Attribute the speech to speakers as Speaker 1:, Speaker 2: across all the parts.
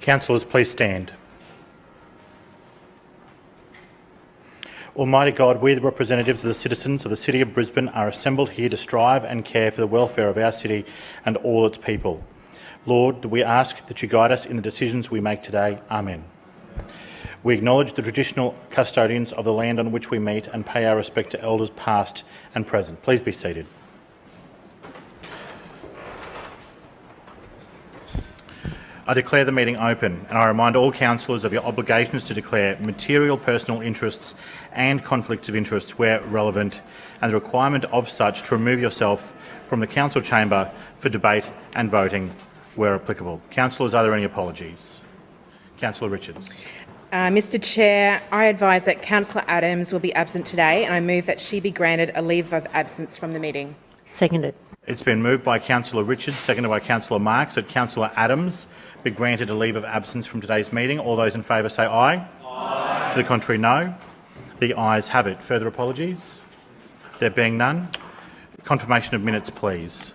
Speaker 1: Councillors, please stand. Almighty God, we, the representatives of the citizens of the City of Brisbane, are assembled here to strive and care for the welfare of our city and all its people. Lord, we ask that you guide us in the decisions we make today. Amen. We acknowledge the traditional custodians of the land on which we meet and pay our respect to elders past and present. Please be seated. I declare the meeting open, and I remind all councillors of your obligations to declare material personal interests and conflicts of interests where relevant, and the requirement of such to remove yourself from the council chamber for debate and voting where applicable. Councillors, are there any apologies? Councillor Richards.
Speaker 2: Mr Chair, I advise that Councillor Adams will be absent today, and I move that she be granted a leave of absence from the meeting.
Speaker 3: Seconded.
Speaker 1: It's been moved by Councillor Richards, seconded by Councillor Marx, that Councillor Adams be granted a leave of absence from today's meeting. All those in favour say aye. Aye. To the contrary, no. The ayes have it. Further apologies? There being none. Confirmation of minutes, please.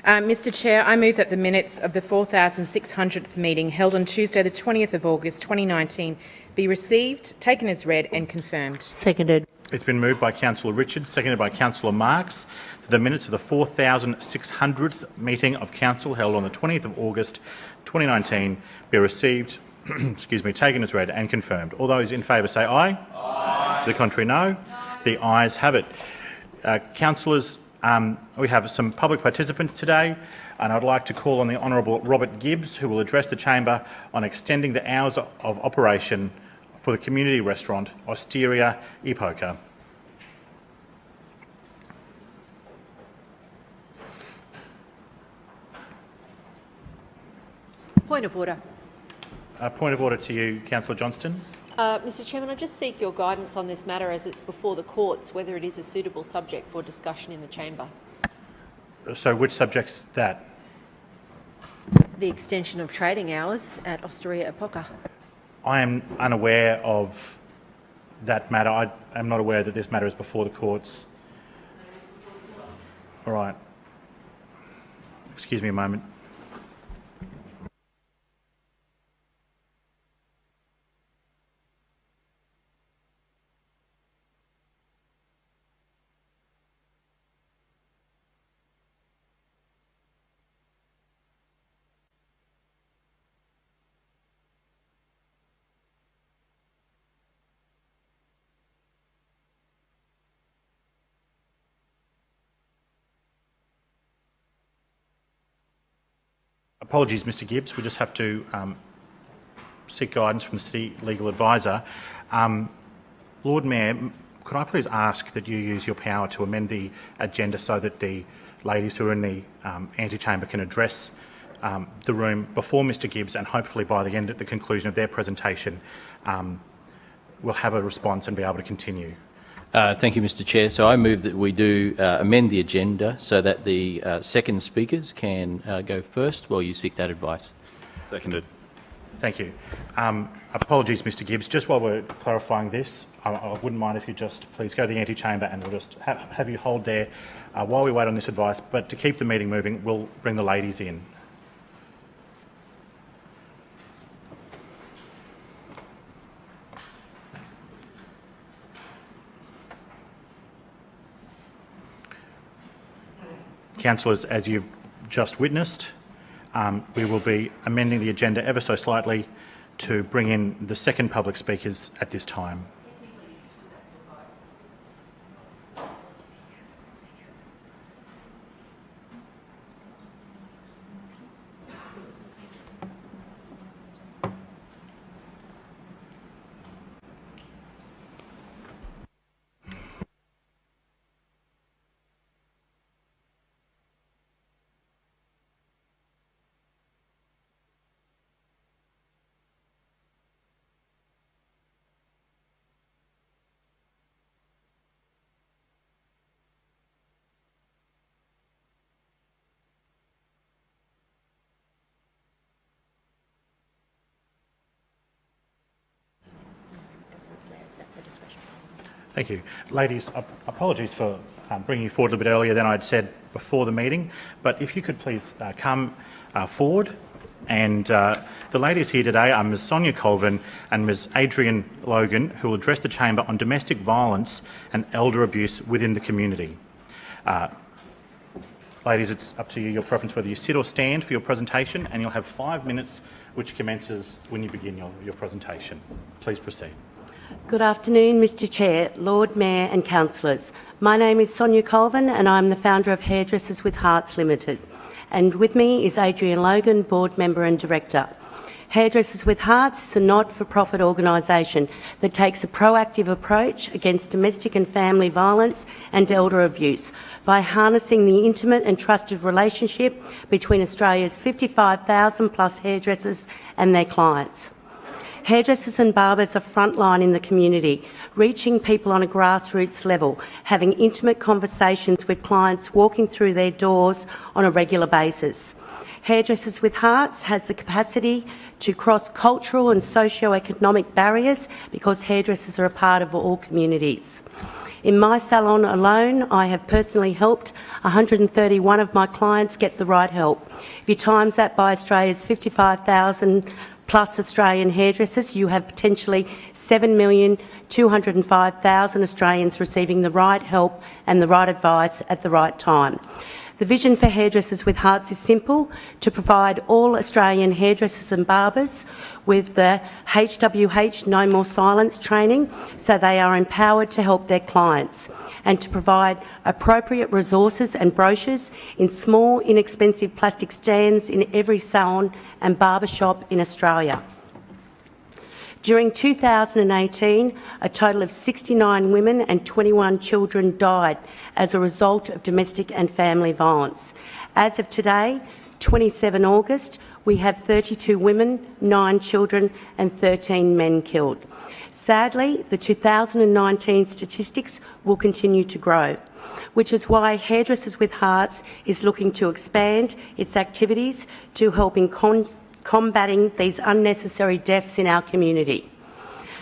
Speaker 2: Mr Chair, I move that the minutes of the 4,600th meeting held on Tuesday the 20th of August 2019 be received, taken as read and confirmed.
Speaker 3: Seconded.
Speaker 1: It's been moved by Councillor Richards, seconded by Councillor Marx, that the minutes of the 4,600th meeting of Council held on the 20th of August 2019 be received, taken as read and confirmed. All those in favour say aye. Aye. To the contrary, no. The ayes have it. Councillors, we have some public participants today, and I'd like to call on the Honourable Robert Gibbs, who will address the chamber on extending the hours of operation for the community restaurant Osteria Epoca.
Speaker 4: Point of order.
Speaker 1: Point of order to you, Councillor Johnston.
Speaker 4: Mr Chairman, I just seek your guidance on this matter as it's before the courts, whether it is a suitable subject for discussion in the chamber.
Speaker 1: So which subject's that?
Speaker 4: The extension of trading hours at Osteria Epoca.
Speaker 1: I am unaware of that matter. I am not aware that this matter is before the courts. All right. Excuse me a moment. Apologies, Mr Gibbs. We just have to seek guidance from the City Legal Advisor. Lord Mayor, could I please ask that you use your power to amend the agenda so that the ladies who are in the antechamber can address the room before Mr Gibbs, and hopefully by the end, at the conclusion of their presentation, we'll have a response and be able to continue.
Speaker 5: Thank you, Mr Chair. So I move that we do amend the agenda so that the second speakers can go first while you seek that advice.
Speaker 1: Seconded. Thank you. Apologies, Mr Gibbs. Just while we're clarifying this, I wouldn't mind if you just please go to the antechamber and we'll just have you hold there while we wait on this advice. But to keep the meeting moving, we'll bring the ladies in. Councillors, as you've just witnessed, we will be amending the agenda ever so slightly to bring in the second public speakers at this time. Thank you. Ladies, apologies for bringing you forward a little bit earlier than I'd said before the meeting, but if you could please come forward And the ladies here today are Ms Sonia Colvin and Ms Adrienne Logan, who will address the chamber on domestic violence and elder abuse within the community. Ladies, it's up to you, your preference, whether you sit or stand for your presentation, and you'll have 5 minutes, which commences when you begin your presentation. Please proceed.
Speaker 3: Good afternoon, Mr Chair, Lord Mayor and councillors. My name is Sonia Colvin and I'm the founder of Hairdressers with Hearts Limited. And with me is Adrienne Logan, board member and director. Hairdressers with Hearts is a not-for-profit organisation that takes a proactive approach against domestic and family violence and elder abuse by harnessing the intimate and trusted relationship between Australia's 55,000 plus hairdressers and their clients. Hairdressers and barbers are frontline in the community, reaching people on a grassroots level, having intimate conversations with clients walking through their doors on a regular basis. Hairdressers with Hearts has the capacity to cross cultural and socio-economic barriers because hairdressers are a part of all communities. In my salon alone, I have personally helped 131 of my clients get the right help. If you times that by Australia's 55,000 plus Australian hairdressers, you have potentially 7,205,000 Australians receiving the right help and the right advice at the right time. The vision for Hairdressers with Hearts is simple: to provide all Australian hairdressers and barbers with the HWH No More Silence training so they are empowered to help their clients, and to provide appropriate resources and brochures in small, inexpensive plastic stands in every salon and barber shop in Australia. During 2018, a total of 69 women and 21 children died as a result of domestic and family violence. As of today, 27 August, we have 32 women, 9 children and 13 men killed. Sadly, the 2019 statistics will continue to grow, which is why Hairdressers with Hearts is looking to expand its activities to help in combating these unnecessary deaths in our community.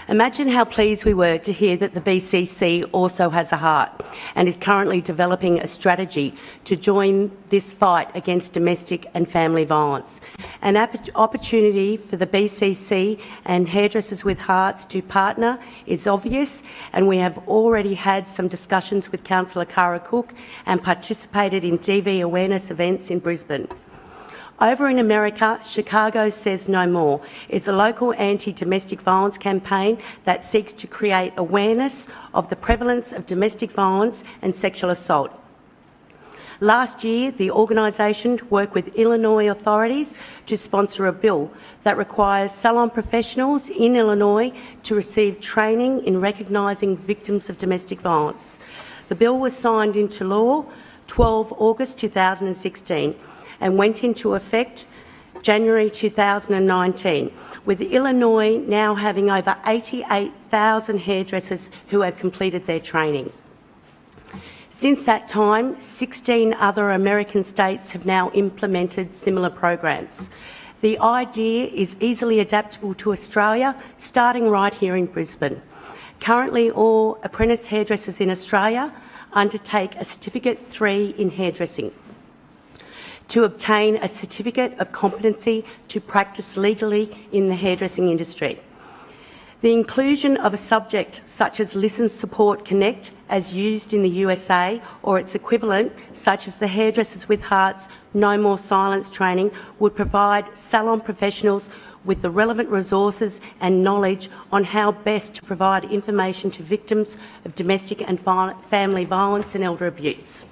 Speaker 3: Imagine how pleased we were to hear that the BCC also has a heart and is currently developing a strategy to join this fight against domestic and family violence. An opportunity for the BCC and Hairdressers with Hearts to partner is obvious, and we have already had some discussions with Councillor Cara Cook and participated in DV awareness events in Brisbane. Over in America, Chicago Says No More is a local anti-domestic violence campaign that seeks to create awareness of the prevalence of domestic violence and sexual assault. Last year, the organisation worked with Illinois authorities to sponsor a bill that requires salon professionals in Illinois to receive training in recognising victims of domestic violence. The bill was signed into law 12 August 2016 and went into effect January 2019, with Illinois now having over 88,000 hairdressers who have completed their training. Since that time, 16 other American states have now implemented similar programs. The idea is easily adaptable to Australia, starting right here in Brisbane. Currently, all apprentice hairdressers in Australia undertake a Certificate 3 in hairdressing to obtain a certificate of competency to practice legally in the hairdressing industry. The inclusion of a subject such as Listen Support Connect, as used in the USA, or its equivalent, such as the Hairdressers with Hearts No More Silence training, would provide salon professionals with the relevant resources and knowledge on how best to provide information to victims of domestic and family violence and elder abuse.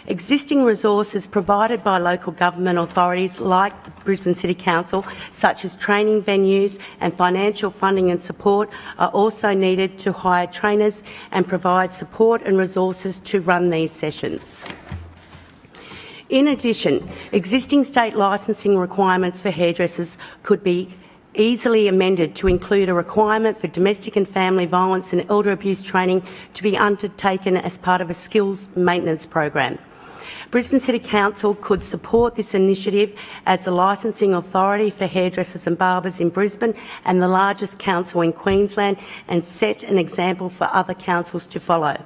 Speaker 3: Existing resources provided by local government authorities like the Brisbane City Council, such as training venues and financial funding and support, are also needed to hire trainers and provide support and resources to run these sessions. In addition, existing state licensing requirements for hairdressers could be easily amended to include a requirement for domestic and family violence and elder abuse training to be undertaken as part of a skills maintenance program. Brisbane City Council could support this initiative as the licensing authority for hairdressers and barbers in Brisbane and the largest council in Queensland, and set an example for other councils to follow.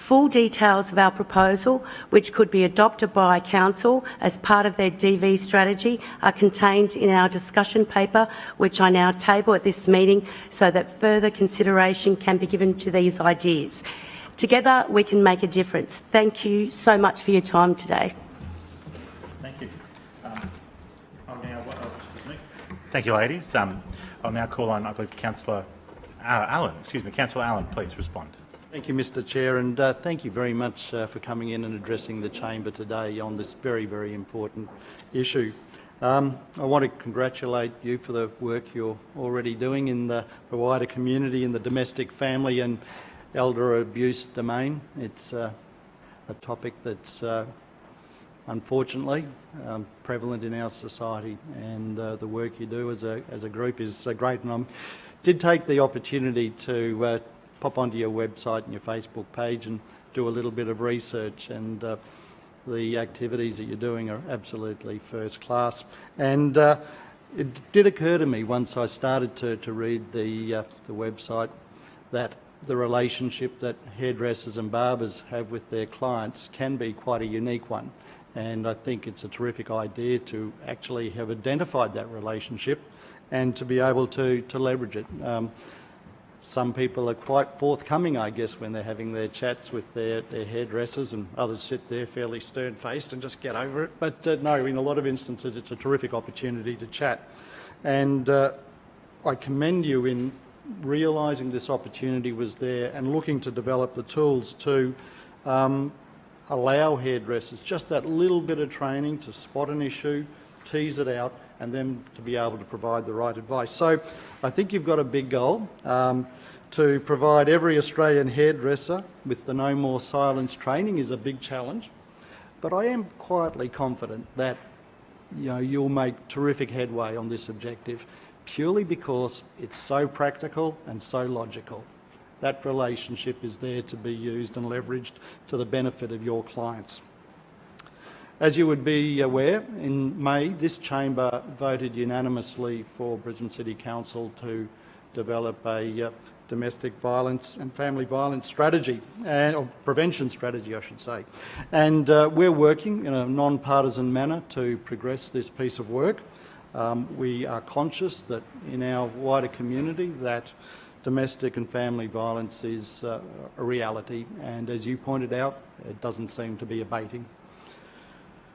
Speaker 3: Full details of our proposal, which could be adopted by Council as part of their DV strategy, are contained in our discussion paper, which I now table at this meeting so that further consideration can be given to these ideas. Together, we can make a difference. Thank you so much for your time today.
Speaker 1: Thank you. Thank you, ladies. I'll now call on, I believe, Councillor Allen. Excuse me, Councillor Allen, please respond.
Speaker 6: Thank you, Mr Chair, and thank you very much for coming in and addressing the chamber today on this very, very important issue. I want to congratulate you for the work you're already doing in the wider community in the domestic, family and elder abuse domain. It's a topic that's unfortunately prevalent in our society, and the work you do as a group is great. And I did take the opportunity to pop onto your website and your Facebook page and do a little bit of research, and the activities that you're doing are absolutely first class. And it did occur to me once I started to read the website that the relationship that hairdressers and barbers have with their clients can be quite a unique one. And I think it's a terrific idea to actually have identified that relationship and to be able to leverage it. Some people are quite forthcoming, I guess, when they're having their chats with their hairdressers, and others sit there fairly stern-faced and just get over it. But no, in a lot of instances, it's a terrific opportunity to chat. And I commend you in realising this opportunity was there and looking to develop the tools to allow hairdressers just that little bit of training to spot an issue, tease it out, and then to be able to provide the right advice. So I think you've got a big goal to provide every Australian hairdresser with the No More Silence training is a big challenge, but I am quietly confident that you'll make terrific headway on this objective, purely because it's so practical and so logical. That relationship is there to be used and leveraged to the benefit of your clients. As you would be aware, in May, this chamber voted unanimously for Brisbane City Council to develop a domestic violence and family violence strategy, or prevention strategy, I should say. And we're working in a non-partisan manner to progress this piece of work. We are conscious that in our wider community that domestic and family violence is a reality, and as you pointed out, it doesn't seem to be abating.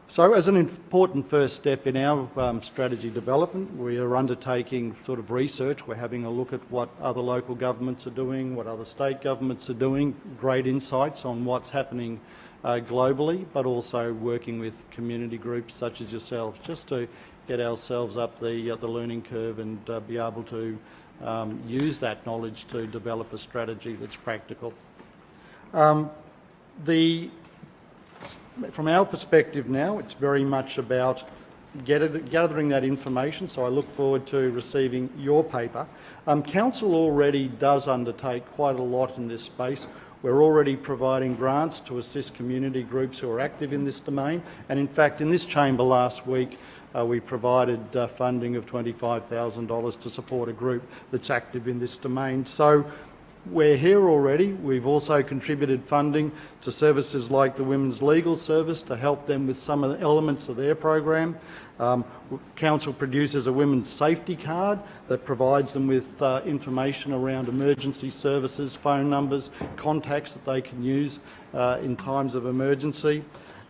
Speaker 6: So as an important first step in our strategy development, we are undertaking sort of research. We're having a look at what other local governments are doing, what other state governments are doing, great insights on what's happening globally, but also working with community groups such as yourselves, just to get ourselves up the learning curve and be able to use that knowledge to develop a strategy that's practical. From our perspective now, it's very much about gathering that information, so I look forward to receiving your paper. Council already does undertake quite a lot in this space. We're already providing grants to assist community groups who are active in this domain, and in fact in this chamber last week we provided funding of $25,000 to support a group that's active in this domain. So we're here already. We've also contributed funding to services like the Women's Legal Service to help them with some of the elements of their program. Council produces a women's safety card that provides them with information around emergency services, phone numbers, contacts that they can use in times of emergency.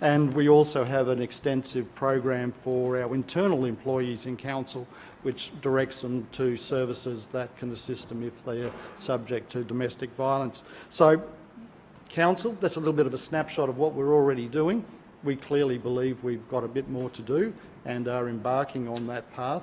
Speaker 6: And we also have an extensive program for our internal employees in Council, which directs them to services that can assist them if they are subject to domestic violence. So, Council, that's a little bit of a snapshot of what we're already doing. We clearly believe we've got a bit more to do and are embarking on that path.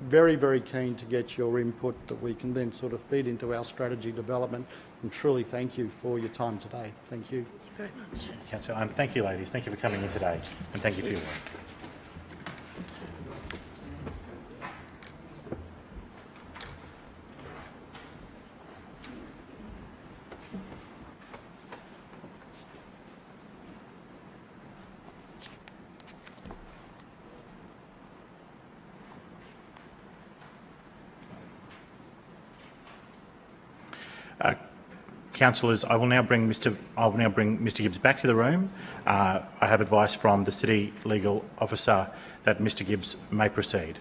Speaker 6: Very, very keen to get your input that we can then sort of feed into our strategy development. And truly thank you for your time today. Thank you.
Speaker 3: Very much.
Speaker 1: Councillor, thank you, ladies. Thank you for coming in today, and thank you for your work. Councillors, I will now bring Mr Gibbs back to the room. I have advice from the City Legal Officer that Mr Gibbs may proceed.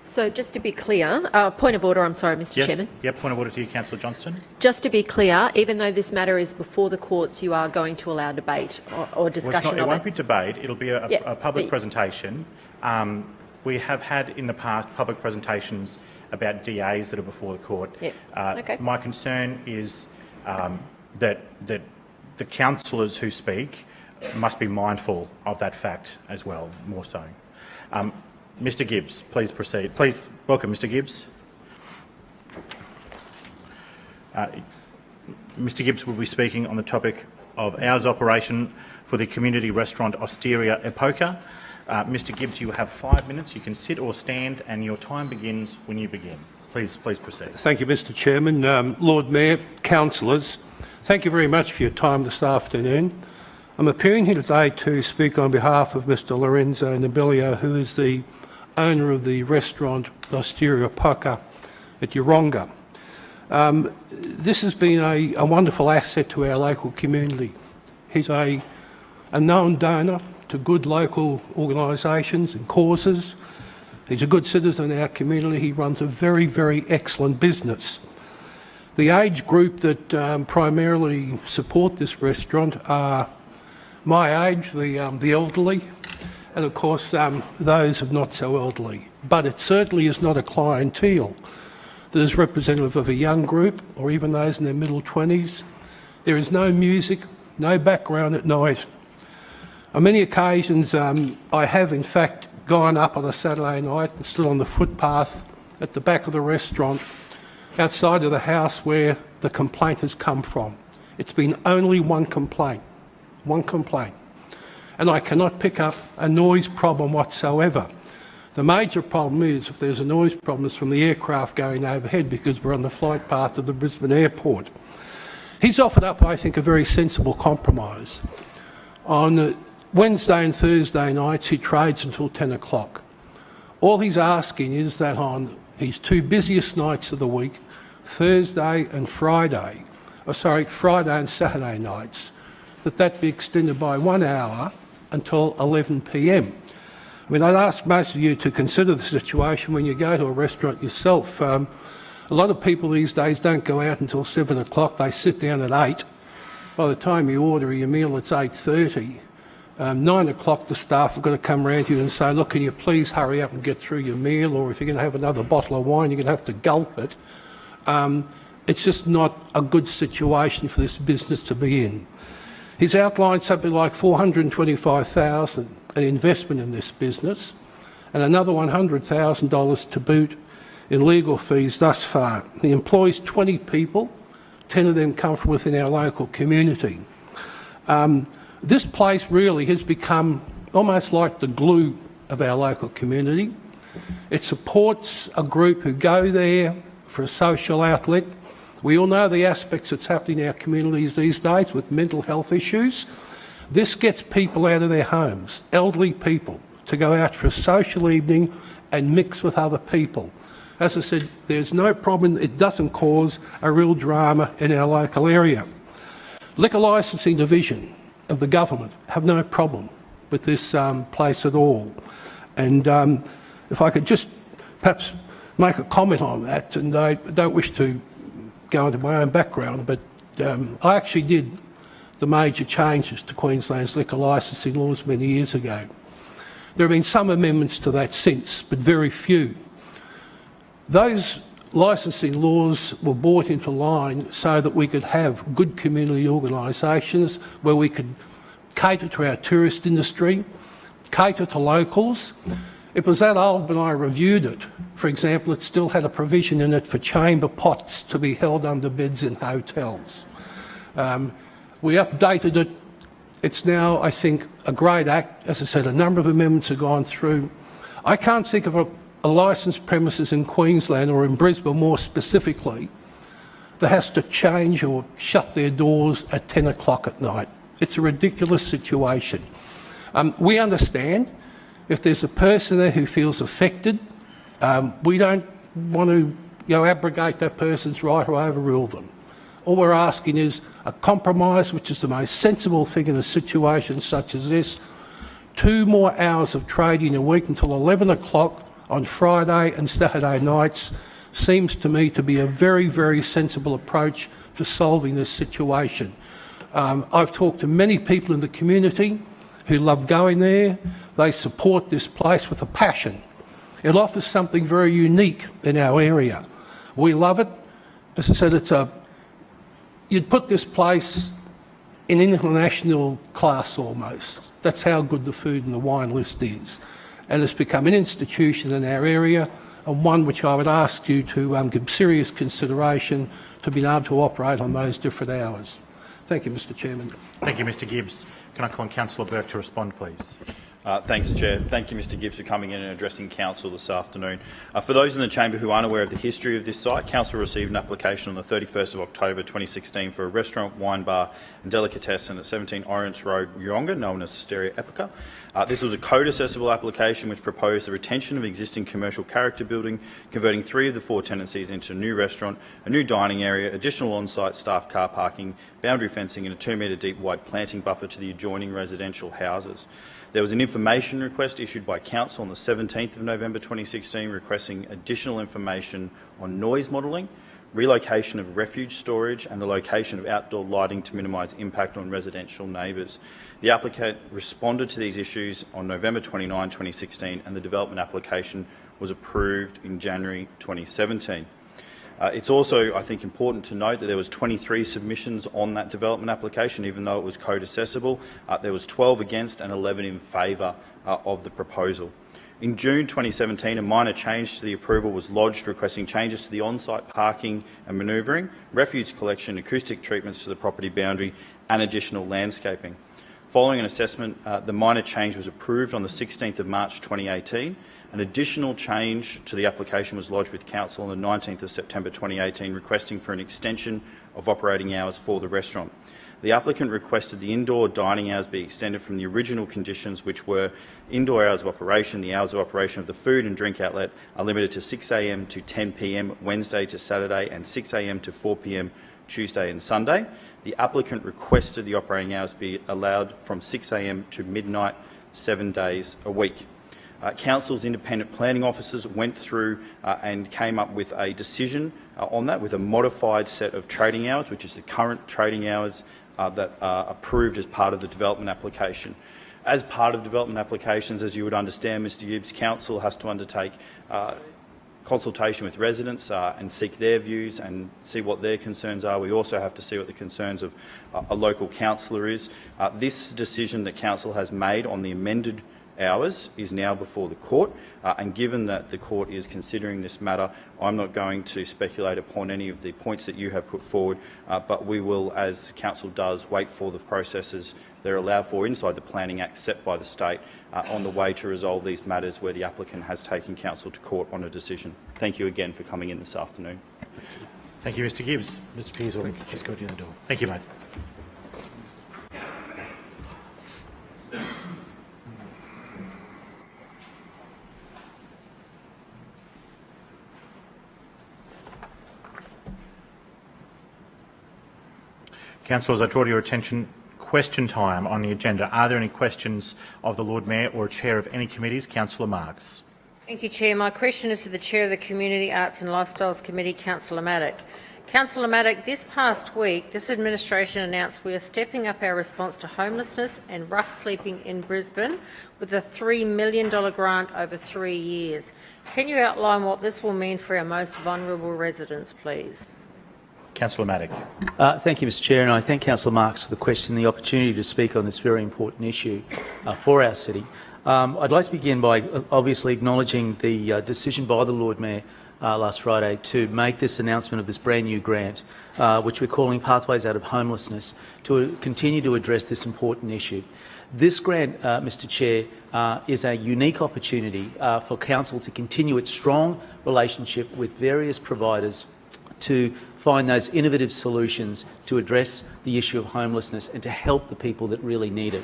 Speaker 4: So just to be clear, point of order, I'm sorry, Mr Chairman.
Speaker 1: Yep, point of order to you, Councillor Johnston.
Speaker 4: Just to be clear, even though this matter is before the courts, you are going to allow debate or discussion
Speaker 1: It
Speaker 4: of
Speaker 1: won't
Speaker 4: it.
Speaker 1: be debate, it'll be a public presentation. We have had in the past public presentations about DAs that are before the court.
Speaker 4: Yep. Okay.
Speaker 1: My concern is that the councillors who speak must be mindful of that fact as well, more so. Mr Gibbs, please proceed. Please welcome Mr Gibbs. Mr Gibbs will be speaking on the topic of hours of operation for the community restaurant Osteria Epoca. Mr Gibbs, you have 5 minutes. You can sit or stand and your time begins when you begin. Please proceed.
Speaker 7: Thank you, Mr Chairman. Lord Mayor, councillors, thank you very much for your time this afternoon. I'm appearing here today to speak on behalf of Mr Lorenzo Nobilio, who is the owner of the restaurant Osteria Epoca at Yeronga. This has been a wonderful asset to our local community. He's a known donor to good local organisations and causes. He's a good citizen in our community. He runs a very, very excellent business. The age group that primarily support this restaurant are my age, the elderly, and of course those of not so elderly. But it certainly is not a clientele that is representative of a young group or even those in their middle 20s. There is no music, no background at night. On many occasions I have in fact gone up on a Saturday night and stood on the footpath at the back of the restaurant outside of the house where the complaint has come from. It's been only one complaint. And I cannot pick up a noise problem whatsoever. The major problem is, if there's a noise problem, it's from the aircraft going overhead because we're on the flight path of the Brisbane airport. He's offered up, I think, a very sensible compromise. On Wednesday and Thursday nights, he trades until 10 o'clock. All he's asking is that on his two busiest nights of the week, Thursday and Friday and Saturday nights, that be extended by 1 hour until 11 p.m. I mean, I'd ask most of you to consider the situation when you go to a restaurant yourself. A lot of people these days don't go out until 7 o'clock. They sit down at 8. By the time you order your meal, it's 8:30. 9 o'clock, the staff have got to come around to you and say, look, can you please hurry up and get through your meal, or if you're going to have another bottle of wine, you're going to have to gulp it. It's just not a good situation for this business to be in. He's outlined something like $425,000 an investment in this business and another $100,000 to boot in legal fees thus far. He employs 20 people, 10 of them come from within our local community. This place really has become almost like the glue of our local community. It supports a group who go there for a social outlet. We all know the aspects that's happening in our communities these days with mental health issues. This gets people out of their homes, elderly people, to go out for a social evening and mix with other people. As I said, there's no problem. It doesn't cause a real drama in our local area. Liquor Licensing Division of the government have no problem with this place at all. And if I could just perhaps make a comment on that, and I don't wish to go into my own background, but I actually did the major changes to Queensland's liquor licensing laws many years ago. There have been some amendments to that since, but very few. Those licensing laws were brought into line so that we could have good community organisations where we could cater to our tourist industry, cater to locals. It was that old when I reviewed it. For example, it still had a provision in it for chamber pots to be held under beds in hotels. We updated it. It's now, I think, a great act. As I said, a number of amendments have gone through. I can't think of a licensed premises in Queensland or in Brisbane more specifically that has to change or shut their doors at 10 o'clock at night. It's a ridiculous situation. We understand if there's a person there who feels affected, we don't want to abrogate that person's right or overrule them. All we're asking is a compromise, which is the most sensible thing in a situation such as this. 2 more hours of trading a week until 11 o'clock on Friday and Saturday nights seems to me to be a very, very sensible approach to solving this situation. I've talked to many people in the community who love going there. They support this place with a passion. It offers something very unique in our area. We love it. As I said, you'd put this place in international class almost. That's how good the food and the wine list is. And it's become an institution in our area, and one which I would ask you to give serious consideration to being able to operate on those different hours. Thank you, Mr Chairman.
Speaker 1: Thank you, Mr Gibbs. Can I call on Councillor Burke to respond, please?
Speaker 8: Thanks, Chair. Thank you, Mr Gibbs, for coming in and addressing Council this afternoon. For those in the chamber who aren't aware of the history of this site, Council received an application on the 31st of October 2016 for a restaurant, wine bar and delicatessen at 17 Orients Road, Yeronga, known as Hysteria Epica. This was a code-assessable application which proposed the retention of existing commercial character building, converting 3 of the 4 tenancies into a new restaurant, a new dining area, additional on-site staff car parking, boundary fencing and a 2-metre deep white planting buffer to the adjoining residential houses. There was an information request issued by Council on the 17th of November 2016 requesting additional information on noise modelling, relocation of refuge storage and the location of outdoor lighting to minimise impact on residential neighbours. The applicant responded to these issues on November 29, 2016 and the development application was approved in January 2017. It's also, I think, important to note that there was 23 submissions on that development application, even though it was code accessible. There was 12 against and 11 in favour of the proposal. In June 2017, a minor change to the approval was lodged requesting changes to the on-site parking and manoeuvring, refuse collection, acoustic treatments to the property boundary and additional landscaping. Following an assessment, the minor change was approved on the 16th of March 2018. An additional change to the application was lodged with Council on the 19th of September 2018 requesting for an extension of operating hours for the restaurant. The applicant requested the indoor dining hours be extended from the original conditions, which were indoor hours of operation. The hours of operation of the food and drink outlet are limited to 6 a.m. to 10 p.m. Wednesday to Saturday and 6 a.m. to 4 p.m. Tuesday and Sunday. The applicant requested the operating hours be allowed from 6 a.m. to midnight, 7 days a week. Council's independent planning officers went through and came up with a decision on that with a modified set of trading hours, which is the current trading hours that are approved as part of the development application. As part of development applications, as you would understand, Mr Gibbs, Council has to undertake consultation with residents and seek their views and see what their concerns are. We also have to see what the concerns of a local councillor is. This decision that Council has made on the amended hours is now before the court, and given that the court is considering this matter, I'm not going to speculate upon any of the points that you have put forward, but we will, as Council does, wait for the processes that are allowed for inside the Planning Act set by the state on the way to resolve these matters where the applicant has taken Council to court on a decision. Thank you again for coming in this afternoon.
Speaker 1: Thank you, Mr Gibbs. Mr Pearson, just go to the door. Thank you, mate. Councillors, I draw to your attention question time on the agenda. Are there any questions of the Lord Mayor or a chair of any committees? Councillor Marx.
Speaker 9: Thank you, Chair. My question is to the Chair of the Community Arts and Lifestyles Committee, Councillor Maddock. Councillor Maddock, this past week, this administration announced we are stepping up our response to homelessness and rough sleeping in Brisbane with a $3 million grant over 3 years. Can you outline what this will mean for our most vulnerable residents, please?
Speaker 1: Councillor Maddock.
Speaker 10: Thank you, Mr Chair, and I thank Councillor Marx for the question and the opportunity to speak on this very important issue for our city. I'd like to begin by obviously acknowledging the decision by the Lord Mayor last Friday to make this announcement of this brand new grant, which we're calling Pathways Out of Homelessness, to continue to address this important issue. This grant, Mr Chair, is a unique opportunity for Council to continue its strong relationship with various providers to find those innovative solutions to address the issue of homelessness and to help the people that really need it.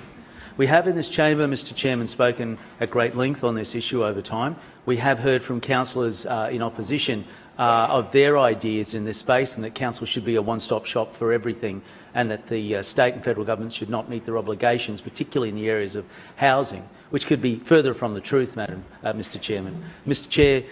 Speaker 10: We have in this chamber, Mr Chairman, spoken at great length on this issue over time. We have heard from councillors in opposition of their ideas in this space, and that council should be a one-stop shop for everything, and that the state and federal governments should not meet their obligations, particularly in the areas of housing, which could be further from the truth, Mr Chairman. Mr Chair,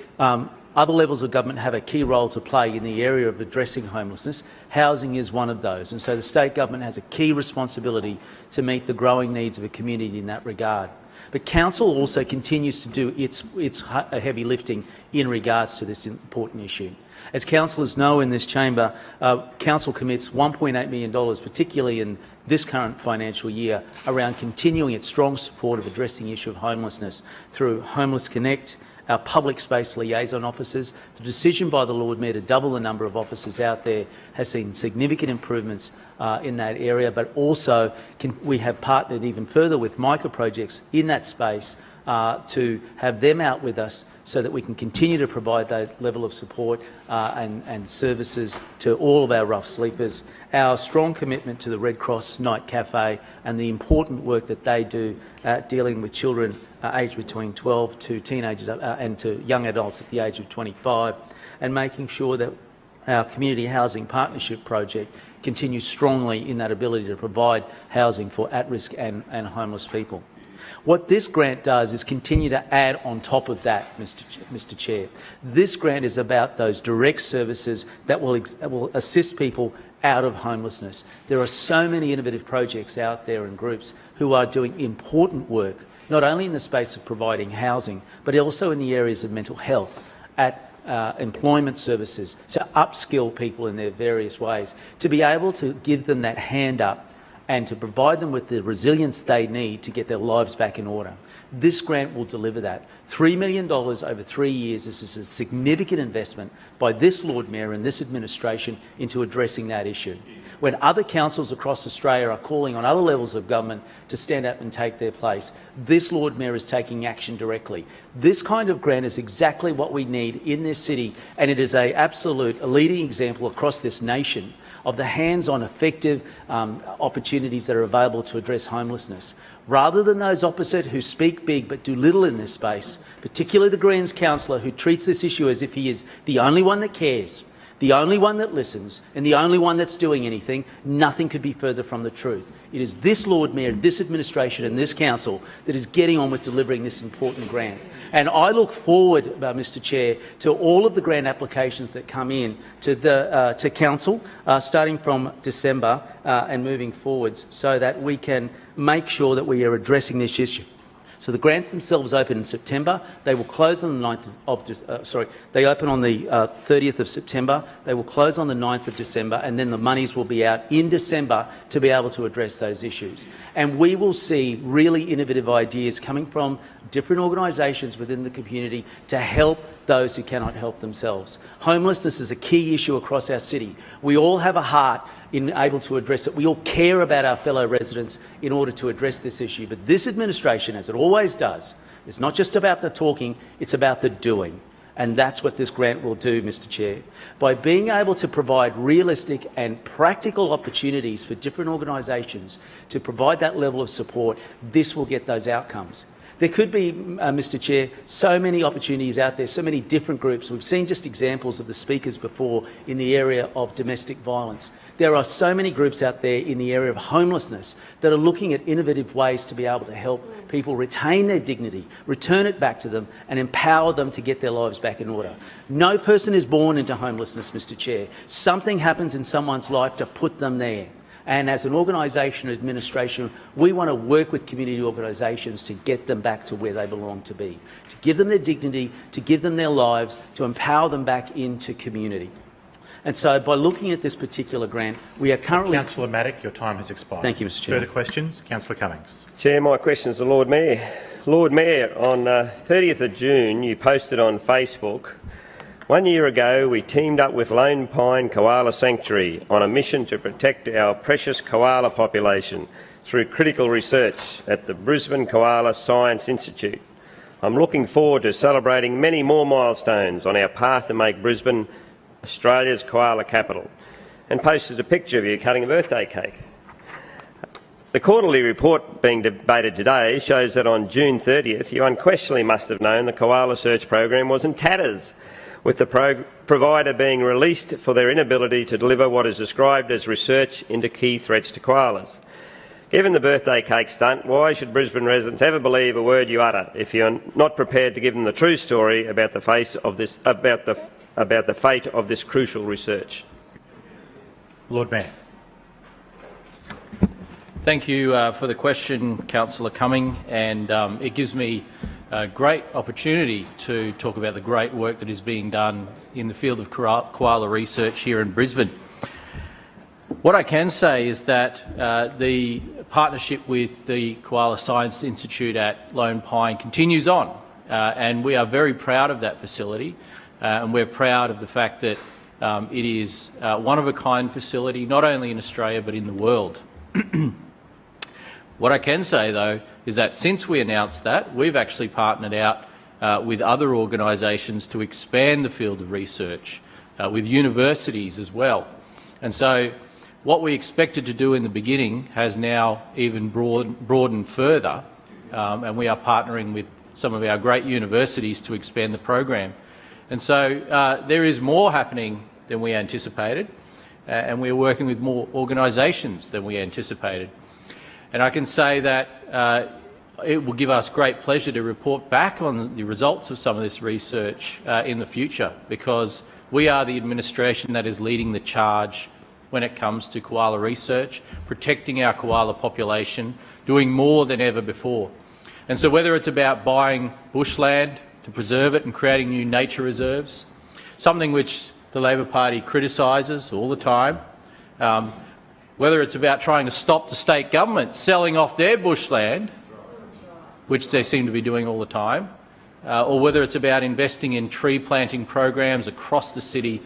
Speaker 10: other levels of government have a key role to play in the area of addressing homelessness. Housing is one of those, and so the state government has a key responsibility to meet the growing needs of a community in that regard. But council also continues to do its heavy lifting in regards to this important issue. As councillors know in this chamber, council commits $1.8 million, particularly in this current financial year, around continuing its strong support of addressing the issue of homelessness through Homeless Connect, our public space liaison officers. The decision by the Lord Mayor to double the number of officers out there has seen significant improvements in that area, but also we have partnered even further with micro projects in that space to have them out with us so that we can continue to provide that level of support and services to all of our rough sleepers. Our strong commitment to the Red Cross Night Cafe and the important work that they do dealing with children aged between 12 to teenagers and to young adults at the age of 25, and making sure that our Community Housing Partnership project continues strongly in that ability to provide housing for at-risk and homeless people. What this grant does is continue to add on top of that, Mr Chair. This grant is about those direct services that will assist people out of homelessness. There are so many innovative projects out there and groups who are doing important work, not only in the space of providing housing, but also in the areas of mental health, at employment services, to upskill people in their various ways, to be able to give them that hand up and to provide them with the resilience they need to get their lives back in order. This grant will deliver that. $3 million over 3 years. This is a significant investment by this Lord Mayor and this administration into addressing that issue. When other councils across Australia are calling on other levels of government to stand up and take their place, this Lord Mayor is taking action directly. This kind of grant is exactly what we need in this city, and it is a leading example across this nation of the hands-on effective opportunities that are available to address homelessness. Rather than those opposite who speak big but do little in this space, particularly the Greens councillor who treats this issue as if he is the only one that cares, the only one that listens, and the only one that's doing anything, nothing could be further from the truth. It is this Lord Mayor, this administration and this council that is getting on with delivering this important grant. And I look forward, Mr Chair, to all of the grant applications that come in to council, starting from December and moving forwards, so that we can make sure that we are addressing this issue. So the grants themselves open in September. They will close on the 9th of, they open on the 30th of September. They will close on the 9th of December, and then the monies will be out in December to be able to address those issues. And we will see really innovative ideas coming from different organisations within the community to help those who cannot help themselves. Homelessness is a key issue across our city. We all have a heart in able to address it. We all care about our fellow residents in order to address this issue. But this administration, as it always does, it's not just about the talking, it's about the doing. And that's what this grant will do, Mr Chair. By being able to provide realistic and practical opportunities for different organisations to provide that level of support, this will get those outcomes. There could be, Mr Chair, so many opportunities out there, so many different groups. We've seen just examples of the speakers before in the area of domestic violence. There are so many groups out there in the area of homelessness that are looking at innovative ways to be able to help people retain their dignity, return it back to them, and empower them to get their lives back in order. No person is born into homelessness, Mr Chair. Something happens in someone's life to put them there. And as an organisation and administration, we want to work with community organisations to get them back to where they belong to be, to give them their dignity, to give them their lives, to empower them back into community. And so by looking at this particular grant, we are currently...
Speaker 1: Councillor Maddock, your time has expired.
Speaker 10: Thank you, Mr Chair.
Speaker 1: Further questions? Councillor Cummings.
Speaker 11: Chair, my question is to Lord Mayor. Lord Mayor, on 30th of June, you posted on Facebook, "1 year ago, we teamed up with Lone Pine Koala Sanctuary on a mission to protect our precious koala population through critical research at the Brisbane Koala Science Institute. I'm looking forward to celebrating many more milestones on our path to make Brisbane Australia's koala capital," and posted a picture of you cutting a birthday cake. The quarterly report being debated today shows that on June 30th, you unquestionably must have known the koala search program was in tatters, with the provider being released for their inability to deliver what is described as research into key threats to koalas. Given the birthday cake stunt, why should Brisbane residents ever believe a word you utter if you're not prepared to give them the true story about the fate of this crucial research?
Speaker 1: Lord Mayor.
Speaker 5: Thank you for the question, Councillor Cumming, and it gives me a great opportunity to talk about the great work that is being done in the field of koala research here in Brisbane. What I can say is that the partnership with the Koala Science Institute at Lone Pine continues on, and we are very proud of that facility, and we're proud of the fact that it is one-of-a-kind facility, not only in Australia but in the world. What I can say, though, is that since we announced that, we've actually partnered out with other organisations to expand the field of research, with universities as well. And so what we expected to do in the beginning has now even broadened further, and we are partnering with some of our great universities to expand the program. And so there is more happening than we anticipated, and we are working with more organisations than we anticipated. And I can say that it will give us great pleasure to report back on the results of some of this research in the future, because we are the administration that is leading the charge when it comes to koala research, protecting our koala population, doing more than ever before. And so whether it's about buying bushland to preserve it and creating new nature reserves, something which the Labor Party criticises all the time, whether it's about trying to stop the state government selling off their bushland, which they seem to be doing all the time, or whether it's about investing in tree planting programs across the city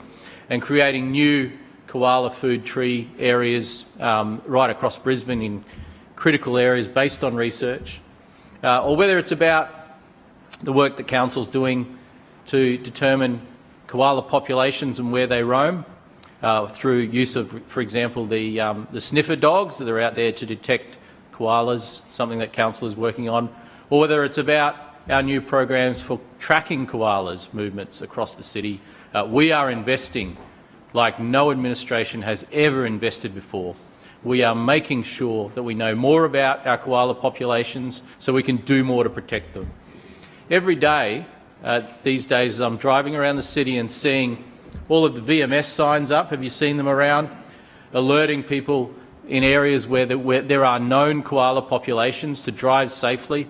Speaker 5: and creating new koala food tree areas right across Brisbane in critical areas based on research, or whether it's about the work that Council's doing to determine koala populations and where they roam, through use of, for example, the sniffer dogs that are out there to detect koalas, something that Council is working on, or whether it's about our new programs for tracking koalas' movements across the city. We are investing like no administration has ever invested before. We are making sure that we know more about our koala populations so we can do more to protect them. Every day, these days, I'm driving around the city and seeing all of the VMS signs up. Have you seen them around? Alerting people in areas where there are known koala populations to drive safely.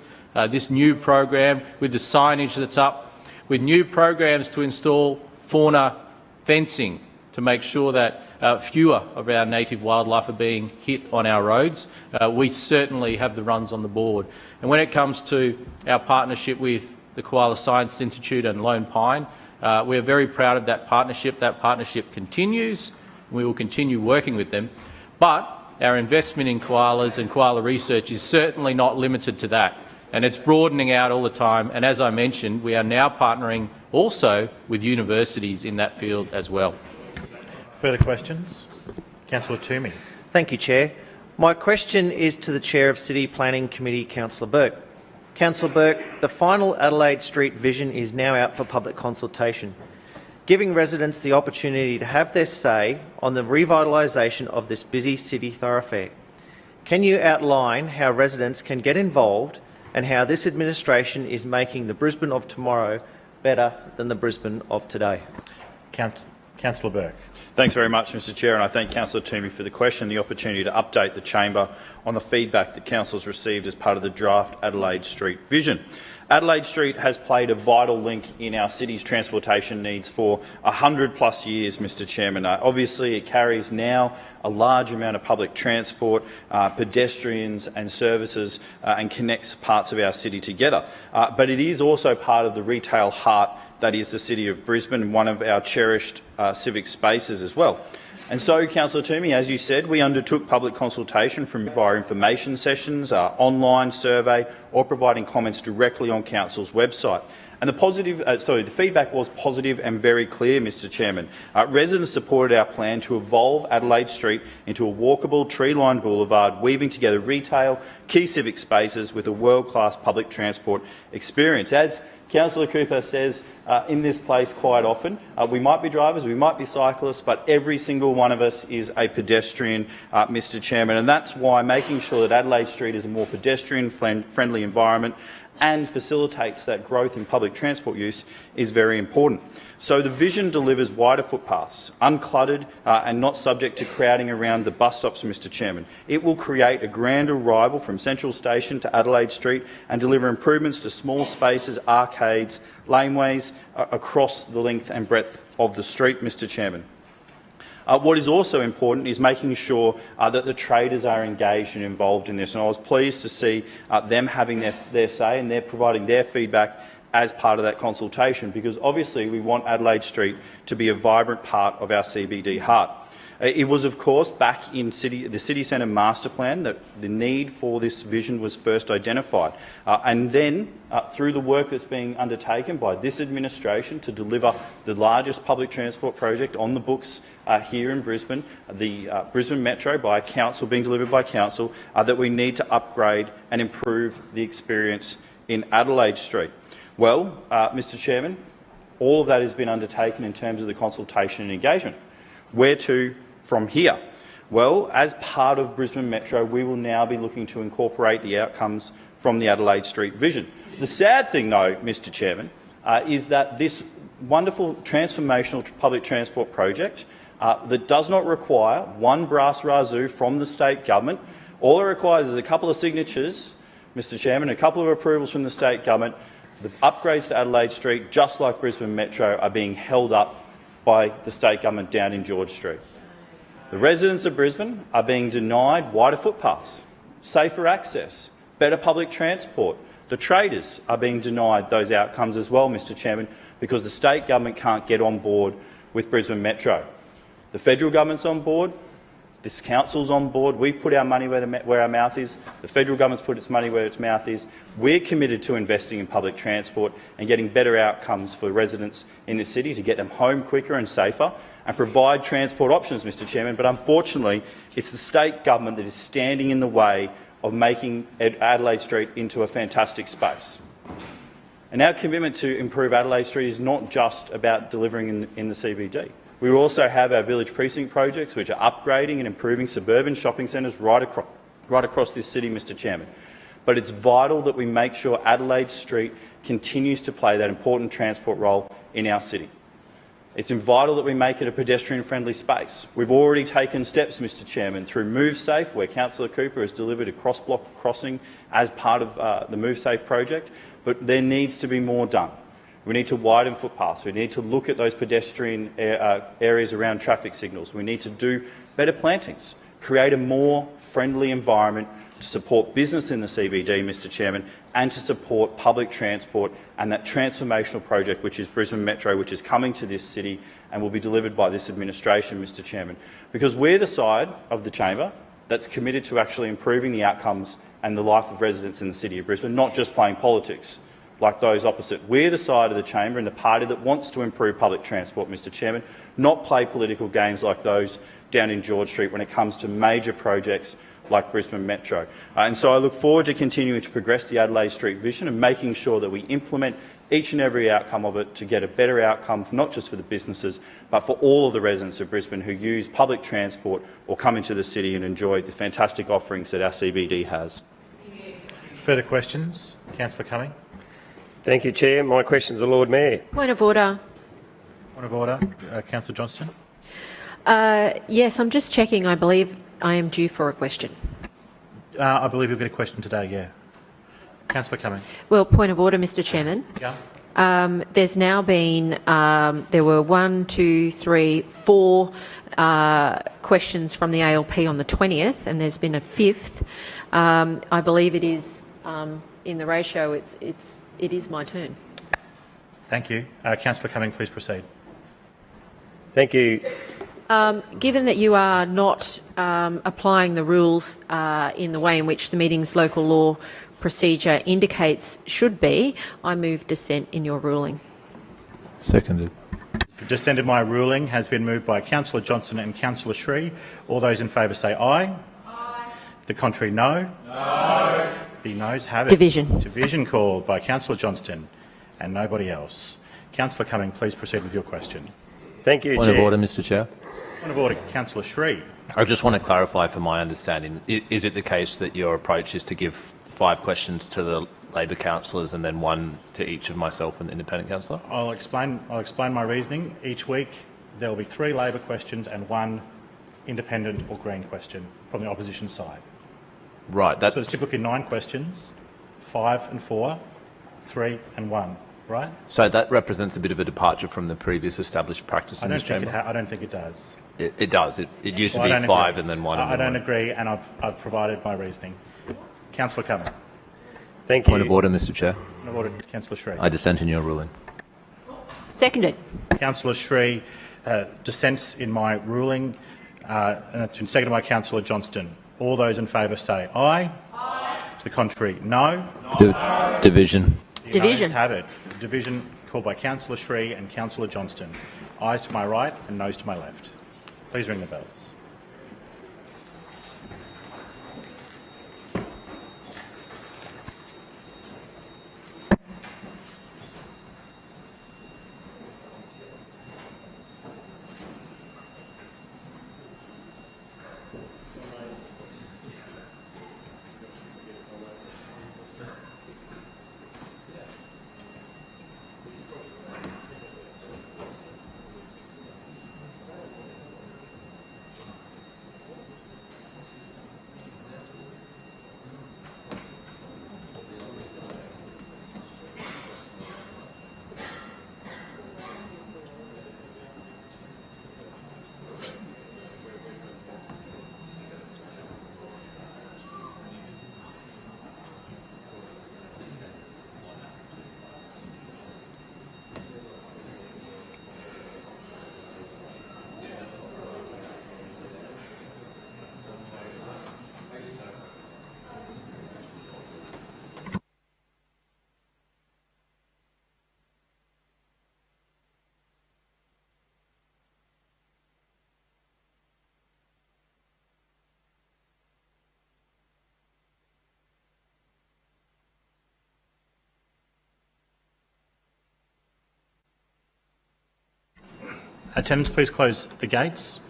Speaker 5: This new program with the signage that's up, with new programs to install fauna fencing to make sure that fewer of our native wildlife are being hit on our roads. We certainly have the runs on the board. And when it comes to our partnership with the Koala Science Institute and Lone Pine, we are very proud of that partnership. That partnership continues. We will continue working with them. But our investment in koalas and koala research is certainly not limited to that. And it's broadening out all the time. And as I mentioned, we are now partnering also with universities in that field as well.
Speaker 1: Further questions? Councillor Toomey.
Speaker 12: Thank you, Chair. My question is to the Chair of City Planning Committee, Councillor Burke. Councillor Burke, the final Adelaide Street vision is now out for public consultation, giving residents the opportunity to have their say on the revitalisation of this busy city thoroughfare. Can you outline how residents can get involved and how this administration is making the Brisbane of tomorrow better than the Brisbane of today?
Speaker 1: Councillor Burke.
Speaker 8: Thanks very much, Mr Chair, and I thank Councillor Toomey for the question and the opportunity to update the chamber on the feedback that Council has received as part of the draft Adelaide Street vision. Adelaide Street has played a vital link in our city's transportation needs for 100+ years, Mr Chairman. Obviously, it carries now a large amount of public transport, pedestrians and services, and connects parts of our city together. But it is also part of the retail heart that is the City of Brisbane, and one of our cherished civic spaces as well. And so, Councillor Toomey, as you said, we undertook public consultation from via information sessions, online survey, or providing comments directly on Council's website. And the feedback was positive and very clear, Mr Chairman. Residents supported our plan to evolve Adelaide Street into a walkable, tree-lined boulevard, weaving together retail, key civic spaces with a world-class public transport experience. As Councillor Cooper says in this place quite often, we might be drivers, we might be cyclists, but every single one of us is a pedestrian, Mr Chairman, and that's why making sure that Adelaide Street is a more pedestrian-friendly environment and facilitates that growth in public transport use is very important. So the vision delivers wider footpaths, uncluttered and not subject to crowding around the bus stops, Mr Chairman. It will create a grand arrival from Central Station to Adelaide Street and deliver improvements to small spaces, arcades, laneways across the length and breadth of the street, Mr Chairman. What is also important is making sure that the traders are engaged and involved in this, and I was pleased to see them having their say, and they're providing their feedback as part of that consultation, because obviously we want Adelaide Street to be a vibrant part of our CBD heart. It was, of course, back in the City Centre Master Plan that the need for this vision was first identified. And then, through the work that's being undertaken by this administration to deliver the largest public transport project on the books here in Brisbane, the Brisbane Metro by Council, being delivered by Council, that we need to upgrade and improve the experience in Adelaide Street. Well, Mr Chairman, all of that has been undertaken in terms of the consultation and engagement. Where to from here? Well, as part of Brisbane Metro, we will now be looking to incorporate the outcomes from the Adelaide Street vision. The sad thing, though, Mr Chairman, is that this wonderful transformational public transport project that does not require one brass razoo from the state government, all it requires is a couple of signatures, Mr Chairman, a couple of approvals from the state government. The upgrades to Adelaide Street, just like Brisbane Metro, are being held up by the state government down in George Street. The residents of Brisbane are being denied wider footpaths, safer access, better public transport. The traders are being denied those outcomes as well, Mr Chairman, because the state government can't get on board with Brisbane Metro. The federal government's on board, this council's on board, we've put our money where our mouth is, the federal government's put its money where its mouth is. We're committed to investing in public transport and getting better outcomes for residents in the city to get them home quicker and safer and provide transport options, Mr Chairman, but unfortunately it's the state government that is standing in the way of making Adelaide Street into a fantastic space. And our commitment to improve Adelaide Street is not just about delivering in the CBD. We also have our village precinct projects, which are upgrading and improving suburban shopping centres right across this city, Mr Chairman. But it's vital that we make sure Adelaide Street continues to play that important transport role in our city. It's vital that we make it a pedestrian-friendly space. We've already taken steps, Mr Chairman, through MoveSafe, where Councillor Cooper has delivered a cross-block crossing as part of the MoveSafe project, but there needs to be more done. We need to widen footpaths. We need to look at those pedestrian areas around traffic signals. We need to do better plantings, create a more friendly environment to support business in the CBD, Mr Chairman, and to support public transport and that transformational project which is Brisbane Metro, which is coming to this city and will be delivered by this administration, Mr Chairman. Because we're the side of the chamber that's committed to actually improving the outcomes and the life of residents in the city of Brisbane, not just playing politics like those opposite. We're the side of the chamber and the party that wants to improve public transport, Mr Chairman, not play political games like those down in George Street when it comes to major projects like Brisbane Metro. And so I look forward to continuing to progress the Adelaide Street vision and making sure that we implement each and every outcome of it to get a better outcome, not just for the businesses, but for all of the residents of Brisbane who use public transport or come into the city and enjoy the fantastic offerings that our CBD has.
Speaker 1: Further questions? Councillor Cumming.
Speaker 11: Thank you, Chair. My question is the Lord Mayor.
Speaker 4: Point of order.
Speaker 1: Point of order. Councillor Johnston.
Speaker 4: Yes, I'm just checking. I believe I am due for a question.
Speaker 1: I believe you'll get a question today, yeah. Councillor Cumming.
Speaker 4: Well, point of order, Mr Chairman.
Speaker 1: Yeah.
Speaker 4: There's now been, there were 1, 2, 3, 4 questions from the ALP on the 20th, and there's been a 5th. I believe it is in the ratio. It is my turn.
Speaker 1: Thank you. Councillor Cumming, please proceed.
Speaker 11: Thank you,
Speaker 4: Given that you are not applying the rules in the way in which the meeting's local law procedure indicates should be, I move dissent in your ruling.
Speaker 5: Seconded.
Speaker 1: Dissent in my ruling has been moved by Councillor Johnston and Councillor Sri. All those in favour say aye. Aye. The contrary, no. No. The noes have it.
Speaker 4: Division.
Speaker 1: Division called by Councillor Johnston and nobody else. Councillor Cumming, please proceed with your question.
Speaker 11: Thank you,
Speaker 5: Point
Speaker 11: Chair.
Speaker 5: of order, Mr Chair.
Speaker 1: Point of order, Councillor Sri.
Speaker 5: I just want to clarify for my understanding, is it the case that your approach is to give 5 questions to the Labor councillors and then 1 to each of myself and the independent councillor?
Speaker 1: I'll explain my reasoning. Each week there will be 3 Labor questions and 1 independent or Green question from the opposition side.
Speaker 5: Right.
Speaker 1: So it's typically 9 questions, 5 and 4, 3 and 1, right?
Speaker 5: So that represents a bit of a departure from the previous established practice in this chamber?
Speaker 1: I don't think it does.
Speaker 5: It does. It used to
Speaker 1: Well, I
Speaker 5: be
Speaker 1: don't
Speaker 5: 5
Speaker 1: agree.
Speaker 5: and then 1.
Speaker 1: I don't agree, and I've provided my reasoning. Councillor Cumming.
Speaker 11: Thank you.
Speaker 5: Point of order, Mr Chair.
Speaker 1: Point of order, Councillor Sri.
Speaker 5: I dissent in your ruling.
Speaker 4: Seconded.
Speaker 1: Councillor Sri dissents in my ruling, and it's been seconded by Councillor Johnston. All those in favour say aye. Aye. To the contrary, no.
Speaker 5: Division.
Speaker 1: The
Speaker 4: Division.
Speaker 1: noes have it. Division called by Councillor Sri and Councillor Johnston. Ayes to my right and noes to my left. Please ring the bells. Attendants, please close the gates.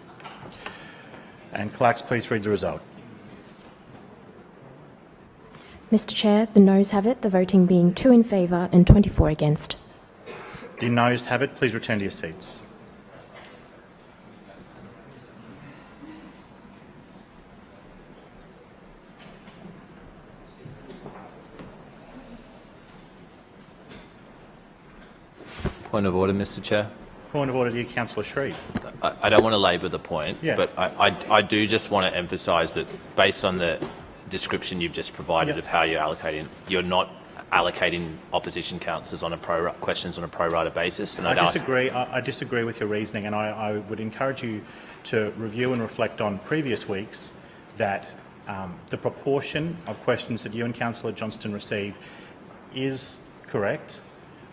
Speaker 1: And clerks, please read the result.
Speaker 13: Mr Chair, the noes have it, the voting being 2 in favour and 24 against.
Speaker 1: The noes have it. Please return to your seats.
Speaker 5: Point of order, Mr Chair.
Speaker 1: Point of order to you, Councillor Sri.
Speaker 5: I don't want to labour the point,
Speaker 1: Yeah.
Speaker 5: but I do just want to emphasise that based on the description you've just provided of how you're allocating, you're not allocating opposition councillors on questions on a pro rata basis. And
Speaker 1: I disagree with your reasoning, and I would encourage you to review and reflect on previous weeks that the proportion of questions that you and Councillor Johnston receive is correct.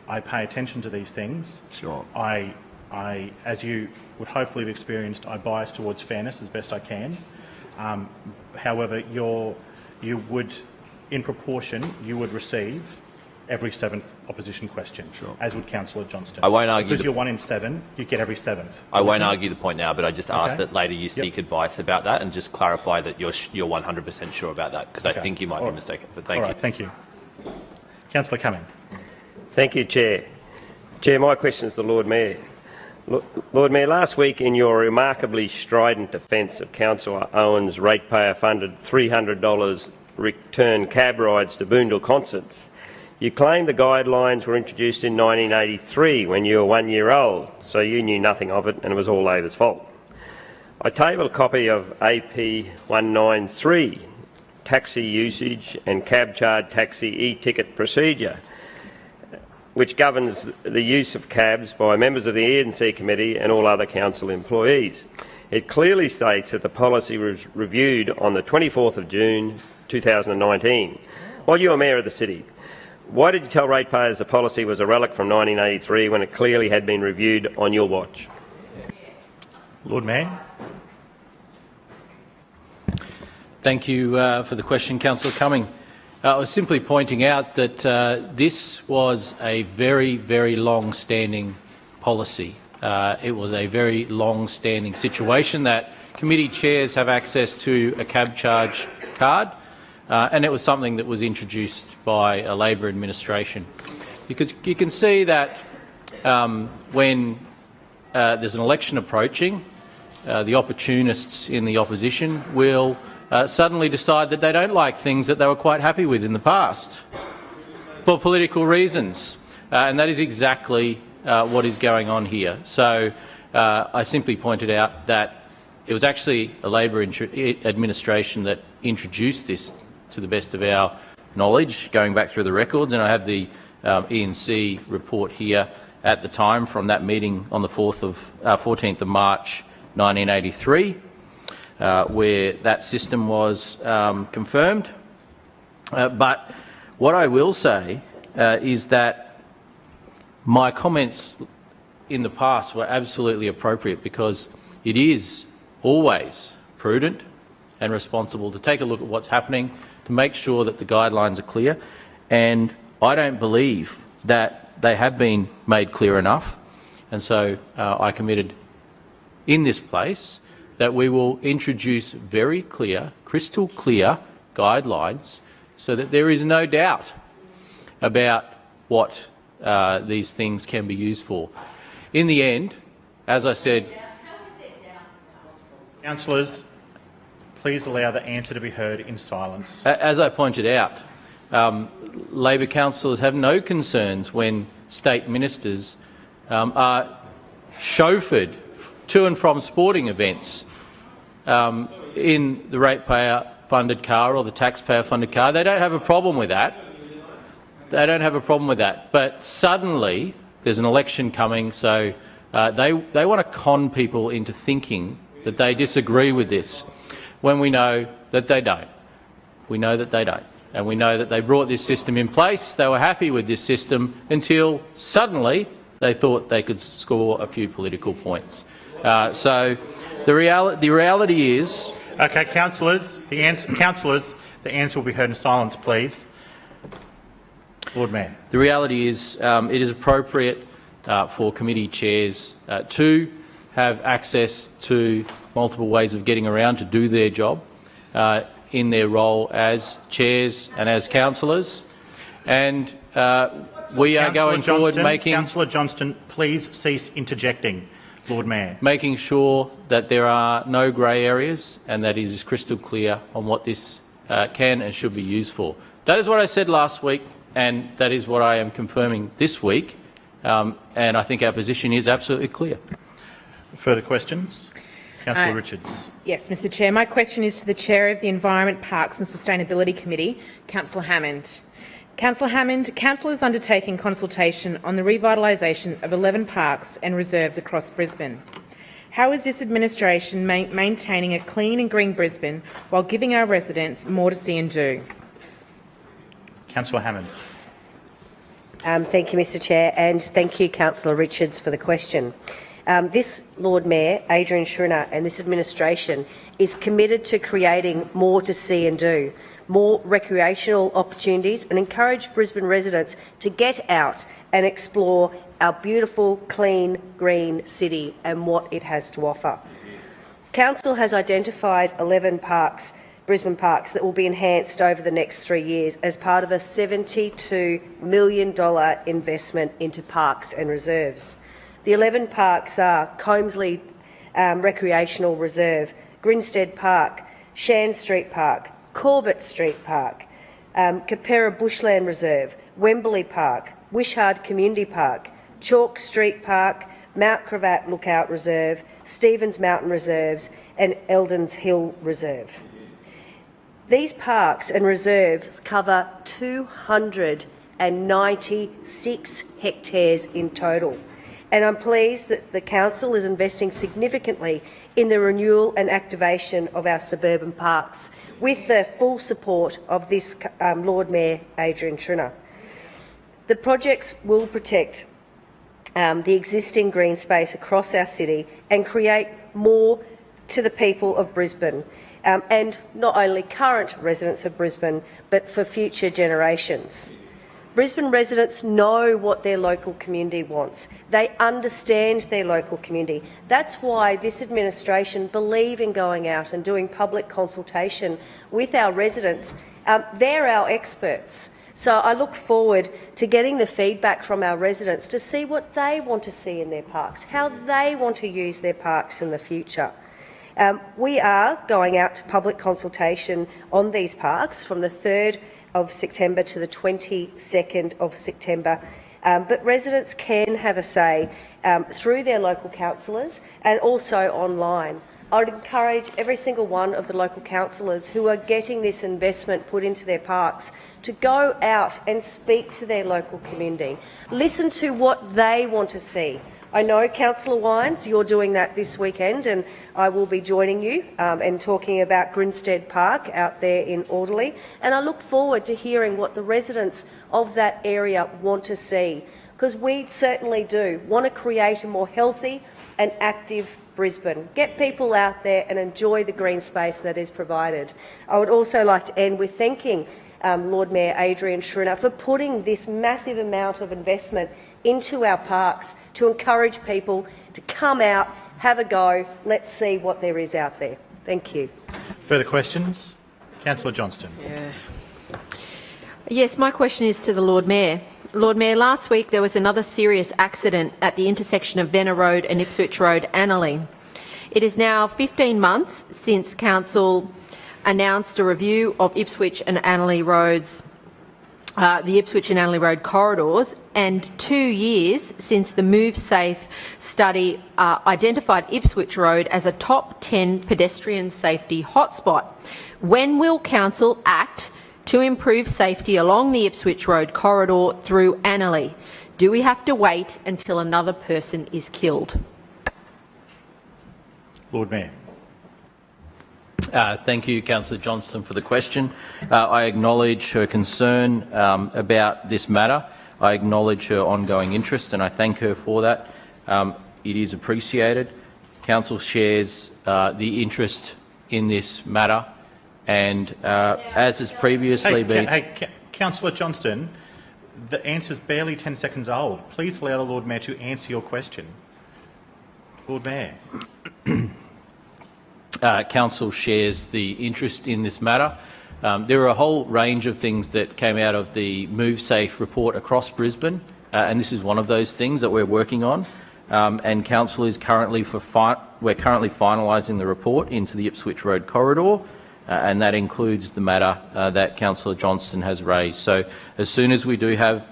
Speaker 1: I pay attention to these things.
Speaker 5: Sure.
Speaker 1: I, as you would hopefully have experienced, I bias towards fairness as best I can. However, you would, in proportion, you would receive every 7th opposition question,
Speaker 5: Sure.
Speaker 1: as would Councillor Johnston.
Speaker 5: I won't argue
Speaker 1: Because
Speaker 5: the-
Speaker 1: you're 1 in 7, you get every 7th.
Speaker 5: I won't argue the point now, but I just ask
Speaker 1: Okay.
Speaker 5: that later you seek advice about that and just clarify that you're 100% sure about that, because I think you might be mistaken. But thank
Speaker 1: All
Speaker 5: you.
Speaker 1: right, thank you. Councillor Cumming.
Speaker 11: Thank you, Chair. Chair, my question is to the Lord Mayor. Lord Mayor, last week in your remarkably strident defence of Councillor Owen's ratepayer-funded $300 return cab rides to Boondall concerts, you claimed the guidelines were introduced in 1983 when you were 1 year old, so you knew nothing of it and it was all Labor's fault. I table a copy of AP 193, Taxi Usage and Cab Charge Taxi E-Ticket Procedure, which governs the use of cabs by members of the E&C Committee and all other council employees. It clearly states that the policy was reviewed on the 24th of June 2019. While you were Mayor of the City, why did you tell ratepayers the policy was a relic from 1983 when it clearly had been reviewed on your watch?
Speaker 1: Lord Mayor.
Speaker 5: Thank you for the question, Councillor Cumming. I was simply pointing out that this was a very, very long-standing policy. It was a very long-standing situation that committee chairs have access to a cab charge card, and it was something that was introduced by a Labor administration. Because you can see that when there's an election approaching, the opportunists in the opposition will suddenly decide that they don't like things that they were quite happy with in the past for political reasons. And that is exactly what is going on here. So I simply pointed out that it was actually a Labor administration that introduced this, to the best of our knowledge, going back through the records. And I have the E&C report here at the time from that meeting on the 14th of March 1983. Where that system was confirmed. But what I will say is that my comments in the past were absolutely appropriate, because it is always prudent and responsible to take a look at what's happening, to make sure that the guidelines are clear. And I don't believe that they have been made clear enough. And so I committed in this place that we will introduce very clear, crystal clear guidelines so that there is no doubt about what these things can be used for. In the end, as I said...
Speaker 1: Councillors, please allow the answer to be heard in silence.
Speaker 5: As I pointed out, Labor councillors have no concerns when state ministers are chauffeured to and from sporting events in the ratepayer-funded car or the taxpayer-funded car. They don't have a problem with that. They don't have a problem with that. But suddenly there's an election coming, so they want to con people into thinking that they disagree with this, when we know that they don't. We know that they don't. And we know that they brought this system in place. They were happy with this system until suddenly they thought they could score a few political points. So the reality is...
Speaker 1: Okay, councillors, the answer will be heard in silence, please. Lord Mayor.
Speaker 5: The reality is it is appropriate for committee chairs to have access to multiple ways of getting around to do their job in their role as chairs and as councillors. And we are going forward making...
Speaker 1: Councillor Johnston, please cease interjecting. Lord Mayor.
Speaker 5: Making sure that there are no grey areas and that it is crystal clear on what this can and should be used for. That is what I said last week, and that is what I am confirming this week, and I think our position is absolutely clear.
Speaker 1: Further questions? Councillor Richards.
Speaker 2: Yes, Mr Chair. My question is to the Chair of the Environment, Parks and Sustainability Committee, Councillor Hammond. Councillor Hammond, Council is undertaking consultation on the revitalisation of 11 parks and reserves across Brisbane. How is this administration maintaining a clean and green Brisbane while giving our residents more to see and do?
Speaker 1: Councillor Hammond.
Speaker 14: Thank you, Mr Chair, and thank you, Councillor Richards, for the question. This Lord Mayor, Adrian Schrinner, and this administration is committed to creating more to see and do, more recreational opportunities, and encourage Brisbane residents to get out and explore our beautiful, clean, green city and what it has to offer. Council has identified 11 parks, Brisbane parks, that will be enhanced over the next 3 years as part of a $72 million investment into parks and reserves. The 11 parks are Combsley Recreational Reserve, Grinstead Park, Shan Street Park, Corbett Street Park, Capera Bushland Reserve, Wembley Park, Wishart Community Park, Chalk Street Park, Mount Cravat Lookout Reserve, Stevens Mountain Reserves and Eldons Hill Reserve. These parks and reserves cover 296 hectares in total, and I'm pleased that the Council is investing significantly in the renewal and activation of our suburban parks, with the full support of this Lord Mayor Adrian Schrinner. The projects will protect the existing green space across our city and create more to the people of Brisbane, and not only current residents of Brisbane, but for future generations. Brisbane residents know what their local community wants. They understand their local community. That's why this administration believe in going out and doing public consultation with our residents. They're our experts. So I look forward to getting the feedback from our residents to see what they want to see in their parks, how they want to use their parks in the future. We are going out to public consultation on these parks from the 3rd of September to the 22nd of September, but residents can have a say through their local councillors and also online. I would encourage every single one of the local councillors who are getting this investment put into their parks to go out and speak to their local community. Listen to what they want to see. I know, Councillor Wines, you're doing that this weekend, and I will be joining you and talking about Grinstead Park out there in Alderley. And I look forward to hearing what the residents of that area want to see, because we certainly do want to create a more healthy and active Brisbane. Get people out there and enjoy the green space that is provided. I would also like to end with thanking Lord Mayor Adrian Schrinner for putting this massive amount of investment into our parks to encourage people to come out, have a go. Let's see what there is out there. Thank you.
Speaker 1: Further questions? Councillor Johnston.
Speaker 4: Yes, my question is to the Lord Mayor. Lord Mayor, last week there was another serious accident at the intersection of Venner Road and Ipswich Road, Annerley. It is now 15 months since Council announced a review of Ipswich and Annerley Roads, the Ipswich and Annerley Road corridors, and 2 years since the Move Safe study identified Ipswich Road as a top 10 pedestrian safety hotspot. When will Council act to improve safety along the Ipswich Road corridor through Annerley? Do we have to wait until another person is killed?
Speaker 1: Lord Mayor.
Speaker 5: Thank you, Councillor Johnston, for the question. I acknowledge her concern about this matter. I acknowledge her ongoing interest, and I thank her for that. It is appreciated. Council shares the interest in this matter, and as has previously been...
Speaker 1: Councillor Johnston, the answer is barely 10 seconds old. Please allow the Lord Mayor to answer your question. Lord Mayor.
Speaker 5: Council shares the interest in this matter. There are a whole range of things that came out of the Move Safe report across Brisbane, and this is one of those things that we're working on. And Council is currently we're currently finalising the report into the Ipswich Road corridor, and that includes the matter that Councillor Johnston has raised. So as soon as we do have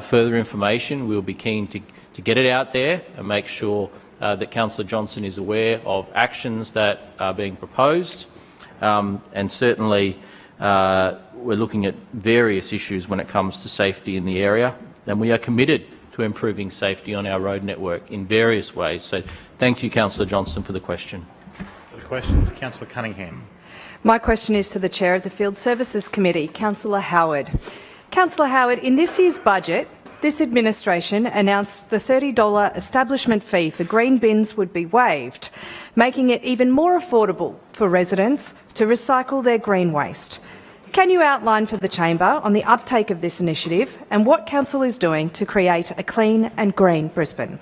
Speaker 5: further information, we'll be keen to get it out there and make sure that Councillor Johnston is aware of actions that are being proposed, and certainly we're looking at various issues when it comes to safety in the area, and we are committed to improving safety on our road network in various ways. So thank you, Councillor Johnston, for the question.
Speaker 1: For the questions, Councillor Cunningham.
Speaker 15: My question is to the Chair of the Field Services Committee, Councillor Howard. Councillor Howard, in this year's budget, this administration announced the $30 establishment fee for green bins would be waived, making it even more affordable for residents to recycle their green waste. Can you outline for the Chamber on the uptake of this initiative and what Council is doing to create a clean and green Brisbane?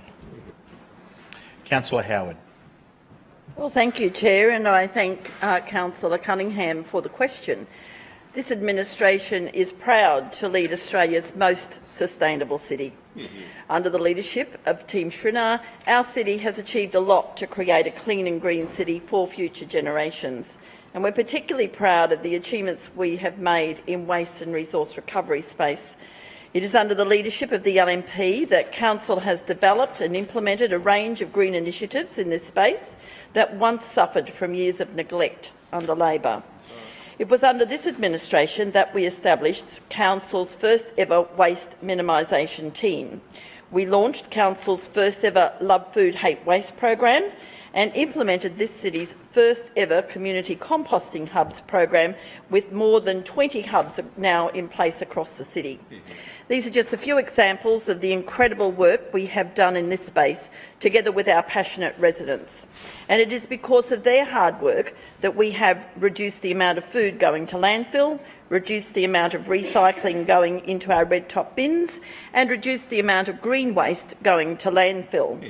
Speaker 1: Councillor Howard.
Speaker 16: Well, thank you, Chair, and I thank Councillor Cunningham for the question. This administration is proud to lead Australia's most sustainable city. Under the leadership of Team Schrinner, our city has achieved a lot to create a clean and green city for future generations. And we're particularly proud of the achievements we have made in waste and resource recovery space. It is under the leadership of the LNP that Council has developed and implemented a range of green initiatives in this space that once suffered from years of neglect under Labor. It was under this administration that we established Council's first ever waste minimisation team. We launched Council's first ever Love Food Hate Waste program and implemented this city's first ever community composting hubs program, with more than 20 hubs now in place across the city. These are just a few examples of the incredible work we have done in this space together with our passionate residents. And it is because of their hard work that we have reduced the amount of food going to landfill, reduced the amount of recycling going into our red top bins, and reduced the amount of green waste going to landfill.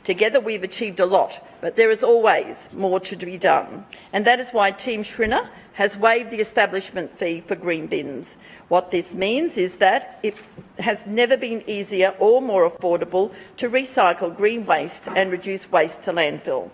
Speaker 16: Together we've achieved a lot, but there is always more to be done. And that is why Team Schrinner has waived the establishment fee for green bins. What this means is that it has never been easier or more affordable to recycle green waste and reduce waste to landfill.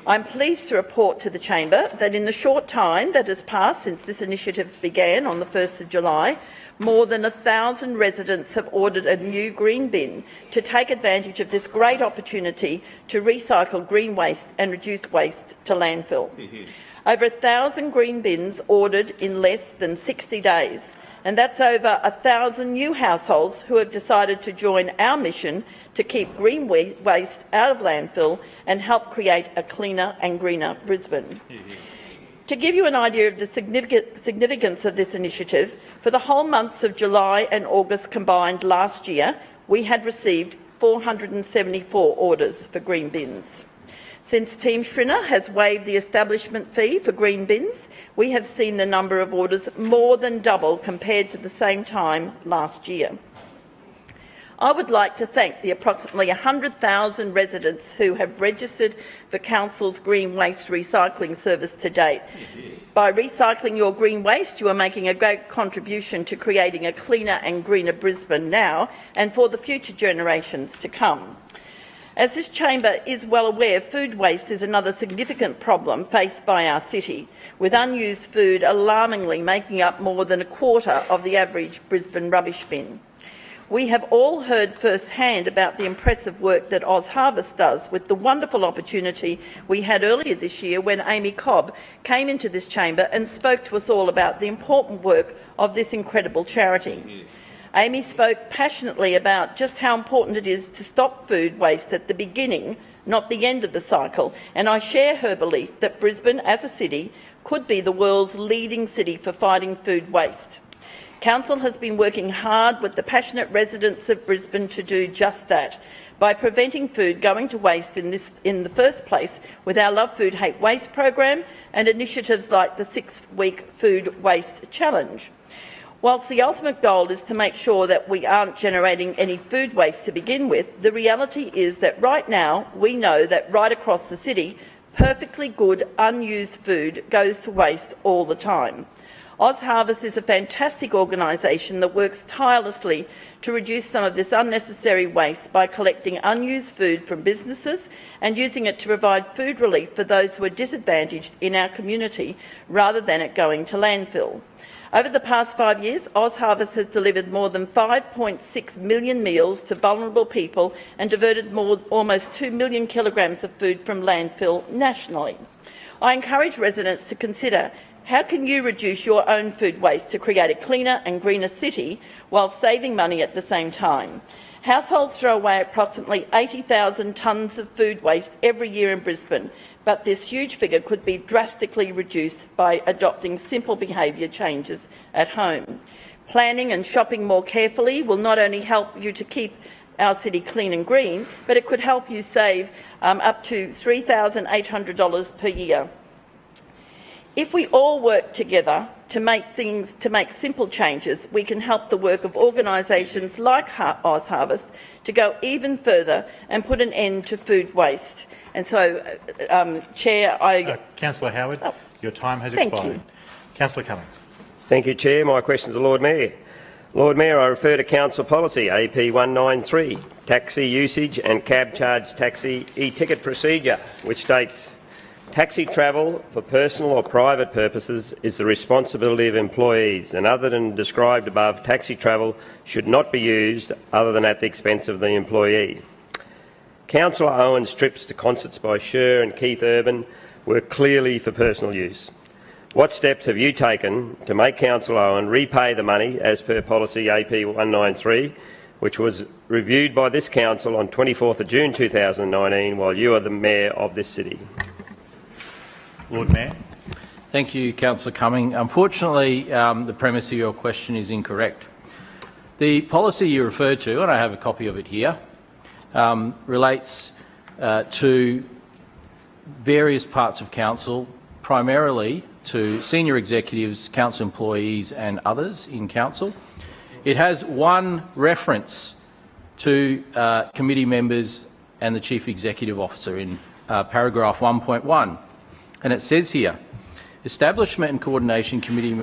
Speaker 16: I'm pleased to report to the Chamber that in the short time that has passed since this initiative began on the 1st of July, more than 1,000 residents have ordered a new green bin to take advantage of this great opportunity to recycle green waste and reduce waste to landfill. Over 1,000 green bins ordered in less than 60 days, and that's over 1,000 new households who have decided to join our mission to keep green waste out of landfill and help create a cleaner and greener Brisbane. To give you an idea of the significance of this initiative, for the whole months of July and August combined last year, we had received 474 orders for green bins. Since Team Schrinner has waived the establishment fee for green bins, we have seen the number of orders more than double compared to the same time last year. I would like to thank the approximately 100,000 residents who have registered for Council's green waste recycling service to date. By recycling your green waste, you are making a great contribution to creating a cleaner and greener Brisbane now and for the future generations to come. As this chamber is well aware, food waste is another significant problem faced by our city, with unused food alarmingly making up more than a quarter of the average Brisbane rubbish bin. We have all heard firsthand about the impressive work that OzHarvest does, with the wonderful opportunity we had earlier this year when Amy Cobb came into this chamber and spoke to us all about the important work of this incredible charity. Amy spoke passionately about just how important it is to stop food waste at the beginning, not the end of the cycle, and I share her belief that Brisbane as a city could be the world's leading city for fighting food waste. Council has been working hard with the passionate residents of Brisbane to do just that, by preventing food going to waste in the first place with our Love Food Hate Waste program and initiatives like the 6-week Food Waste Challenge. Whilst the ultimate goal is to make sure that we aren't generating any food waste to begin with, the reality is that right now we know that right across the city, perfectly good unused food goes to waste all the time. OzHarvest is a fantastic organisation that works tirelessly to reduce some of this unnecessary waste by collecting unused food from businesses and using it to provide food relief for those who are disadvantaged in our community rather than it going to landfill. Over the past 5 years, OzHarvest has delivered more than 5.6 million meals to vulnerable people and diverted almost 2 million kilograms of food from landfill nationally. I encourage residents to consider, how can you reduce your own food waste to create a cleaner and greener city while saving money at the same time? Households throw away approximately 80,000 tonnes of food waste every year in Brisbane, but this huge figure could be drastically reduced by adopting simple behaviour changes at home. Planning and shopping more carefully will not only help you to keep our city clean and green, but it could help you save up to $3,800 per year. If we all work together to make simple changes, we can help the work of organisations like OzHarvest to go even further and put an end to food waste. And so, Chair,
Speaker 1: Councillor Howard, your time has
Speaker 16: Thank
Speaker 1: expired.
Speaker 16: you.
Speaker 1: Councillor Cummings.
Speaker 11: Thank you, Chair. My question to the Lord Mayor. Lord Mayor, I refer to Council Policy AP 193, Taxi Usage and Cab Charge Taxi E-Ticket Procedure, which states, taxi travel for personal or private purposes is the responsibility of employees, and other than described above, taxi travel should not be used other than at the expense of the employee. Councillor Owen's trips to concerts by Cher and Keith Urban were clearly for personal use. What steps have you taken to make Councillor Owen repay the money as per policy AP 193 which was reviewed by this council on 24th of June 2019 while you are the Mayor of this city?
Speaker 1: Lord Mayor.
Speaker 5: Thank you, Councillor Cumming. Unfortunately, the premise of your question is incorrect. The policy you referred to, and I have a copy of it here, relates to various parts of council, primarily to senior executives, council employees and others in council. It has one reference to committee members and the Chief Executive Officer in paragraph 1.1, and it says here, Establishment and Coordination Committee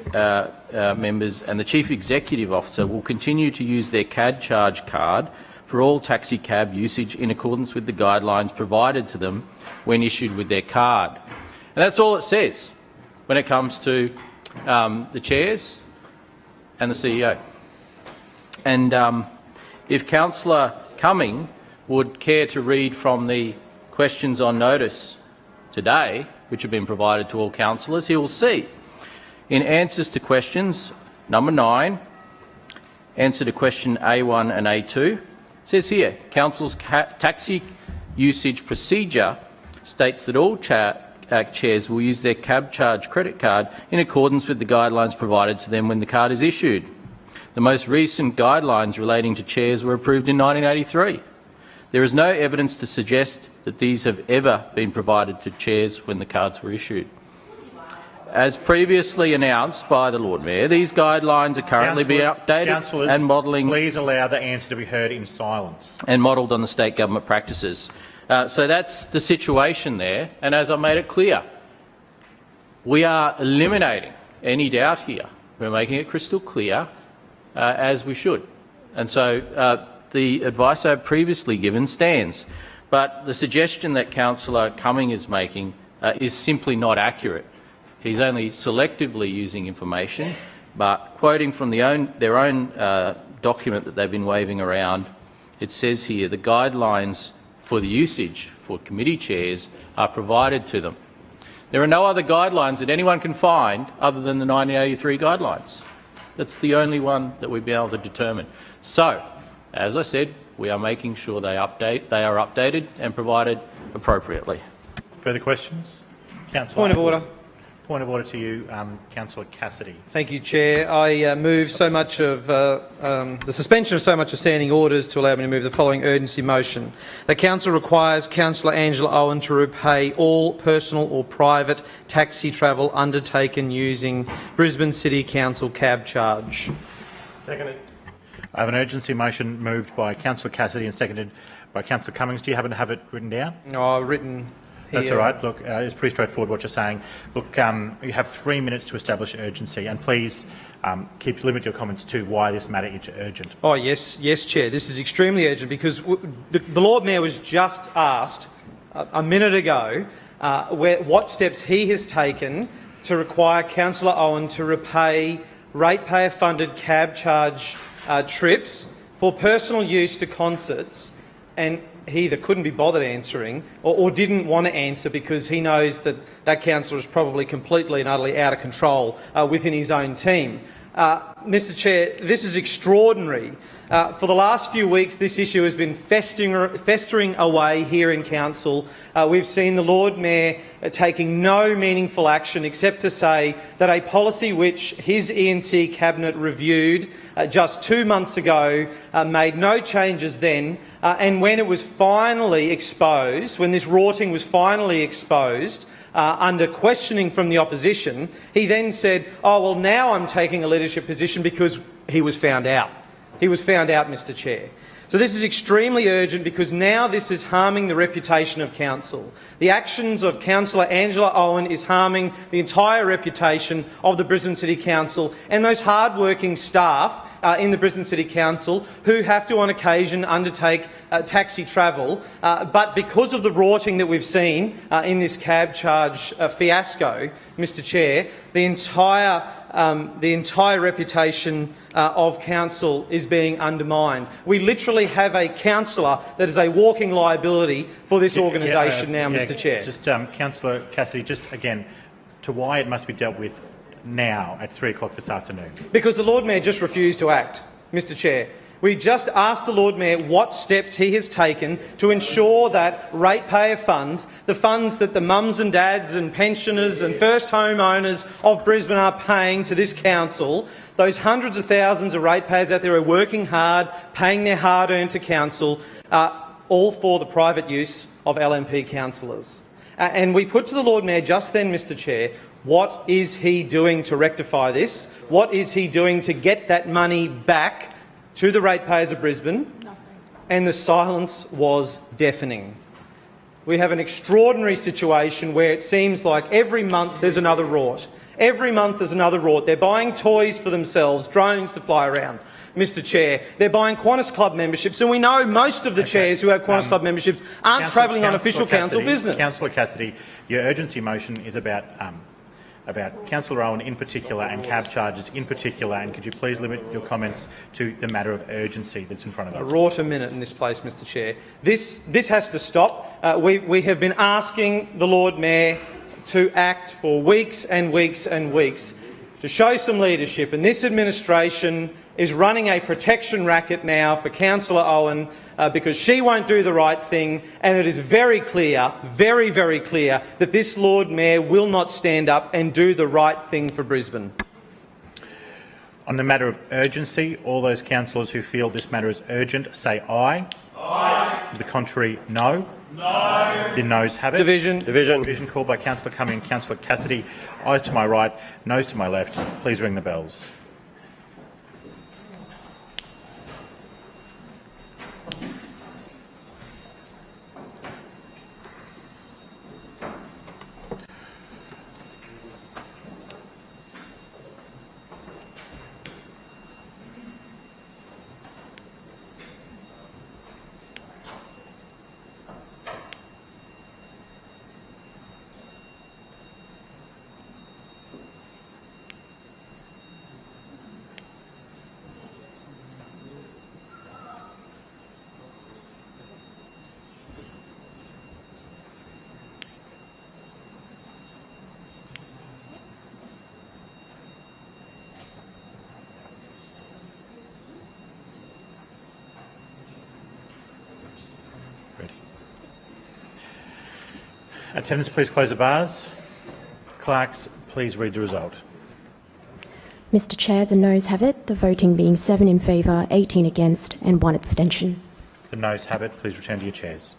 Speaker 5: members and the Chief Executive Officer will continue to use their CAD charge card for all taxi cab usage in accordance with the guidelines provided to them when issued with their card. And that's all it says when it comes to the chairs and the CEO. And if Councillor Cumming would care to read from the questions on notice today, which have been provided to all councillors, he will see in answers to questions number 9, answer to question A1 and A2, it says here, Council's taxi usage procedure states that all chairs will use their cab charge credit card in accordance with the guidelines provided to them when the card is issued. The most recent guidelines relating to chairs were approved in 1983. There is no evidence to suggest that these have ever been provided to chairs when the cards were issued. As previously announced by the Lord Mayor, these guidelines are currently being updated and modelling.
Speaker 1: Please allow the answer to be heard in silence.
Speaker 5: And modelled on the state government practices. So that's the situation there. And as I made it clear, we are eliminating any doubt here. We're making it crystal clear, as we should. And so the advice I've previously given stands. But the suggestion that Councillor Cumming is making is simply not accurate. He's only selectively using information, but quoting from their own document that they've been waving around, it says here the guidelines for the usage for committee chairs are provided to them. There are no other guidelines that anyone can find other than the 1983 guidelines. That's the only one that we've been able to determine. So, as I said, we are making sure they are updated and provided appropriately.
Speaker 1: Further questions? Councillor.
Speaker 17: Point of order.
Speaker 1: Point of order to you, Councillor Cassidy.
Speaker 17: Thank you, Chair. I move so much of the suspension of so much of standing orders to allow me to move the following urgency motion. The Council requires Councillor Angela Owen to repay all personal or private taxi travel undertaken using Brisbane City Council cab charge.
Speaker 1: Seconded. I have an urgency motion moved by Councillor Cassidy and seconded by Councillor Cummings. Do you happen to have it written down?
Speaker 17: No, written here.
Speaker 1: That's all right. Look, it's pretty straightforward what you're saying. Look, you have 3 minutes to establish urgency, and please limit your comments to why this matter is urgent.
Speaker 17: Oh, yes, Chair. This is extremely urgent because the Lord Mayor was just asked a minute ago what steps he has taken to require Councillor Owen to repay ratepayer-funded cab charge trips for personal use to concerts, and he either couldn't be bothered answering or didn't want to answer because he knows that that councillor is probably completely and utterly out of control within his own team. Mr Chair, this is extraordinary. For the last few weeks, this issue has been festering away here in Council. We've seen the Lord Mayor taking no meaningful action except to say that a policy which his ENC Cabinet reviewed just 2 months ago made no changes then, and when it was finally exposed, when this rorting was finally exposed, under questioning from the opposition, he then said, oh, well, now I'm taking a leadership position because he was found out. He was found out, Mr Chair. So this is extremely urgent because now this is harming the reputation of Council. The actions of Councillor Angela Owen is harming the entire reputation of the Brisbane City Council and those hard-working staff in the Brisbane City Council who have to on occasion undertake taxi travel, but because of the rorting that we've seen in this cab charge fiasco, Mr Chair, the entire reputation of Council is being undermined. We literally have a councillor that is a walking liability for this organisation now, Mr Chair.
Speaker 1: Just, Councillor Cassidy, just again, to why it must be dealt with now at 3 o'clock this afternoon.
Speaker 17: Because the Lord Mayor just refused to act, Mr Chair. We just asked the Lord Mayor what steps he has taken to ensure that ratepayer funds, the funds that the mums and dads and pensioners and first home owners of Brisbane are paying to this council, those hundreds of thousands of ratepayers out there are working hard, paying their hard-earned to council, all for the private use of LNP councillors. And we put to the Lord Mayor just then, Mr Chair, what is he doing to rectify this? What is he doing to get that money back to the ratepayers of Brisbane? Nothing. And the silence was deafening. We have an extraordinary situation where it seems like every month there's another rort. Every month there's another rort. They're buying toys for themselves, drones to fly around, Mr Chair. They're buying Qantas Club memberships, and we know most of the chairs who have Qantas Club memberships aren't travelling on official council business.
Speaker 1: Councillor Cassidy, your urgency motion is about Councillor Owen in particular and cab charges in particular, and could you please limit your comments to the matter of urgency that's in front of us?
Speaker 17: A rort a minute in this place, Mr Chair. This has to stop. We have been asking the Lord Mayor to act for weeks and weeks and weeks, to show some leadership, and this administration is running a protection racket now for Councillor Owen because she won't do the right thing, and it is very clear, very, very clear, that this Lord Mayor will not stand up and do the right thing for Brisbane.
Speaker 1: On the matter of urgency, all those councillors who feel this matter is urgent say aye. Aye. The contrary, no. No. The noes have it.
Speaker 17: Division.
Speaker 1: Division called by Councillor Cumming and Councillor Cassidy. Ayes to my right, noes to my left. Please ring the bells. Attendants, please close the bars. Clerks, please read the result.
Speaker 13: Mr Chair, the noes have it, the voting being 7 in favour, 18 against and 1 abstention.
Speaker 1: The noes have it. Please return to your chairs.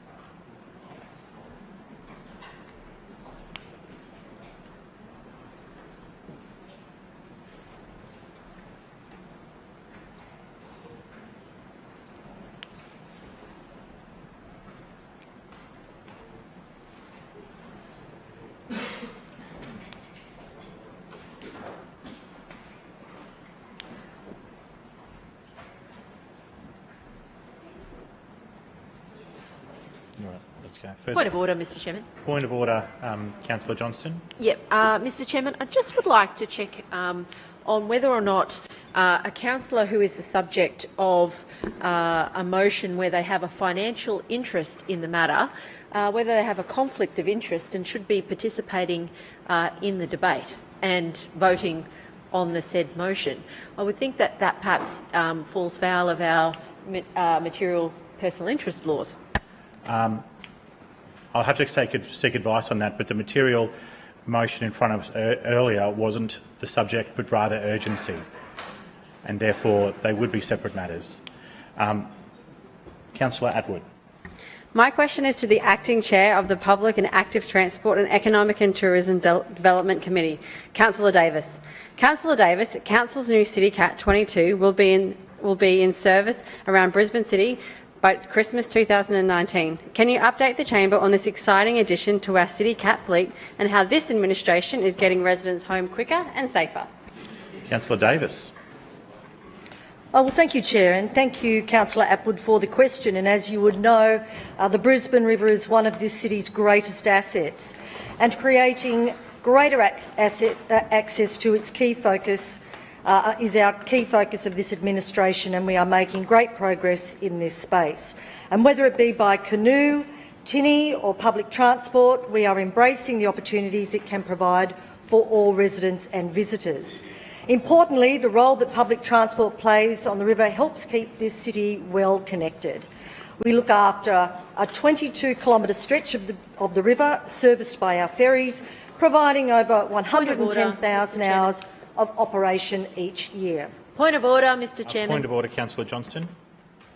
Speaker 4: Point of order, Mr Chairman.
Speaker 1: Point of order, Councillor Johnston.
Speaker 4: Yep, Mr Chairman, I just would like to check on whether or not a councillor who is the subject of a motion where they have a financial interest in the matter, whether they have a conflict of interest and should be participating in the debate and voting on the said motion. I would think that that perhaps falls foul of our material personal interest laws.
Speaker 1: I'll have to seek advice on that, but the material motion in front of us earlier wasn't the subject but rather urgency, and therefore they would be separate matters. Councillor Atwood.
Speaker 18: My question is to the Acting Chair of the Public and Active Transport and Economic and Tourism Development Committee, Councillor Davis. Councillor Davis, Council's new CityCat 22 will be in service around Brisbane City by Christmas 2019. Can you update the Chamber on this exciting addition to our CityCat fleet and how this administration is getting residents home quicker and safer?
Speaker 1: Councillor Davis.
Speaker 19: Oh, well, thank you, Chair, and thank you, Councillor Atwood, for the question. And as you would know, the Brisbane River is one of this city's greatest assets, and creating greater access to its key focus is our key focus of this administration, and we are making great progress in this space. And whether it be by canoe, tinny or public transport, we are embracing the opportunities it can provide for all residents and visitors. Importantly, the role that public transport plays on the river helps keep this city well connected. We look after a 22-kilometre stretch of the river serviced by our ferries, providing over 110,000 hours of operation each year.
Speaker 4: Point of order, Mr Chairman.
Speaker 1: Point of order, Councillor Johnston.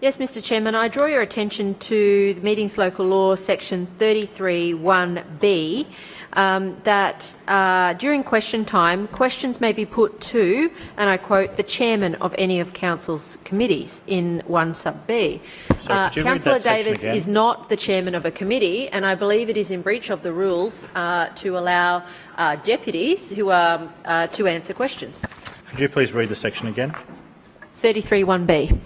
Speaker 4: Yes, Mr Chairman. I draw your attention to the Meetings Local Law section 33(1)(b) that during question time, questions may be put to, and I quote, the chairman of any of Council's committees in 1 sub B. Councillor Davis is not the chairman of a committee, and I believe it is in breach of the rules to allow deputies who are to answer questions.
Speaker 1: Could you please read the section again?
Speaker 4: 33(1)(b).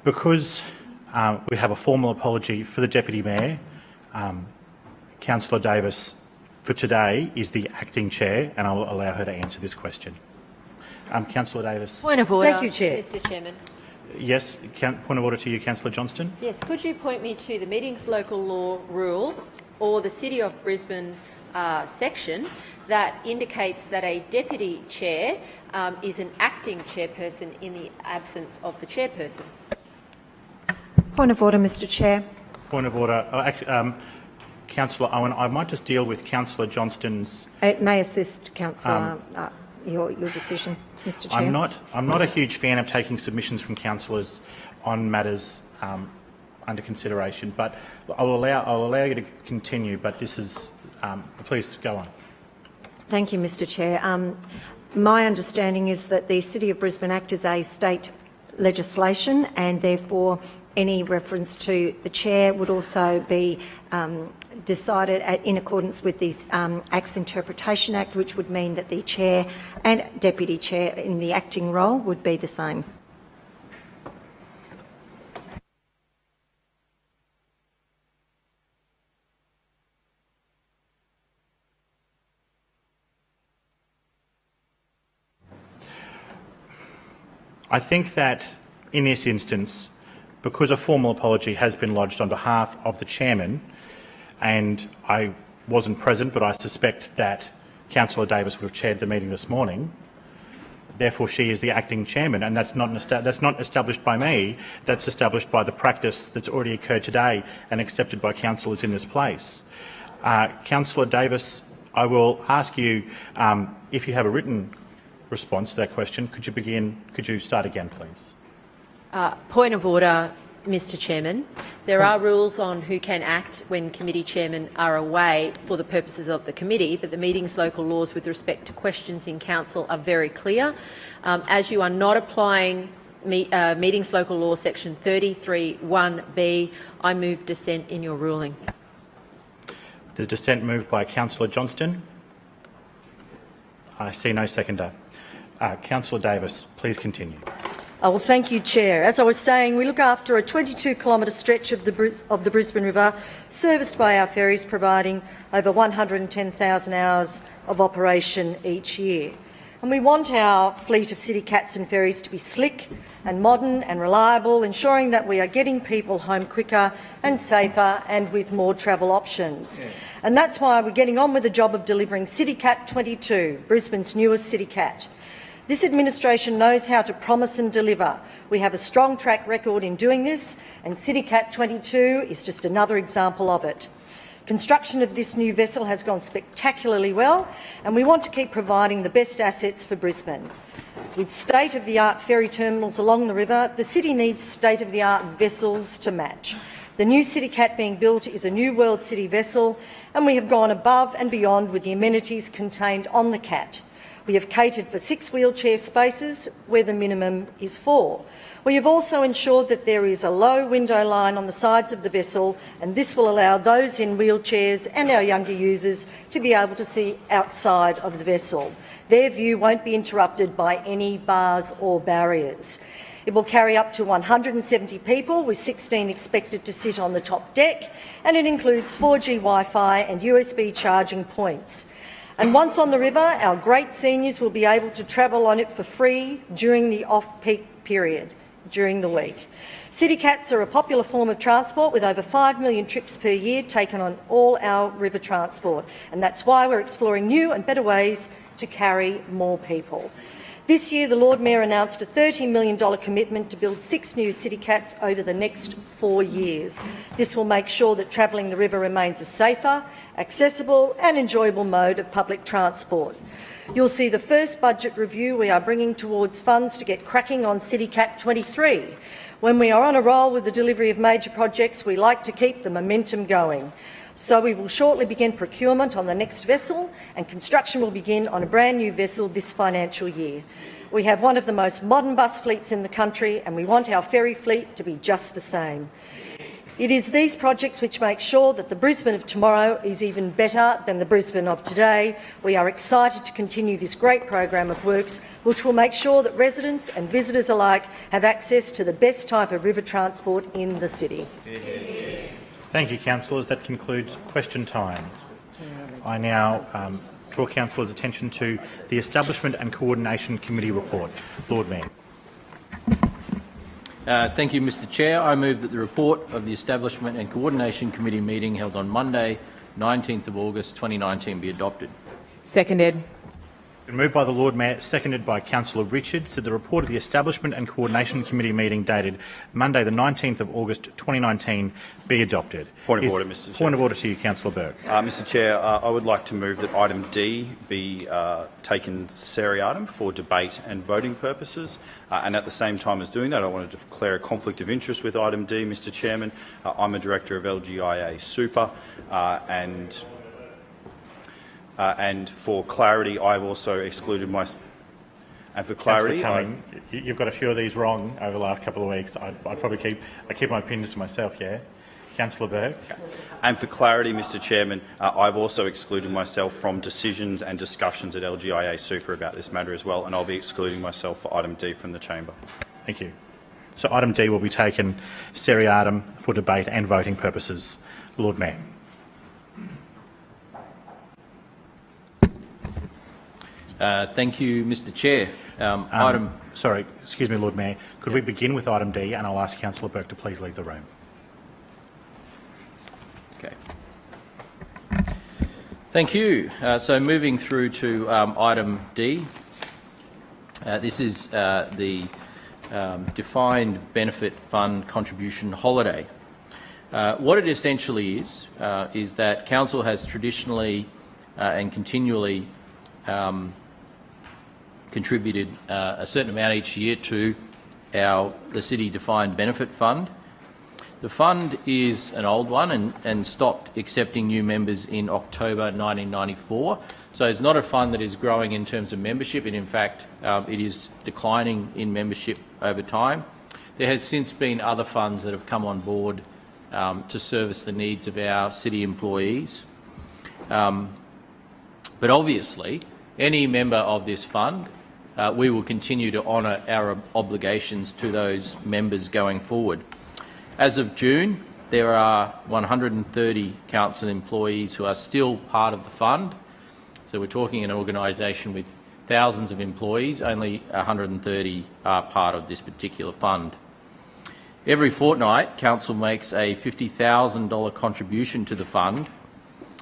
Speaker 1: Because we have a formal apology for the Deputy Mayor, Councillor Davis for today is the acting chair, and I will allow her to answer this question. Councillor Davis.
Speaker 4: Point of order,
Speaker 19: Thank you, Chair.
Speaker 4: Mr Chairman.
Speaker 1: Yes, point of order to you, Councillor Johnston.
Speaker 4: Yes, could you point me to the Meetings Local Law rule or the City of Brisbane section that indicates that a deputy chair is an acting chairperson in the absence of the chairperson?
Speaker 19: Point of order, Mr Chair.
Speaker 1: Point of order. Councillor Owen, I might just deal with Councillor Johnston's...
Speaker 19: It may assist, Councillor, your decision, Mr Chair.
Speaker 1: I'm not a huge fan of taking submissions from councillors on matters under consideration, but I'll allow you to continue. But this is please go on.
Speaker 19: Thank you, Mr Chair. My understanding is that the City of Brisbane Act is a state legislation, and therefore any reference to the chair would also be decided in accordance with the Acts Interpretation Act, which would mean that the chair and deputy chair in the acting role would be the same.
Speaker 1: I think that in this instance, because a formal apology has been lodged on behalf of the chairman, and I wasn't present, but I suspect that Councillor Davis would have chaired the meeting this morning, therefore she is the acting chairman, and that's not established by me, that's established by the practice that's already occurred today and accepted by councillors in this place. Councillor Davis, I will ask you if you have a written response to that question. Could you start again, please?
Speaker 4: Point of order, Mr Chairman. There are rules on who can act when committee chairmen are away for the purposes of the committee, but the Meetings Local Laws with respect to questions in council are very clear. As you are not applying Meetings Local Law section 33(1)(b), I move dissent in your ruling.
Speaker 1: The dissent moved by Councillor Johnston. I see no seconder. Councillor Davis, please continue.
Speaker 19: Well, thank you, Chair. As I was saying, we look after a 22-kilometre stretch of the Brisbane River, serviced by our ferries, providing over 110,000 hours of operation each year. And we want our fleet of city cats and ferries to be slick and modern and reliable, ensuring that we are getting people home quicker and safer and with more travel options. Yeah. And that's why we're getting on with the job of delivering CityCat 22, Brisbane's newest city cat. This administration knows how to promise and deliver. We have a strong track record in doing this, and CityCat 22 is just another example of it. Construction of this new vessel has gone spectacularly well, and we want to keep providing the best assets for Brisbane. With state-of-the-art ferry terminals along the river, the city needs state-of-the-art vessels to match. The new CityCat being built is a new World City vessel, and we have gone above and beyond with the amenities contained on the Cat. We have catered for 6 wheelchair spaces where the minimum is 4. We have also ensured that there is a low window line on the sides of the vessel, and this will allow those in wheelchairs and our younger users to be able to see outside of the vessel. Their view won't be interrupted by any bars or barriers. It will carry up to 170 people, with 16 expected to sit on the top deck, and it includes 4G Wi-Fi and USB charging points. And once on the river, our great seniors will be able to travel on it for free during the off-peak period, during the week. CityCats are a popular form of transport, with over 5 million trips per year taken on all our river transport, and that's why we're exploring new and better ways to carry more people. This year, the Lord Mayor announced a $30 million commitment to build 6 new CityCats over the next 4 years. This will make sure that travelling the river remains a safer, accessible and enjoyable mode of public transport. You'll see the first budget review we are bringing towards funds to get cracking on CityCat 23. When we are on a roll with the delivery of major projects, we like to keep the momentum going. So we will shortly begin procurement on the next vessel, and construction will begin on a brand new vessel this financial year. We have one of the most modern bus fleets in the country, and we want our ferry fleet to be just the same. It is these projects which make sure that the Brisbane of tomorrow is even better than the Brisbane of today. We are excited to continue this great program of works, which will make sure that residents and visitors alike have access to the best type of river transport in the city.
Speaker 1: Thank you, councillors. That concludes question time. I now draw councillors' attention to the Establishment and Coordination Committee report. Lord Mayor.
Speaker 5: Thank you, Mr Chair. I move that the report of the Establishment and Coordination Committee meeting held on Monday, 19th of August 2019 be adopted.
Speaker 2: Seconded.
Speaker 1: Been moved by the Lord Mayor, seconded by Councillor Richards, that the report of the Establishment and Coordination Committee meeting dated Monday the 19th of August 2019 be adopted.
Speaker 8: Point of order, Mr Chair.
Speaker 1: Point of order to you, Councillor Burke.
Speaker 8: Mr Chair, I would like to move that item D be taken seriatim for debate and voting purposes. And at the same time as doing that, I want to declare a conflict of interest with item D, Mr Chairman. I'm a director of LGIA Super, and for clarity, I've also excluded my. And for clarity,
Speaker 1: you've got a few of these wrong over the last couple of weeks. I'd probably keep my opinions to myself. Yeah, Councillor Burke.
Speaker 8: And for clarity, Mr Chairman, I've also excluded myself from decisions and discussions at LGIA Super about this matter as well, and I'll be excluding myself for item D from the chamber.
Speaker 1: Thank you. So item D will be taken seriatim for debate and voting purposes. Lord Mayor.
Speaker 5: Thank you, Mr Chair.
Speaker 1: Sorry, excuse me, Lord Mayor. Could we begin with item D, and I'll ask Councillor Burke to please leave the room.
Speaker 5: Okay. Thank you. So moving through to item D. This is the Defined Benefit Fund Contribution Holiday. What it essentially is that Council has traditionally and continually contributed a certain amount each year to the City Defined Benefit Fund. The fund is an old one and stopped accepting new members in October 1994. So it's not a fund that is growing in terms of membership, and in fact it is declining in membership over time. There has since been other funds that have come on board to service the needs of our city employees. But obviously, any member of this fund, we will continue to honour our obligations to those members going forward. As of June, there are 130 council employees who are still part of the fund. So we're talking an organisation with thousands of employees, only 130 are part of this particular fund. Every fortnight, council makes a $50,000 contribution to the fund,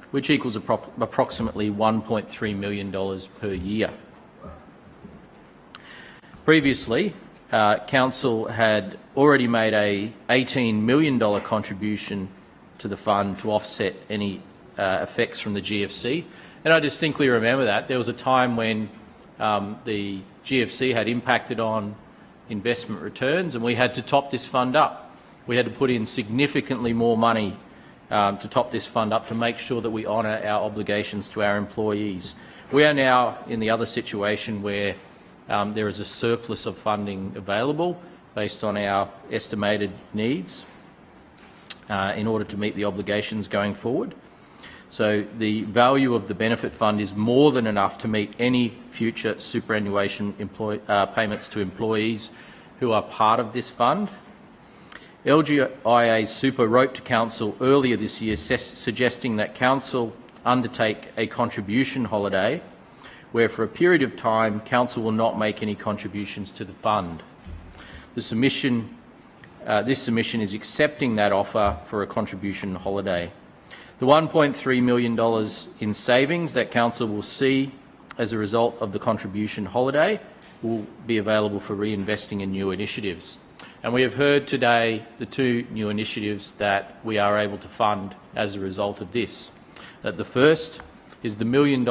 Speaker 5: which equals approximately $1.3 million per year. Previously, Council had already made a $18 million contribution to the fund to offset any effects from the GFC. And I distinctly remember that. There was a time when the GFC had impacted on investment returns, and we had to top this fund up. we had to put in significantly more money to top this fund up to make sure that we honour our obligations to our employees. We are now in the other situation where there is a surplus of funding available based on our estimated needs in order to meet the obligations going forward. So the value of the benefit fund is more than enough to meet any future superannuation payments to employees who are part of this fund. LGIA Super wrote to Council earlier this year suggesting that Council undertake a contribution holiday where for a period of time Council will not make any contributions to the fund. This submission is accepting that offer for a contribution holiday. The $1.3 million in savings that Council will see as a result of the contribution holiday will be available for reinvesting in new initiatives. And we have heard today the two new initiatives that we are able to fund as a result of this. The first is the $1 million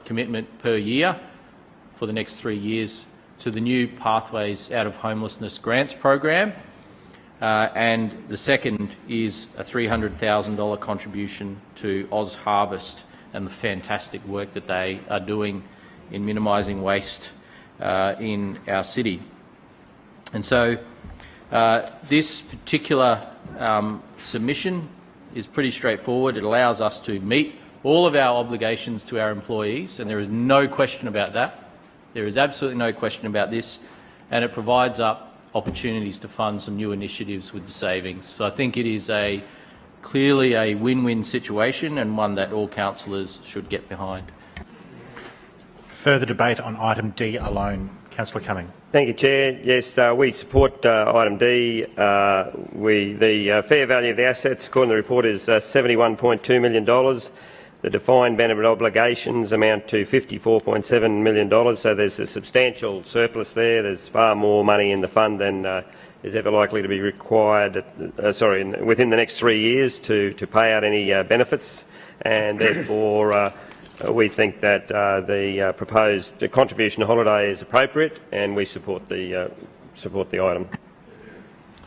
Speaker 5: commitment per year for the next 3 years to the new Pathways Out of Homelessness Grants program. And the second is a $300,000 contribution to Oz Harvest and the fantastic work that they are doing in minimising waste in our city. And so this particular submission is pretty straightforward. It allows us to meet all of our obligations to our employees, and there is no question about that. There is absolutely no question about this, and it provides up opportunities to fund some new initiatives with the savings. So I think it is clearly a win-win situation and one that all councillors should get behind.
Speaker 1: Further debate on item D alone. Councillor Cumming.
Speaker 11: Thank you, Chair. Yes, we support item D. The fair value of the assets, according to the report, is $71.2 million. The defined benefit obligations amount to $54.7 million, so there's a substantial surplus there. There's far more money in the fund than is ever likely to be required within the next 3 years to pay out any benefits, and therefore we think that the proposed contribution holiday is appropriate, and we support the item.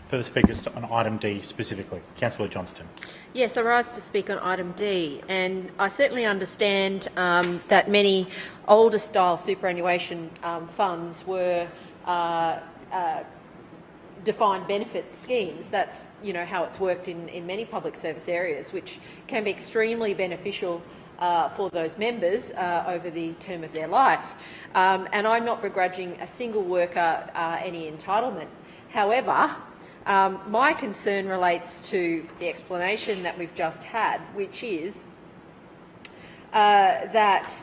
Speaker 1: Further speakers on item D specifically. Councillor Johnston.
Speaker 4: Yes, I rise to speak on item D, and I certainly understand that many older style superannuation funds were defined benefit schemes. That's how it's worked in many public service areas, which can be extremely beneficial for those members over the term of their life. And I'm not begrudging a single worker any entitlement. However, my concern relates to the explanation that we've just had, which is that,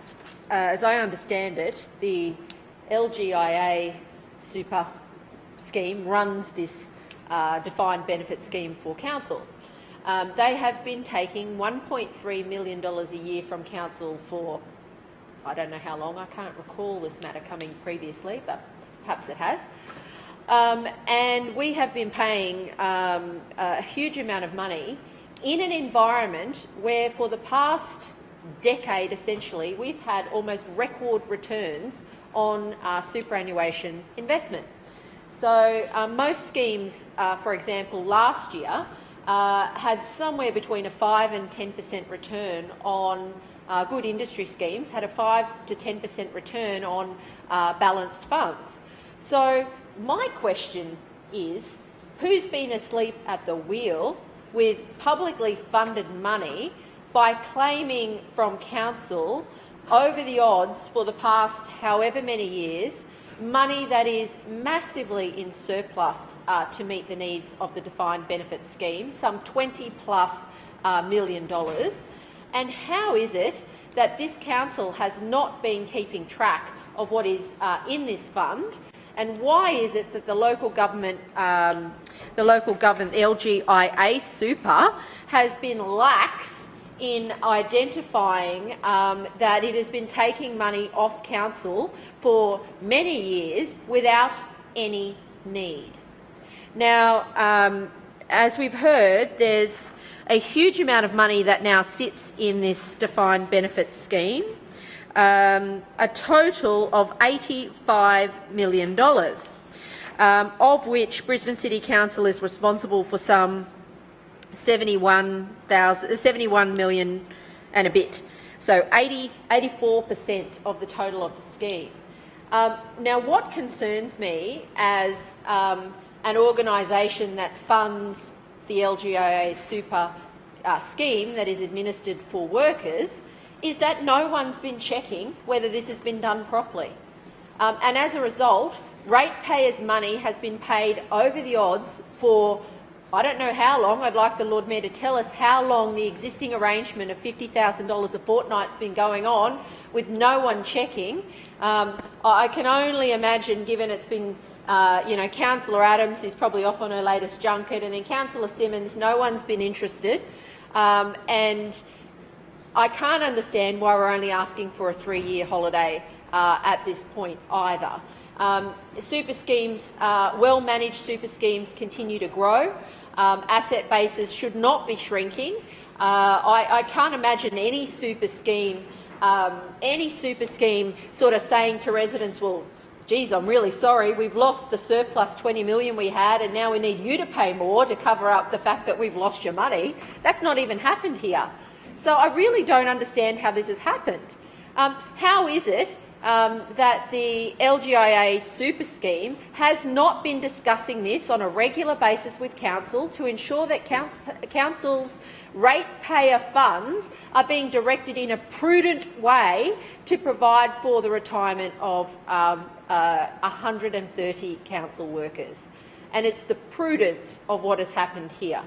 Speaker 4: as I understand it, the LGIA Super scheme runs this defined benefit scheme for council. They have been taking $1.3 million a year from council for, I don't know how long. I can't recall this matter coming previously, but perhaps it has. And we have been paying a huge amount of money in an environment where for the past decade, essentially, we've had almost record returns on superannuation investment. So most schemes, for example, last year had somewhere between a 5 and 10% return on good industry schemes, had a 5 to 10% return on balanced funds. So my question is, who's been asleep at the wheel with publicly funded money by claiming from council over the odds for the past however many years money that is massively in surplus to meet the needs of the defined benefit scheme, some $20+ million? And how is it that this council has not been keeping track of what is in this fund? And why is it that the local government, LGIA Super, has been lax in identifying that it has been taking money off council for many years without any need? Now, as we've heard, there's a huge amount of money that now sits in this defined benefit scheme, a total of $85 million. of which Brisbane City Council is responsible for some 71 million and a bit. So 84% of the total of the scheme. Now, what concerns me as an organisation that funds the LGIA super scheme that is administered for workers is that no one's been checking whether this has been done properly. And as a result, ratepayers' money has been paid over the odds for I don't know how long. I'd like the Lord Mayor to tell us how long the existing arrangement of $50,000 a fortnight's been going on with no one checking. I can only imagine, given it's been, Councillor Adams is probably off on her latest junket, and then Councillor Simmons, no one's been interested. And I can't understand why we're only asking for a 3-year holiday at this point either. Super schemes, well-managed super schemes continue to grow. Asset bases should not be shrinking. I can't imagine any super scheme sort of saying to residents, well, geez, I'm really sorry, we've lost the surplus 20 million we had and now we need you to pay more to cover up the fact that we've lost your money. That's not even happened here. So I really don't understand how this has happened. How is it that the LGIA super scheme has not been discussing this on a regular basis with Council to ensure that Council's ratepayer funds are being directed in a prudent way to provide for the retirement of 130 Council workers? And it's the prudence of what has happened here.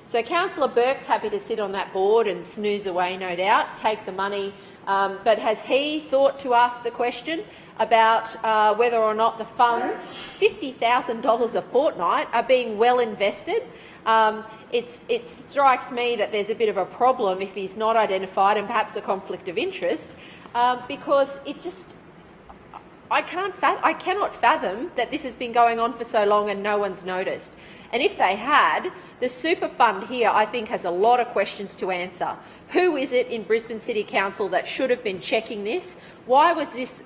Speaker 4: So Councillor Burke's happy to sit on that board and snooze away, no doubt, take the money. But has he thought to ask the question about whether or not the funds, $50,000 a fortnight, are being well invested? It strikes me that there's a bit of a problem if he's not identified, and perhaps a conflict of interest, because it just, I cannot fathom that this has been going on for so long and no one's noticed. And if they had, the super fund here, I think, has a lot of questions to answer. Who is it in Brisbane City Council that should have been checking this? Why was this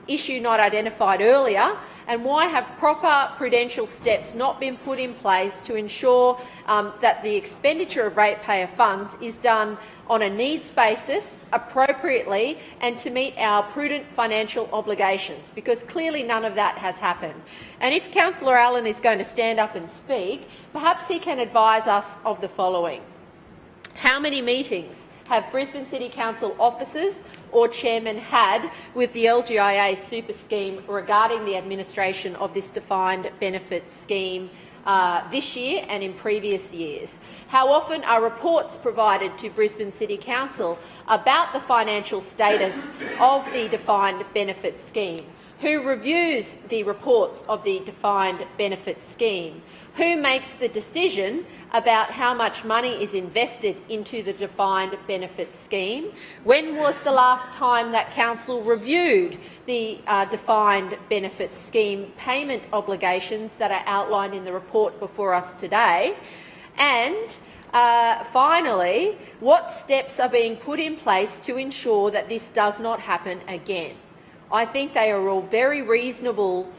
Speaker 4: issue not identified earlier? And why have proper prudential steps not been put in place to ensure that the expenditure of ratepayer funds is done on a needs basis, appropriately, and to meet our prudent financial obligations? Because clearly none of that has happened. And if Councillor Allen is going to stand up and speak, perhaps he can advise us of the following. How many meetings have Brisbane City Council officers or chairmen had with the LGIA super scheme regarding the administration of this defined benefit scheme this year and in previous years? How often are reports provided to Brisbane City Council about the financial status of the defined benefit scheme? Who reviews the reports of the defined benefit scheme? Who makes the decision about how much money is invested into the defined benefit scheme? When was the last time that Council reviewed the defined benefit scheme payment obligations that are outlined in the report before us today? And finally, what steps are being put in place to ensure that this does not happen again? I think they are all very reasonable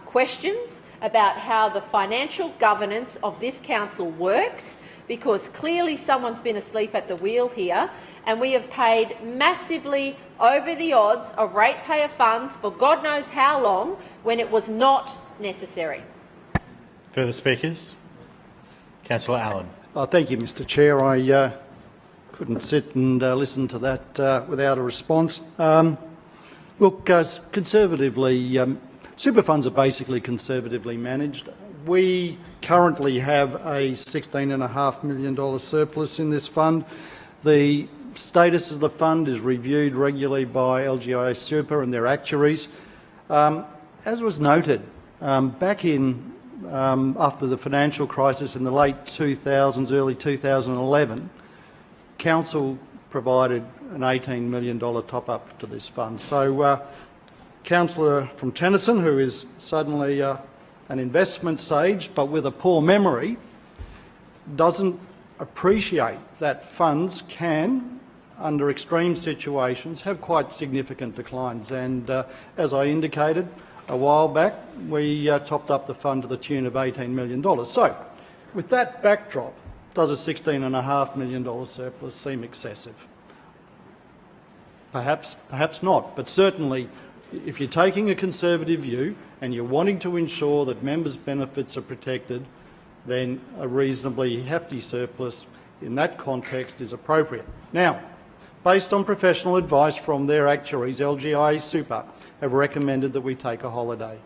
Speaker 4: questions about how the financial governance of this council works, because clearly someone's been asleep at the wheel here, and we have paid massively over the odds of ratepayer funds for God knows how long when it was not necessary.
Speaker 1: Further speakers? Councillor Allen.
Speaker 6: Thank you, Mr Chair. I couldn't sit and listen to that without a response. Look, conservatively, super funds are basically conservatively managed. We currently have a $16.5 million surplus in this fund. The status of the fund is reviewed regularly by LGIA Super and their actuaries. As was noted, back in after the financial crisis in the late 2000s, early 2011, Council provided an $18 million top-up to this fund. So Councillor from Tennyson, who is suddenly an investment sage but with a poor memory, doesn't appreciate that funds can, under extreme situations, have quite significant declines. And as I indicated, a while back, we topped up the fund to the tune of $18 million. So, with that backdrop, does a $16.5 million surplus seem excessive? Perhaps not, but certainly if you're taking a conservative view and you're wanting to ensure that members' benefits are protected, then a reasonably hefty surplus in that context is appropriate. Now, based on professional advice from their actuaries, LGI Super have recommended that we take a holiday.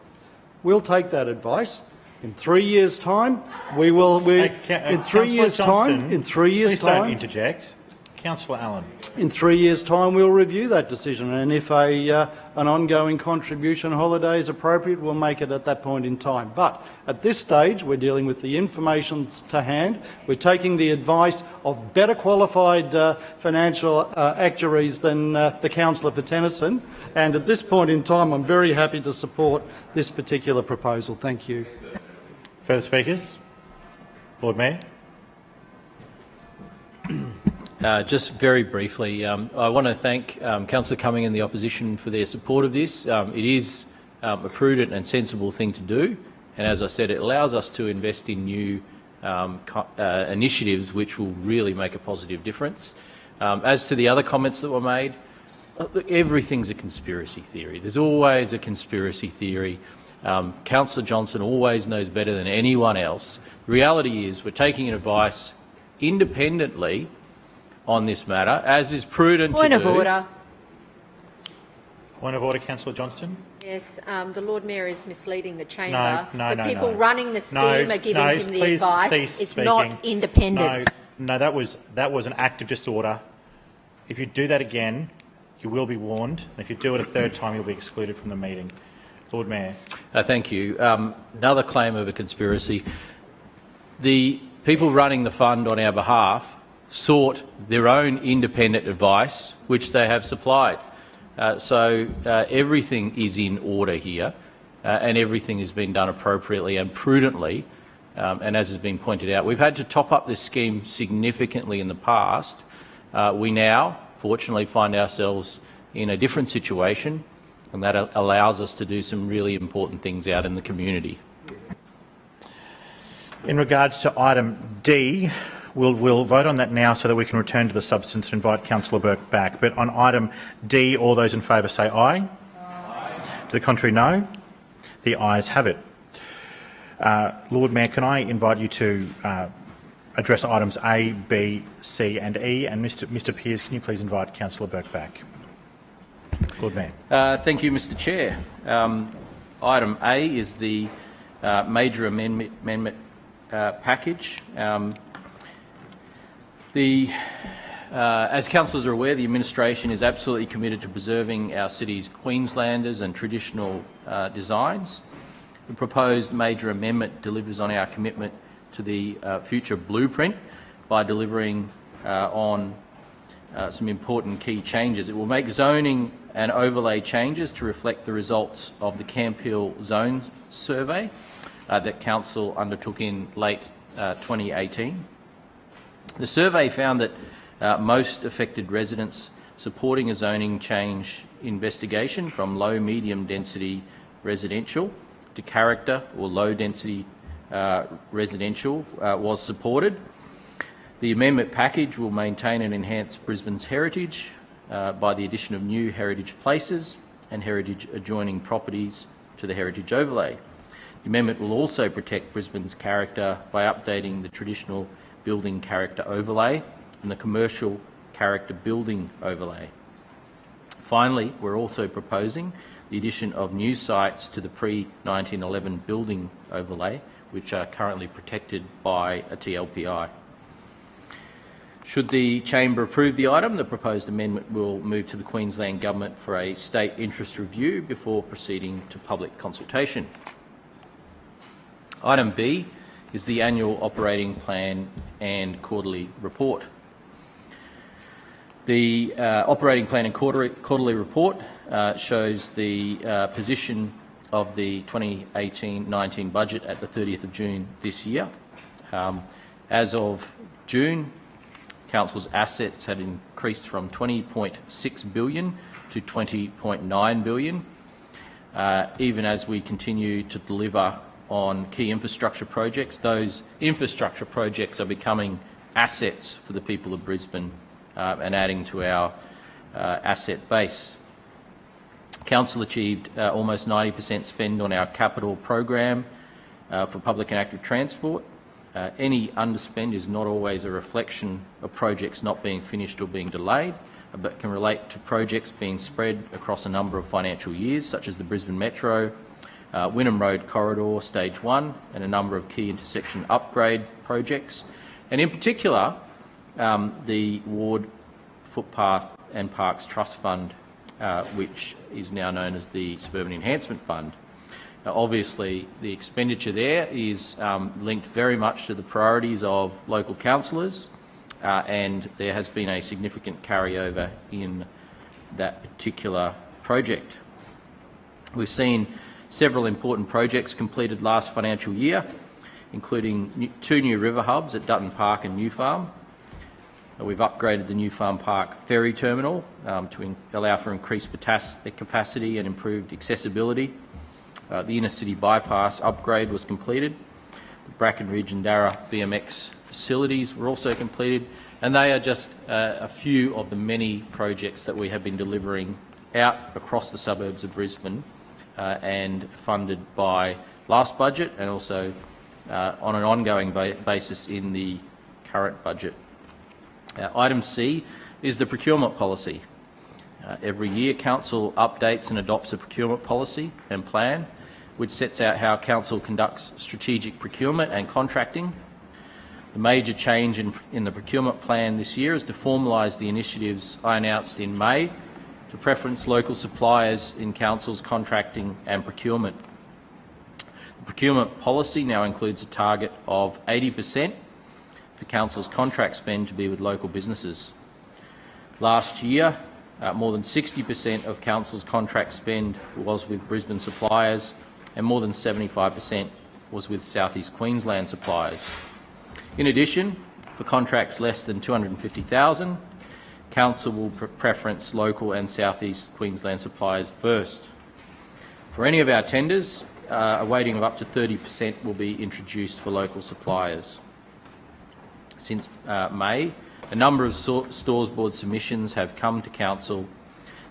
Speaker 6: We'll take that advice. In 3 years' time, we will. In 3 years' time.
Speaker 1: Please don't interject. Councillor Allen.
Speaker 6: In 3 years' time, we'll review that decision, and if an ongoing contribution holiday is appropriate, we'll make it at that point in time. But at this stage, we're dealing with the information to hand. We're taking the advice of better qualified financial actuaries than the councillor for Tennyson, and at this point in time, I'm very happy to support this particular proposal. Thank you.
Speaker 1: Further speakers? Lord Mayor.
Speaker 5: Just very briefly, I want to thank Councillor Cumming and the opposition for their support of this. It is a prudent and sensible thing to do, and as I said, it allows us to invest in new initiatives which will really make a positive difference. As to the other comments that were made, look, everything's a conspiracy theory. There's always a conspiracy theory. Councillor Johnson always knows better than anyone else. The reality is we're taking advice independently on this matter, as is prudent to do.
Speaker 4: Point of order.
Speaker 1: Point of order, Councillor Johnston.
Speaker 4: Yes, the Lord Mayor is misleading the chamber.
Speaker 1: No,
Speaker 4: the people running the scheme are giving him the
Speaker 1: please
Speaker 4: advice.
Speaker 1: cease
Speaker 4: It's
Speaker 1: speaking.
Speaker 4: not independent.
Speaker 1: No, that was an act of disorder. If you do that again, you will be warned. And if you do it a third time, you'll be excluded from the meeting. Lord Mayor.
Speaker 5: Thank you. Another claim of a conspiracy. The people running the fund on our behalf sought their own independent advice, which they have supplied. So everything is in order here, and everything has been done appropriately and prudently. And as has been pointed out, we've had to top up this scheme significantly in the past. We now, fortunately, find ourselves in a different situation, and that allows us to do some really important things out in the community.
Speaker 1: In regards to item D, we'll vote on that now so that we can return to the substance and invite Councillor Burke back. But on item D, all those in favour say aye. Aye. To the contrary, no. The ayes have it. Lord Mayor, can I invite you to address items A, B, C and E? And Mr Pearce, can you please invite Councillor Burke back? Lord Mayor.
Speaker 5: Thank you, Mr Chair. Item A is the major amendment package. As councillors are aware, the administration is absolutely committed to preserving our city's Queenslanders and traditional designs. The proposed major amendment delivers on our commitment to the future blueprint by delivering on some important key changes. It will make zoning and overlay changes to reflect the results of the Camp-Hill Zone Survey that Council undertook in late 2018. The survey found that most affected residents supporting a zoning change investigation from low-medium density residential to character or low-density residential was supported. The amendment package will maintain and enhance Brisbane's heritage by the addition of new heritage places and heritage adjoining properties to the heritage overlay. The amendment will also protect Brisbane's character by updating the traditional building character overlay and the commercial character building overlay. Finally, we're also proposing the addition of new sites to the pre-1911 building overlay, which are currently protected by a TLPI. Should the chamber approve the item, the proposed amendment will move to the Queensland Government for a state interest review before proceeding to public consultation. Item B is the annual operating plan and quarterly report. The operating plan and quarterly report shows the position of the 2018-19 budget at the 30th of June this year. As of June, Council's assets had increased from $20.6 billion to $20.9 billion. even as we continue to deliver on key infrastructure projects. Those infrastructure projects are becoming assets for the people of Brisbane and adding to our asset base. Council achieved almost 90% spend on our capital program for public and active transport. Any underspend is not always a reflection of projects not being finished or being delayed, but can relate to projects being spread across a number of financial years, such as the Brisbane Metro, Wynnum Road Corridor Stage 1, and a number of key intersection upgrade projects. And in particular, the Ward Footpath and Parks Trust Fund, which is now known as the Suburban Enhancement Fund. Obviously, the expenditure there is linked very much to the priorities of local councillors, and there has been a significant carryover in that particular project. We've seen several important projects completed last financial year, including 2 new river hubs at Dutton Park and New Farm. We've upgraded the New Farm Park ferry terminal to allow for increased capacity and improved accessibility. The inner city bypass upgrade was completed. The Bracken Ridge and Darra BMX facilities were also completed, and they are just a few of the many projects that we have been delivering out across the suburbs of Brisbane and funded by last budget and also on an ongoing basis in the current budget. Item C is the procurement policy. Every year, Council updates and adopts a procurement policy and plan, which sets out how Council conducts strategic procurement and contracting. The major change in the procurement plan this year is to formalise the initiatives I announced in May to preference local suppliers in Council's contracting and procurement. The procurement policy now includes a target of 80% for Council's contract spend to be with local businesses. Last year, more than 60% of Council's contract spend was with Brisbane suppliers, and more than 75% was with South East Queensland suppliers. In addition, for contracts less than $250,000, Council will preference local and South East Queensland suppliers first. For any of our tenders, a weighting of up to 30% will be introduced for local suppliers. Since May, a number of Stores Board submissions have come to Council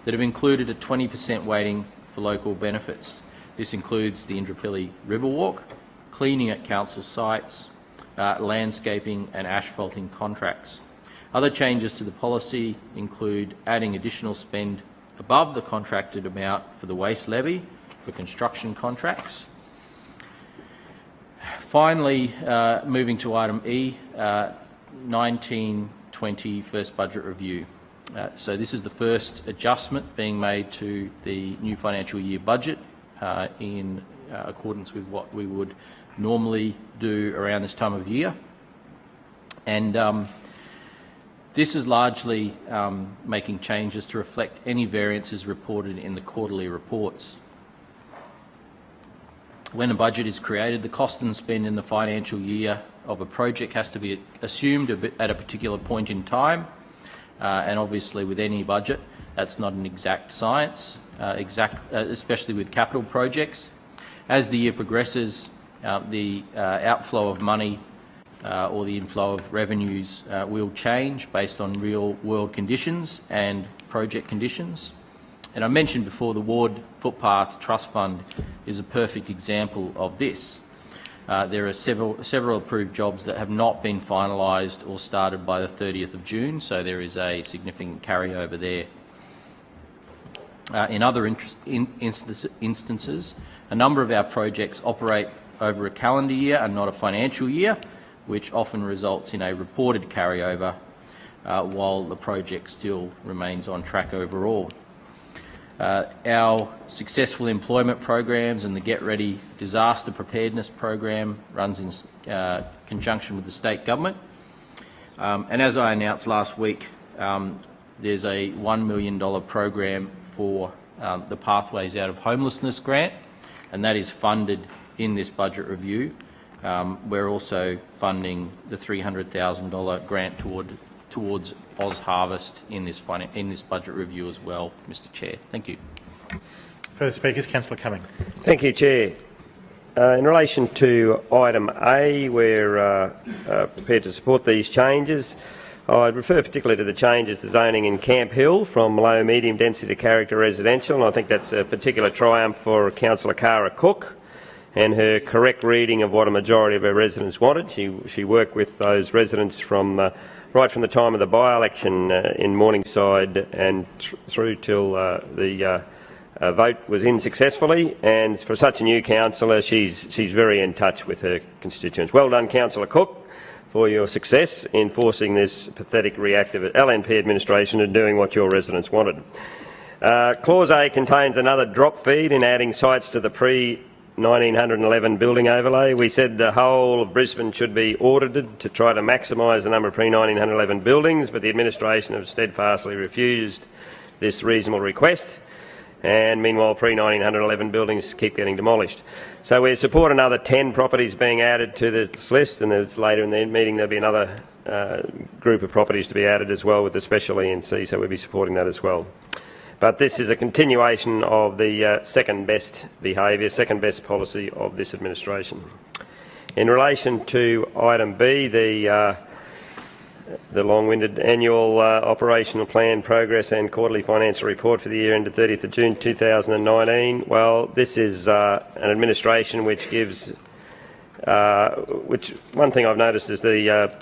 Speaker 5: that have included a 20% weighting for local benefits. This includes the Indooroopilly Riverwalk, cleaning at Council sites, landscaping and asphalting contracts. Other changes to the policy include adding additional spend above the contracted amount for the waste levy for construction contracts. Finally, moving to item E, 1920 first budget review. So this is the first adjustment being made to the new financial year budget in accordance with what we would normally do around this time of year. And this is largely making changes to reflect any variances reported in the quarterly reports. When a budget is created, the cost and spend in the financial year of a project has to be assumed at a particular point in time, and obviously with any budget, that's not an exact science, especially with capital projects. As the year progresses, the outflow of money or the inflow of revenues will change based on real-world conditions and project conditions. And I mentioned before the Ward Footpath Trust Fund is a perfect example of this. There are several approved jobs that have not been finalised or started by the 30th of June, so there is a significant carryover there. In other instances, a number of our projects operate over a calendar year and not a financial year, which often results in a reported carryover while the project still remains on track overall. Our successful employment programs and the Get Ready Disaster Preparedness program runs in conjunction with the state government. And as I announced last week, there's a $1 million program for the Pathways Out of Homelessness grant, and that is funded in this budget review. We're also funding the $300,000 grant towards Oz Harvest in this budget review as well, Mr. Chair. Thank you.
Speaker 1: Further speakers, Councillor Cumming.
Speaker 11: Thank you, Chair. In relation to item A, we're prepared to support these changes. I'd refer particularly to the changes to zoning in Camp Hill from low medium density to character residential, and I think that's a particular triumph for Councillor Cara Cook and her correct reading of what a majority of her residents wanted. She worked with those residents from right from the time of the by-election in Morningside and through till the vote was in successfully, and for such a new councillor, she's very in touch with her constituents. Well done, Councillor Cook, for your success in forcing this pathetic reactive LNP administration and doing what your residents wanted. Clause A contains another drop feed in adding sites to the pre-1911 building overlay. We said the whole of Brisbane should be audited to try to maximise the number of pre-1911 buildings, but the administration have steadfastly refused this reasonable request. And meanwhile, pre-1911 buildings keep getting demolished. So we support another 10 properties being added to this list, and later in the meeting there'll be another group of properties to be added as well with the special E&C, so we'll be supporting that as well. But this is a continuation of the second best behaviour, second best policy of this administration. In relation to item B, the long-winded annual operational plan progress and quarterly financial report for the year ended 30th of June 2019. Well, this is an administration which gives, one thing I've noticed is the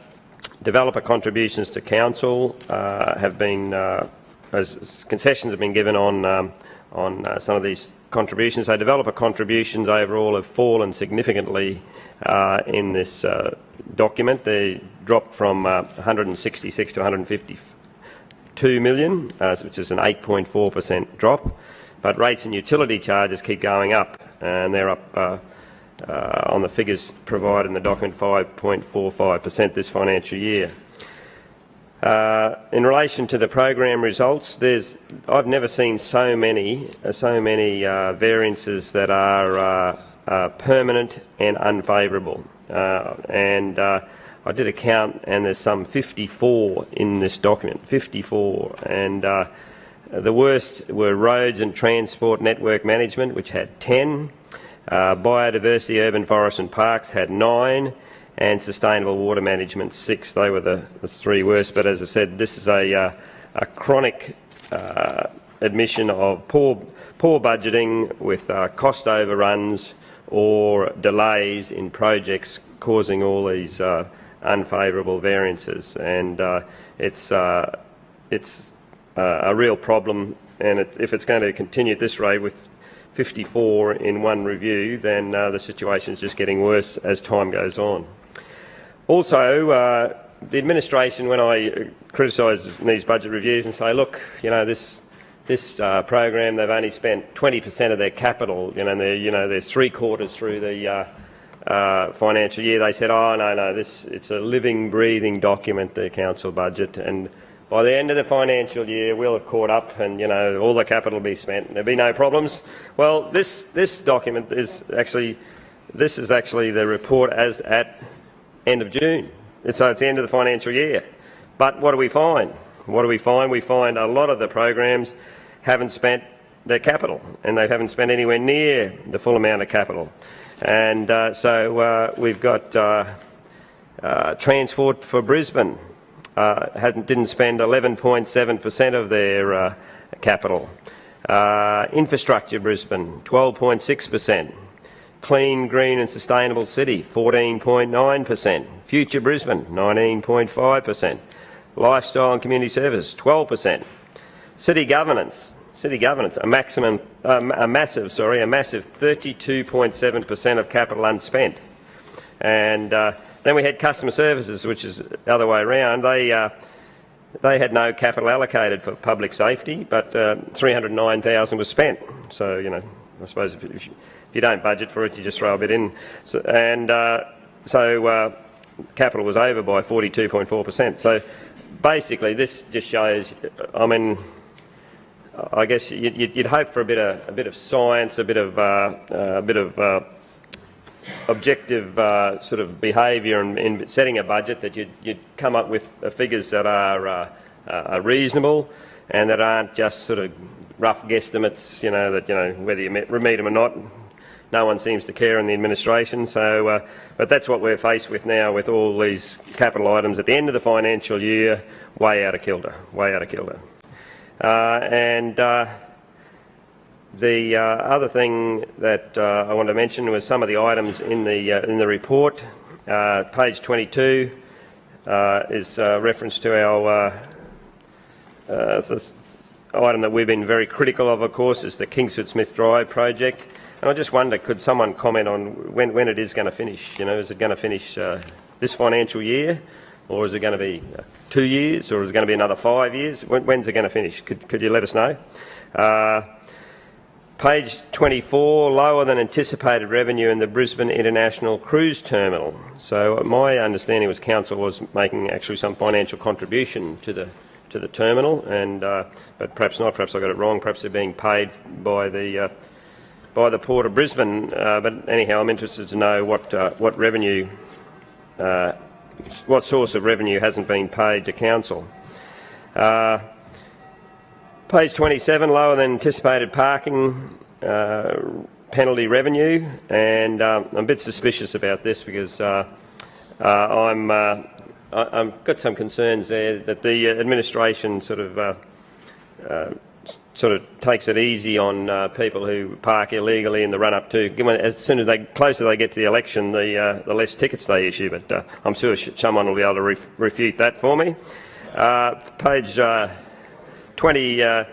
Speaker 11: developer contributions to council have been, as concessions have been given on some of these contributions. So developer contributions overall have fallen significantly in this document. They dropped from 166 to 152 million, which is an 8.4% drop. But rates and utility charges keep going up, and they're up on the figures provided in the document 5.45% this financial year. In relation to the program results, I've never seen so many variances that are permanent and unfavourable. I did a count, and there's some 54 in this document, 54. And the worst were roads and transport network management, which had 10. Biodiversity, urban forests and parks had 9. And sustainable water management 6. They were the three worst. But as I said, this is a chronic admission of poor budgeting with cost overruns or delays in projects causing all these unfavourable variances, and it's a real problem. And if it's going to continue at this rate with 54 in one review, then the situation is just getting worse as time goes on. Also, the administration, when I criticise these budget reviews and say, look, you know, this program, they've only spent 20% of their capital, they're 3 quarters through the financial year. They said, oh, no, it's a living, breathing document, the council budget, and by the end of the financial year, we'll have caught up and, all the capital will be spent and there'll be no problems. Well, this document is actually the report as at end of June. So it's the end of the financial year. But what do we find? We find a lot of the programs haven't spent their capital, and they haven't spent anywhere near the full amount of capital. And so we've got Transport for Brisbane didn't spend 11.7% of their capital. Infrastructure Brisbane, 12.6%. Clean, Green and Sustainable City, 14.9%. Future Brisbane, 19.5%. Lifestyle and Community Services, 12%. City Governance, a massive 32.7% of capital unspent. And then we had Customer Services, which is the other way around. They had no capital allocated for public safety, but 309,000 was spent. So, I suppose if you don't budget for it, you just throw a bit in. So capital was over by 42.4%. So basically, this just shows. I guess you'd hope for a bit of science, a bit of objective sort of behaviour in setting a budget, that you'd come up with figures that are reasonable and that aren't just sort of rough guesstimates, that, whether you meet them or not. No one seems to care in the administration, so, but that's what we're faced with now with all these capital items at the end of the financial year, way out of kilter, way out of kilter. The other thing that I wanted to mention was some of the items in the report. Page 22 is reference to our this item that we've been very critical of course, is the Kingsford Smith Drive project. And I just wonder, could someone comment on when it is going to finish? Is it going to finish this financial year, or is it going to be 2 years, or is it going to be another 5 years? When's it going to finish? Could you let us know? Page 24, lower than anticipated revenue in the Brisbane International Cruise Terminal. So my understanding was council was making actually some financial contribution to the terminal, but perhaps not. Perhaps I got it wrong. Perhaps they're being paid by the Port of Brisbane. But anyhow, I'm interested to know what revenue, what source of revenue hasn't been paid to council. Page 27, lower than anticipated parking penalty revenue, and I'm a bit suspicious about this because I've got some concerns there that the administration sort of takes it easy on people who park illegally in the run-up to. As soon as closer they get to the election, the less tickets they issue. But I'm sure someone will be able to refute that for me. Page 29,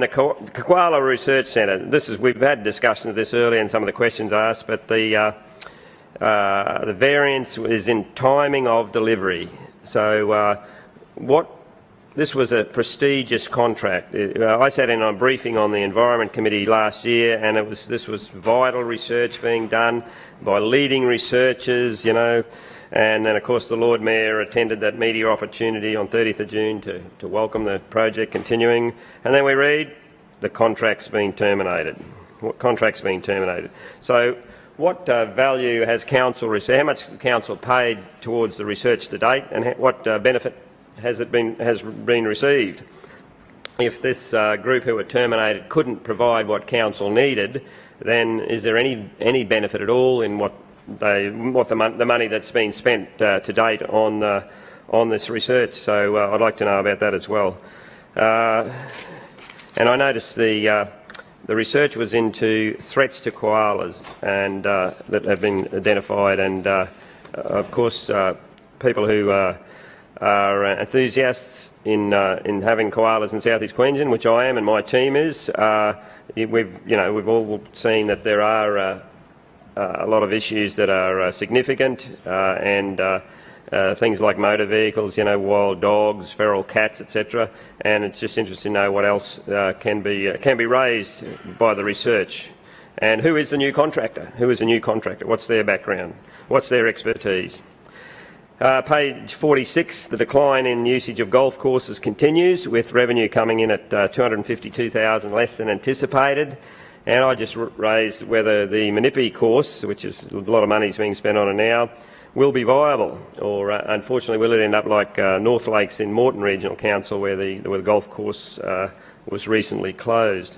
Speaker 11: the Koala Research Centre. We've had discussions of this earlier and some of the questions asked, but the variance is in timing of delivery. So this was a prestigious contract. I sat in on a briefing on the Environment Committee last year, and this was vital research being done by leading researchers, and then of course the Lord Mayor attended that media opportunity on 30th of June to welcome the project continuing, and then we read the contract's been terminated. What contract's been terminated? So what value has council received? How much has the council paid towards the research to date, and what benefit has been received? If this group who were terminated couldn't provide what council needed, then is there any benefit at all in the money that's been spent to date on this research? So I'd like to know about that as well. And I noticed the research was into threats to koalas and that have been identified, and of course people who are enthusiasts in having koalas in South East Queensland, which I am and my team is. We've all seen that there are a lot of issues that are significant, and things like motor vehicles, wild dogs, feral cats, etc. And it's just interesting to know what else can be raised by the research. And who is the new contractor? Who is the new contractor? What's their background? What's their expertise? Page 46, the decline in usage of golf courses continues, with revenue coming in at $252,000 less than anticipated. And I just raised whether the Menippi course, which is a lot of money is being spent on it now, will be viable, or unfortunately will it end up like North Lakes in Moreton Regional Council, where the golf course was recently closed.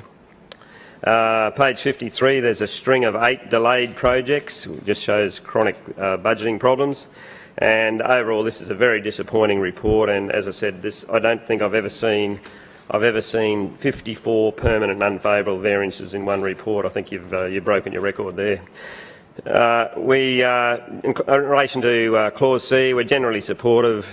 Speaker 11: Page 53, there's a string of 8 delayed projects. It just shows chronic budgeting problems. And overall, this is a very disappointing report. And as I said, I don't think I've ever seen 54 permanent and unfavourable variances in one report. I think you've broken your record there. In relation to Clause C, we're generally supportive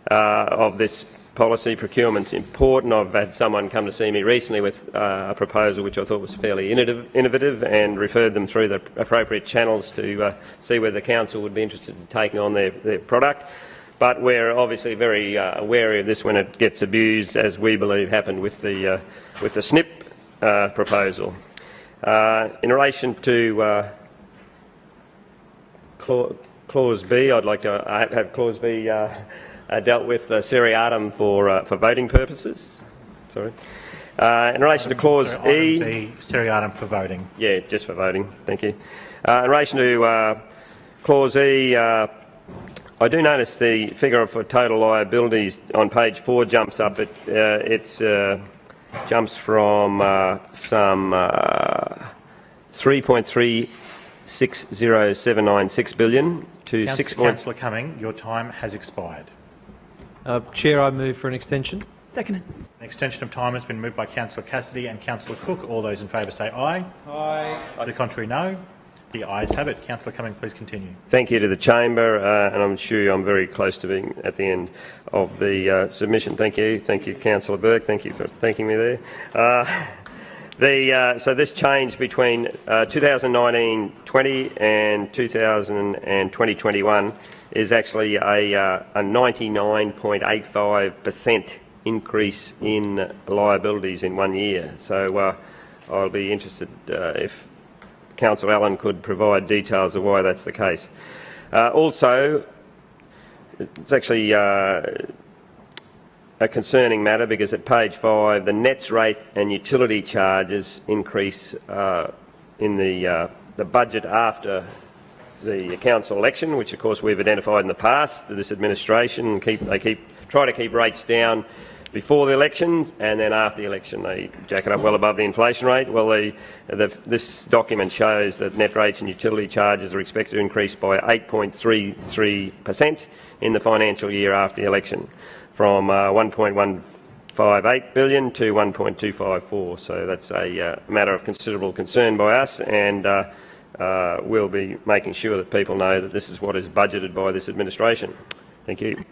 Speaker 11: of this policy. Procurement's important. I've had someone come to see me recently with a proposal which I thought was fairly innovative, and referred them through the appropriate channels to see whether the council would be interested in taking on their product. But we're obviously very wary of this when it gets abused, as we believe happened with the SNP proposal. In relation to Clause B, I'd like to have Clause B dealt with seriatim for voting purposes. Sorry. In relation to Clause E,
Speaker 1: B, seriatim for voting.
Speaker 11: Yeah, just for voting. Thank you. In relation to Clause E, I do notice the figure for total liabilities on page 4 jumps up. It's jumps from some 3.360796 billion to 6.
Speaker 1: Councillor Cumming, your time has expired.
Speaker 17: Chair, I move for an extension.
Speaker 15: Seconded.
Speaker 1: An extension of time has been moved by Councillor Cassidy and Councillor Cook. All those in favour say aye.
Speaker 17: Aye.
Speaker 1: To the contrary, no. The ayes have it. Councillor Cumming, please continue.
Speaker 11: Thank you to the chamber, and I'm sure I'm very close to being at the end of the submission. Thank you. Thank you, Councillor Burke. Thank you for thanking me there. So this change between 2019-20 and 2020-21 is actually a 99.85% increase in liabilities in 1 year. So I'll be interested if Councillor Allen could provide details of why that's the case. Also, it's actually a concerning matter because at page 5, the NETS rate and utility charges increase in the budget after the council election, which of course we've identified in the past. This administration try to keep rates down before the election, and then after the election they jack it up well above the inflation rate. Well, this document shows that net rates and utility charges are expected to increase by 8.33% in the financial year after the election, from 1.158 billion to 1.254. So that's a matter of considerable concern by us, and we'll be making sure that people know that this is what is budgeted by this administration. Thank you.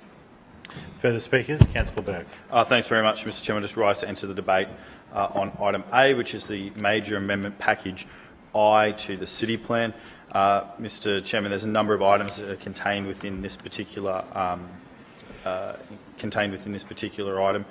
Speaker 1: Further speakers? Councillor Burke.
Speaker 8: Thanks very much, Mr Chairman. Just rise to enter the debate on item A, which is the major amendment package I to the city plan. Mr Chairman, there's a number of items that are contained within this particular item.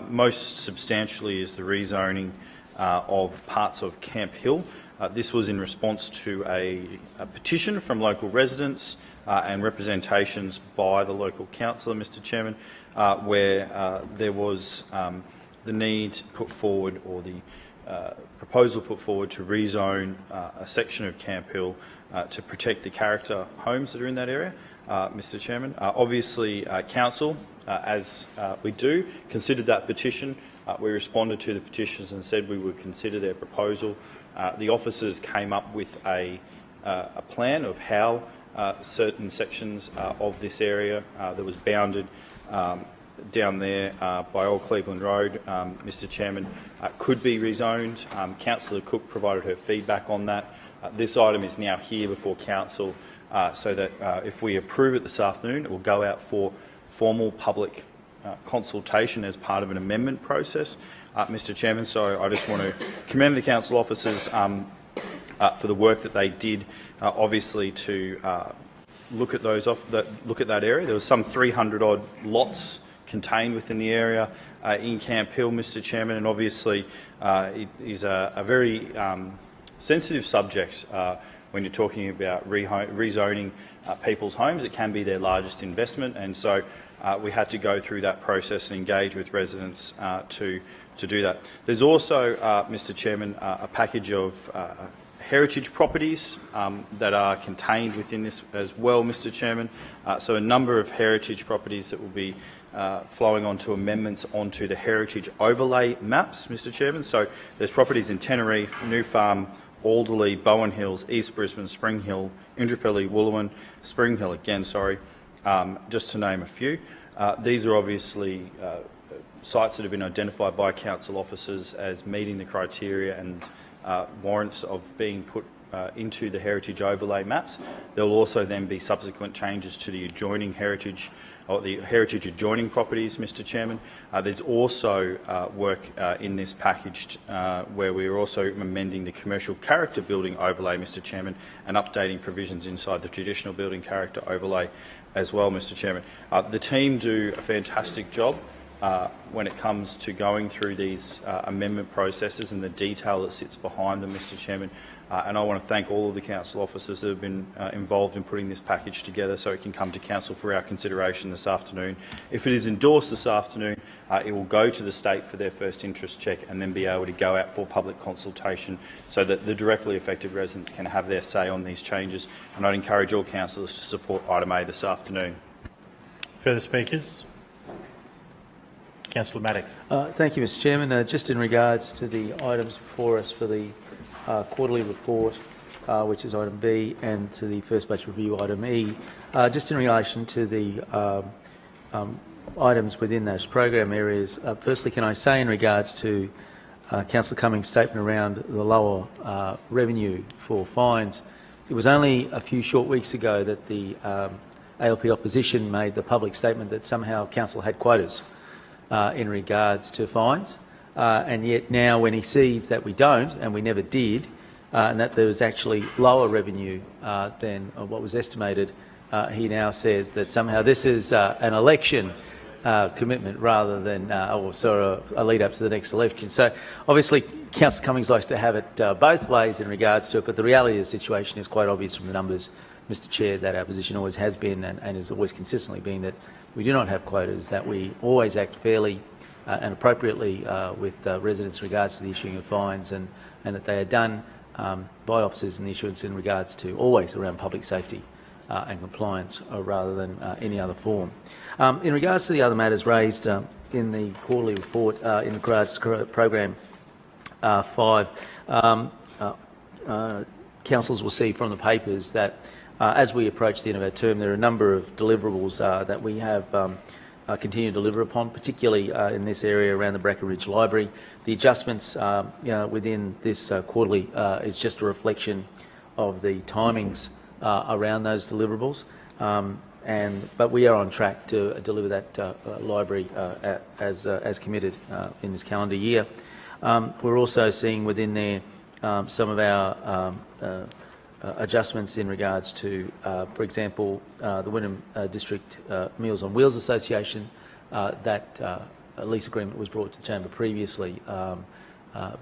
Speaker 8: Most substantially is the rezoning of parts of Camp Hill. This was in response to a petition from local residents and representations by the local councillor, Mr Chairman, where there was the need put forward, or the proposal put forward, to rezone a section of Camp Hill to protect the character homes that are in that area, Mr Chairman. Obviously, council, as we do, considered that petition. We responded to the petitions and said we would consider their proposal. The officers came up with a plan of how certain sections of this area that was bounded down there by Old Cleveland Road, Mr Chairman, could be rezoned. Councillor Cook provided her feedback on that. This item is now here before council, so that if we approve it this afternoon, it will go out for formal public consultation as part of an amendment process, Mr Chairman. So I just want to commend the council officers for the work that they did, obviously to look at that area. There was some 300 odd lots contained within the area in Camp Hill, Mr Chairman, and obviously it is a very sensitive subject when you're talking about rezoning people's homes. It can be their largest investment, and so we had to go through that process and engage with residents to do that. There's also, Mr Chairman, a package of heritage properties that are contained within this as well, Mr Chairman. So a number of heritage properties that will be flowing onto amendments onto the heritage overlay maps, Mr Chairman. So there's properties in Tenerife, New Farm, Alderley, Bowen Hills, East Brisbane, Spring Hill, Indooroopilly, Wooloowin, Spring Hill again, just to name a few. These are obviously sites that have been identified by council officers as meeting the criteria and warrants of being put into the heritage overlay maps. There will also then be subsequent changes to the adjoining heritage, or the heritage adjoining properties, Mr Chairman. There's also work in this package where we are also amending the commercial character building overlay, Mr Chairman, and updating provisions inside the traditional building character overlay as well, Mr Chairman. The team do a fantastic job when it comes to going through these amendment processes and the detail that sits behind them, Mr Chairman. And I want to thank all of the council officers that have been involved in putting this package together so it can come to council for our consideration this afternoon. If it is endorsed this afternoon, it will go to the state for their first interest check and then be able to go out for public consultation so that the directly affected residents can have their say on these changes. And I'd encourage all councillors to support item A this afternoon.
Speaker 1: Further speakers? Councillor Matic.
Speaker 10: Thank you, Mr Chairman. Just in regards to the items before us for the quarterly report, which is item B, and to the first budget review, item E, just in relation to the items within those program areas, firstly, can I say in regards to Councillor Cummings' statement around the lower revenue for fines, it was only a few short weeks ago that the ALP opposition made the public statement that somehow council had quotas in regards to fines, and yet now when he sees that we don't, and we never did, and that there was actually lower revenue than what was estimated, he now says that somehow this is an election commitment rather than a lead up to the next election. So obviously Councillor Cummings likes to have it both ways in regards to it, but the reality of the situation is quite obvious from the numbers, Mr Chair, that our position always has been and has always consistently been that we do not have quotas, that we always act fairly and appropriately with residents in regards to the issuing of fines, and that they are done by officers in the issuance in regards to always around public safety and compliance rather than any other form. In regards to the other matters raised in the quarterly report in regards to program 5, councils will see from the papers that as we approach the end of our term, there are a number of deliverables that we have continued to deliver upon, particularly in this area around the Bracken Ridge Library. The adjustments within this quarterly is just a reflection of the timings around those deliverables, but we are on track to deliver that library as committed in this calendar year. We're also seeing within there some of our adjustments in regards to, for example, the Wynnum District Meals on Wheels Association. That lease agreement was brought to the chamber previously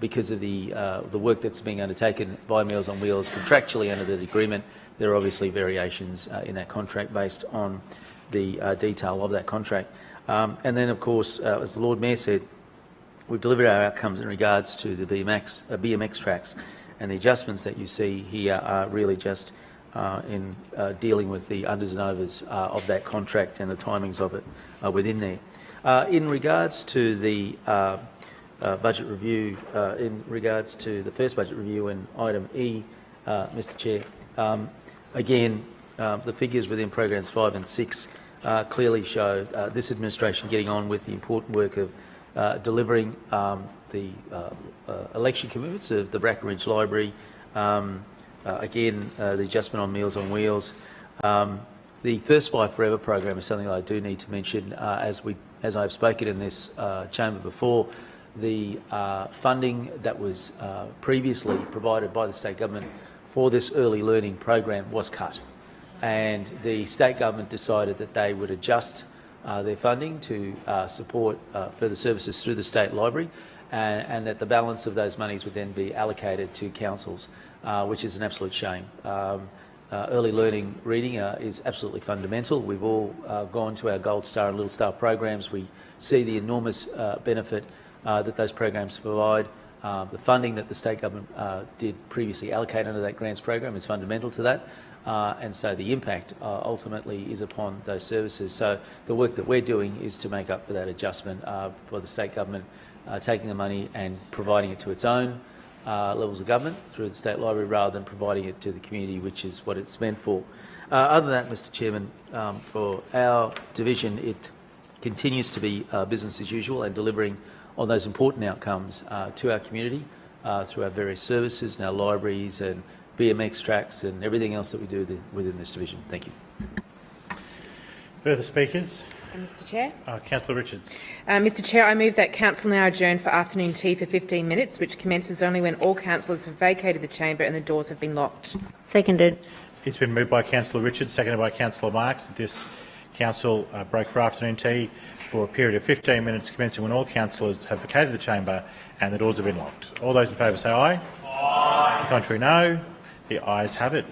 Speaker 10: because of the work that's being undertaken by Meals on Wheels contractually under the agreement. There are obviously variations in that contract based on the detail of that contract. And then, of course, as the Lord Mayor said, we've delivered our outcomes in regards to the BMX tracks, and the adjustments that you see here are really just in dealing with the unders and overs of that contract and the timings of it within there. In regards to the budget review, in regards to the first budget review and item E, Mr Chair, again, the figures within programs 5 and 6 clearly show this administration getting on with the important work of delivering the election commitments of the Bracken Ridge Library, again, the adjustment on Meals on Wheels. The First Five Forever program is something that I do need to mention. As I've spoken in this chamber before, the funding that was previously provided by the state government for this early learning program was cut, and the state government decided that they would adjust their funding to support further services through the State Library, and that the balance of those monies would then be allocated to councils, which is an absolute shame. Early learning reading is absolutely fundamental. We've all gone to our Gold Star and Little Star programs. We see the enormous benefit that those programs provide. The funding that the state government did previously allocate under that grants program is fundamental to that. And so the impact ultimately is upon those services. So the work that we're doing is to make up for that adjustment for the state government taking the money and providing it to its own levels of government through the State Library rather than providing it to the community, which is what it's meant for. Other than that, Mr Chairman, for our division, it continues to be business as usual and delivering on those important outcomes to our community through our various services and our libraries and BMX tracks and everything else that we do within this division. Thank you.
Speaker 1: Further speakers?
Speaker 2: Mr Chair.
Speaker 1: Councillor Richards.
Speaker 2: Mr Chair, I move that council now adjourn for afternoon tea for 15 minutes, which commences only when all councillors have vacated the chamber and the doors have been locked.
Speaker 18: Seconded.
Speaker 1: It's been moved by Councillor Richards, seconded by Councillor Marx, that this council break for afternoon tea for a period of 15 minutes commencing when all councillors have vacated the chamber and the doors have been locked. All those in favour say aye. Aye. The contrary, no. The ayes have it.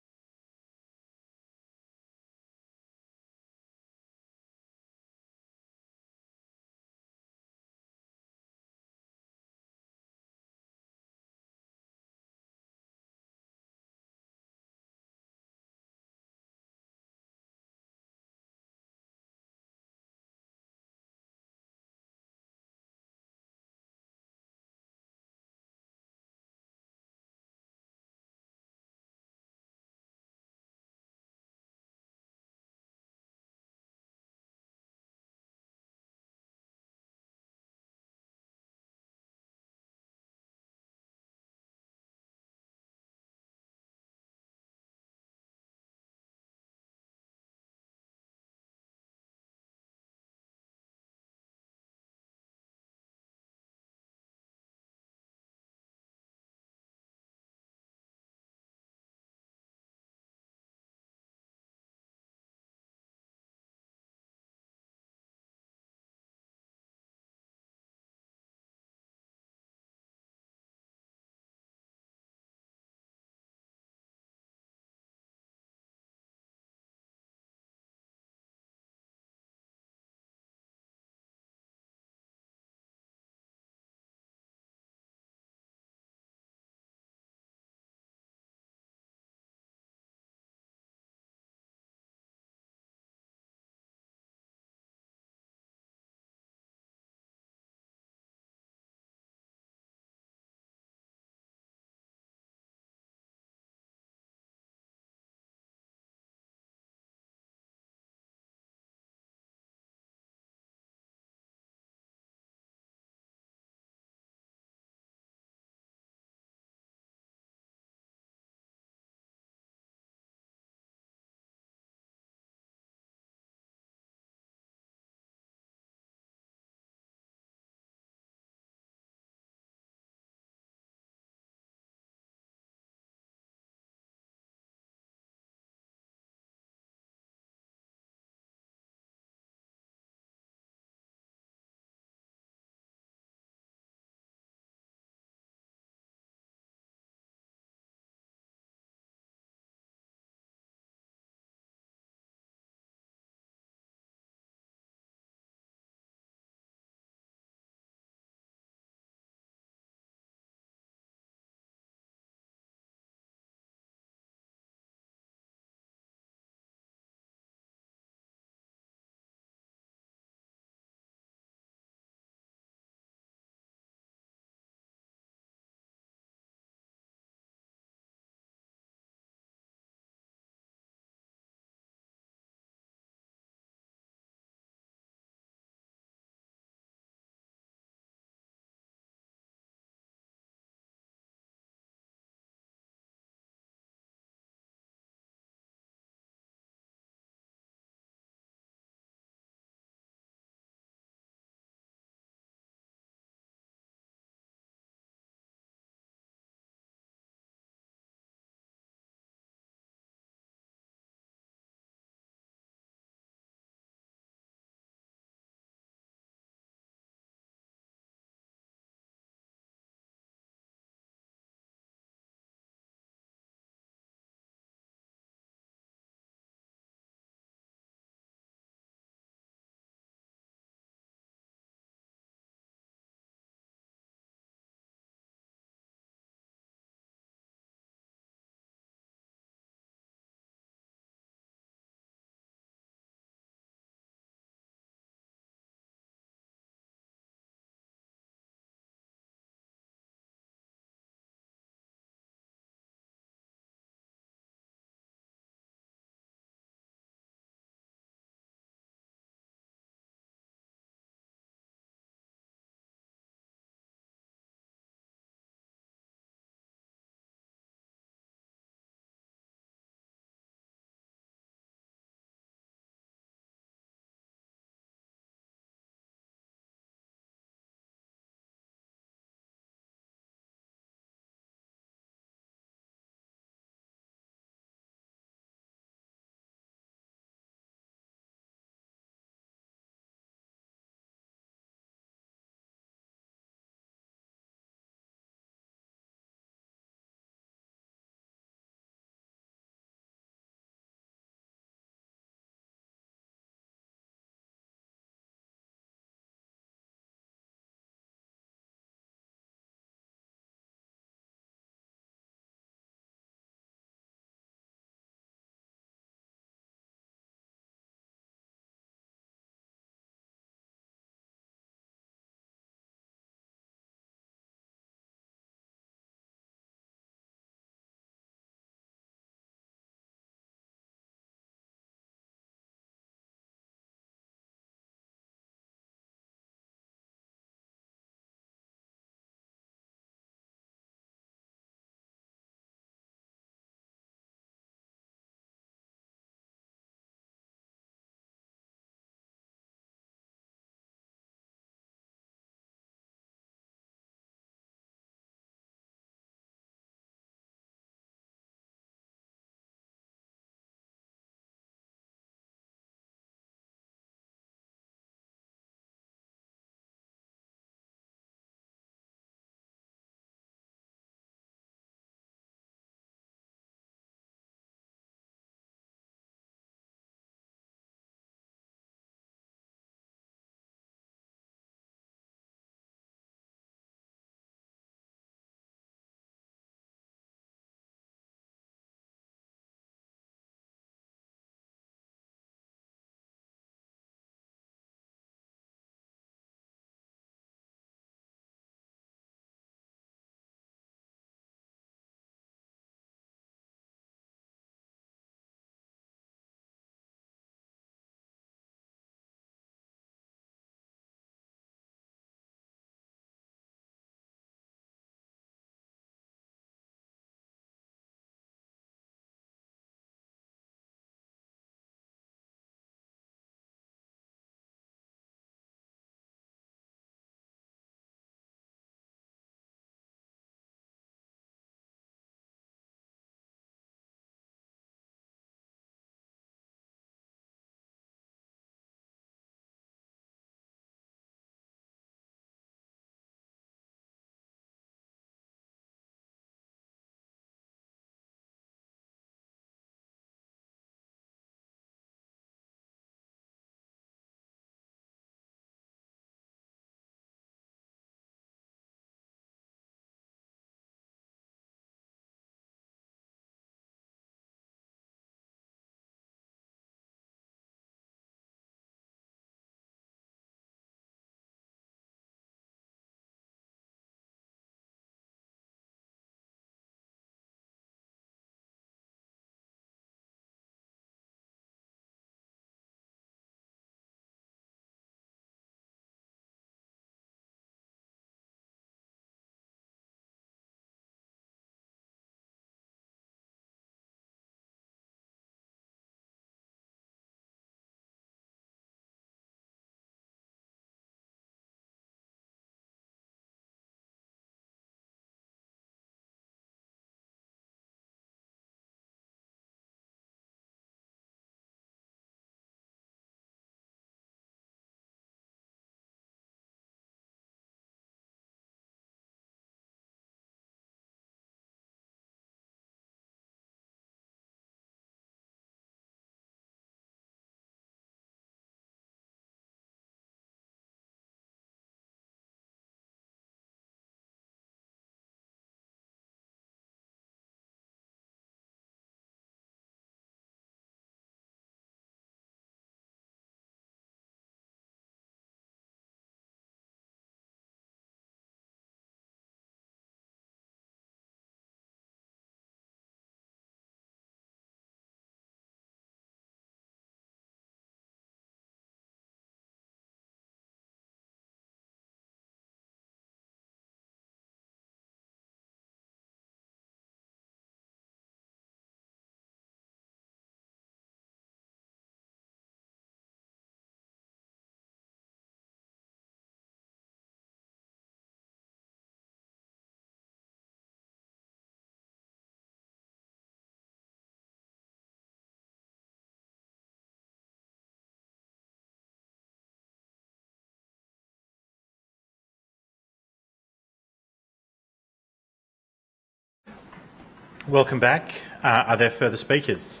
Speaker 1: Welcome back. Are there further speakers?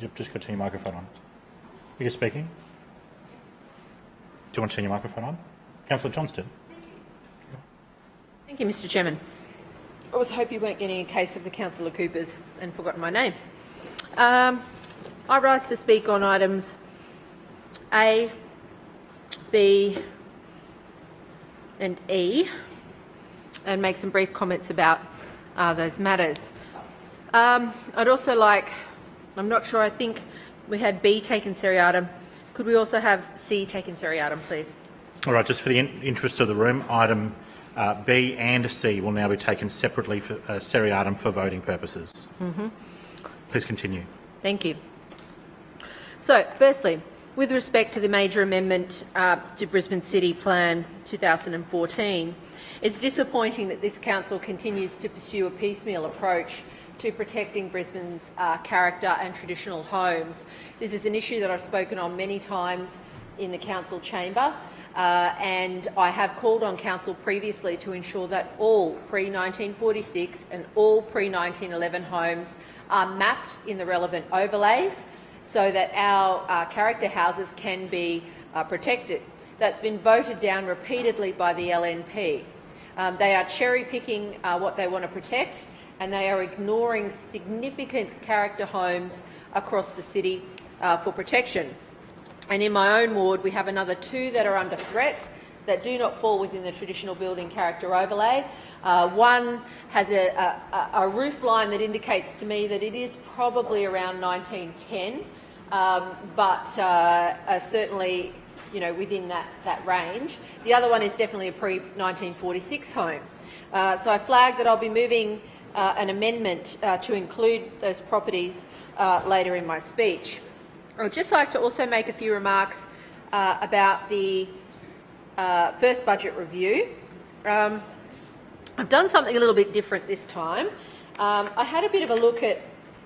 Speaker 1: You've just got to turn your microphone on. Are you speaking? Do you want to turn your microphone on? Councillor Johnston.
Speaker 2: Thank you, Mr Chairman. I was hoping you weren't getting a case of the Councillor Coopers and forgotten my name. I rise to speak on items A, B and E and make some brief comments about those matters. I'd also like, I'm not sure, I think we had B taken seriatim. Could we also have C taken seriatim, please?
Speaker 1: All right, just for the interest of the room, item B and C will now be taken separately for seriatim for voting purposes. Please continue.
Speaker 2: Thank you. So, firstly, with respect to the major amendment to Brisbane City Plan 2014, it's disappointing that this council continues to pursue a piecemeal approach to protecting Brisbane's character and traditional homes. This is an issue that I've spoken on many times in the council chamber, and I have called on council previously to ensure that all pre-1946 and all pre-1911 homes are mapped in the relevant overlays so that our character houses can be protected. That's been voted down repeatedly by the LNP. They are cherry-picking what they want to protect, and they are ignoring significant character homes across the city for protection. And in my own ward, we have another 2 that are under threat that do not fall within the traditional building character overlay. One has a roof line that indicates to me that it is probably around 1910, but certainly, you know, within that range. The other one is definitely a pre-1946 home. So I flagged that I'll be moving an amendment to include those properties later in my speech. I'd just like to also make a few remarks about the first budget review. I've done something a little bit different this time. I had a bit of a look at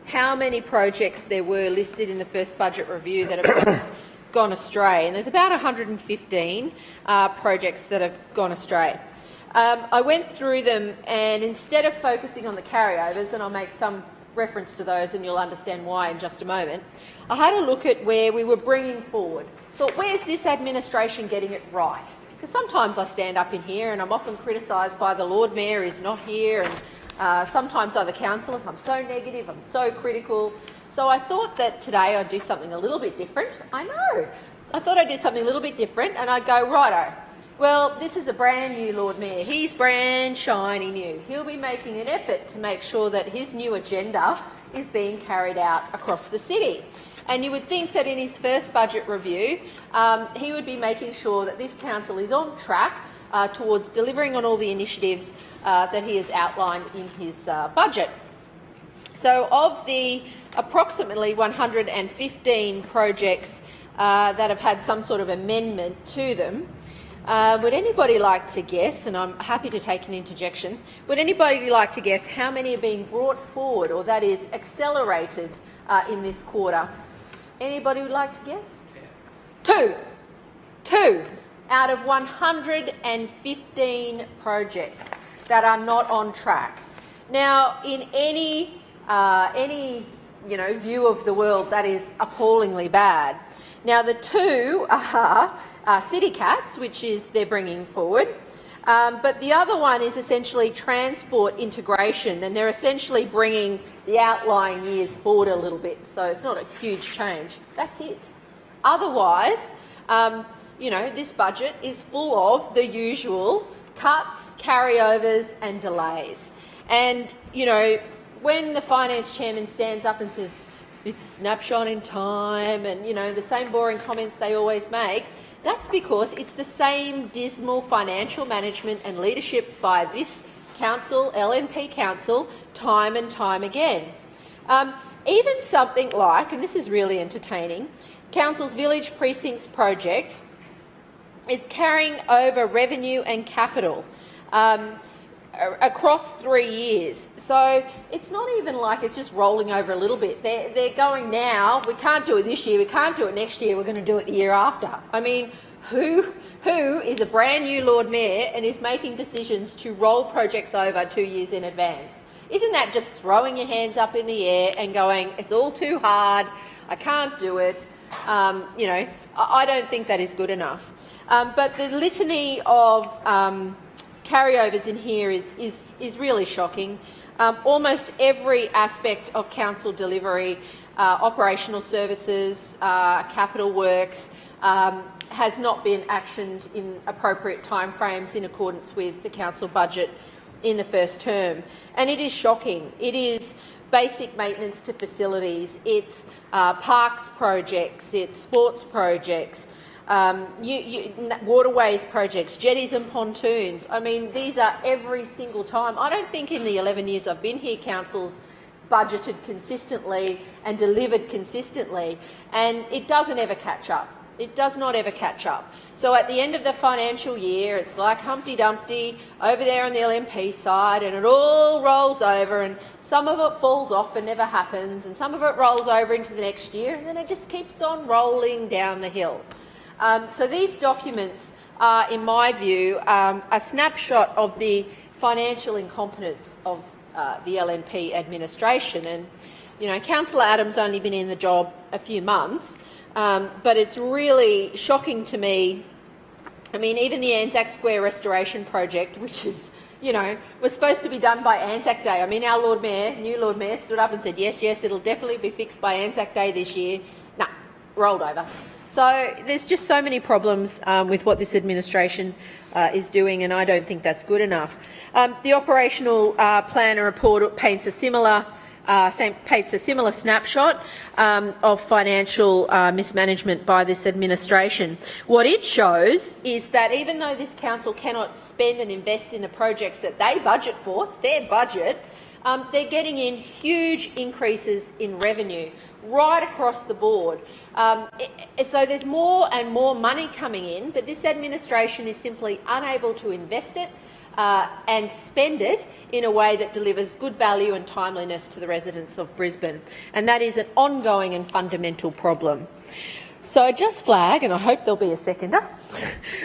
Speaker 2: how many projects there were listed in the first budget review that have gone astray, and there's about 115 projects that have gone astray. I went through them, and instead of focusing on the carryovers, and I'll make some reference to those and you'll understand why in just a moment, I had a look at where we were bringing forward. Thought, where's this administration getting it right? Because sometimes I stand up in here and I'm often criticised by the Lord Mayor is not here, and sometimes other councillors. I'm so negative, I'm so critical. So I thought that today I'd do something a little bit different. I know. I thought I'd do something a little bit different, and I'd go, righto. Well, this is a brand new Lord Mayor. He's brand shiny new. He'll be making an effort to make sure that his new agenda is being carried out across the city. And you would think that in his first budget review, he would be making sure that this council is on track towards delivering on all the initiatives that he has outlined in his budget. So of the approximately 115 projects that have had some sort of amendment to them, would anybody like to guess, and I'm happy to take an interjection, would anybody like to guess how many are being brought forward, or that is accelerated in this quarter? Anybody would like to guess? Two out of 115 projects that are not on track. Now, in any view of the world, that is appallingly bad. Now, the 2 are City Cats, which is they're bringing forward, but the other one is essentially transport integration, and they're essentially bringing the outlying years forward a little bit, so it's not a huge change. That's it. Otherwise, this budget is full of the usual cuts, carryovers and delays. And, when the finance chairman stands up and says, it's a snapshot in time, and, the same boring comments they always make, that's because it's the same dismal financial management and leadership by this council, LNP council, time and time again. Even something like, and this is really entertaining, council's Village Precincts project is carrying over revenue and capital across 3 years. So it's not even like it's just rolling over a little bit. They're going now, we can't do it this year, we can't do it next year, we're going to do it the year after. I mean,
Speaker 4: Who is a brand new Lord Mayor and is making decisions to roll projects over 2 years in advance? Isn't that just throwing your hands up in the air and going, it's all too hard, I can't do it? You know, I don't think that is good enough. But the litany of carryovers in here is really shocking. Almost every aspect of council delivery, operational services, capital works, has not been actioned in appropriate timeframes in accordance with the council budget in the first term. And it is shocking. It is basic maintenance to facilities, it's parks projects, it's sports projects, waterways projects, jetties and pontoons. I mean, these are every single time. I don't think in the 11 years I've been here, council's budgeted consistently and delivered consistently, and it doesn't ever catch up. It does not ever catch up. So at the end of the financial year, it's like Humpty Dumpty over there on the LNP side, and it all rolls over, and some of it falls off and never happens, and some of it rolls over into the next year, and then it just keeps on rolling down the hill. So these documents are, in my view, a snapshot of the financial incompetence of the LNP administration. And, you know, Councillor Adams only been in the job a few months, but it's really shocking to me. I mean, even the Anzac Square restoration project, which is, you know, was supposed to be done by Anzac Day. I mean, our Lord Mayor, new Lord Mayor, stood up and said, yes, it'll definitely be fixed by Anzac Day this year. Nah, rolled over. So there's just so many problems with what this administration is doing, and I don't think that's good enough. The operational planner report paints a similar snapshot of financial mismanagement by this administration. What it shows is that even though this council cannot spend and invest in the projects that they budget for, it's their budget, they're getting in huge increases in revenue right across the board. So there's more and more money coming in, but this administration is simply unable to invest it and spend it in a way that delivers good value and timeliness to the residents of Brisbane. And that is an ongoing and fundamental problem. So I just flag, and I hope there'll be a seconder,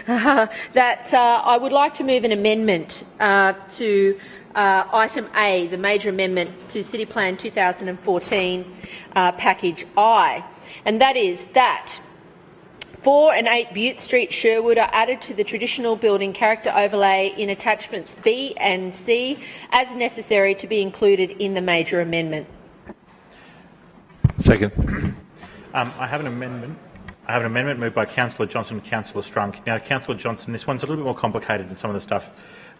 Speaker 4: that I would like to move an amendment to item A, the major amendment to City Plan 2014 Package I, and that is that 4 and 8 Bute Street, Sherwood are added to the traditional building character overlay in attachments B and C as necessary to be included in the major amendment.
Speaker 1: Second. I have an amendment. Moved by Councillor Johnson and Councillor Strunk. Now, Councillor Johnson, this one's a little bit more complicated than some of the stuff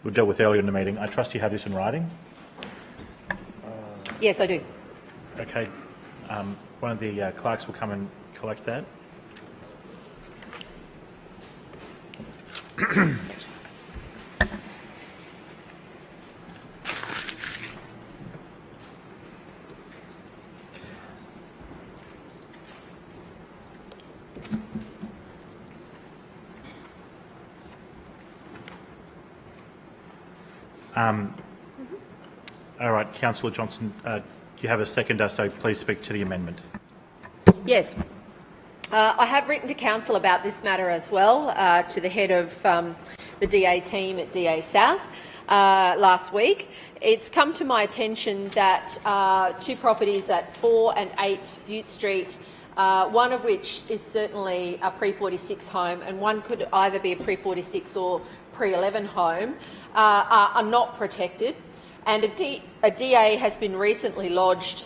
Speaker 1: we dealt with earlier in the meeting. I trust you have this in writing.
Speaker 4: Yes, I do.
Speaker 1: Okay. One of the clerks will come and collect that. All right, Councillor Johnson, do you have a seconder, so please speak to the amendment.
Speaker 4: Yes. I have written to Council about this matter as well, to the head of the DA team at DA South last week. It's come to my attention that 2 properties at 4 and 8 Bute Street, one of which is certainly a pre-46 home and one could either be a pre-46 or pre-11 home, are not protected. And a DA has been recently lodged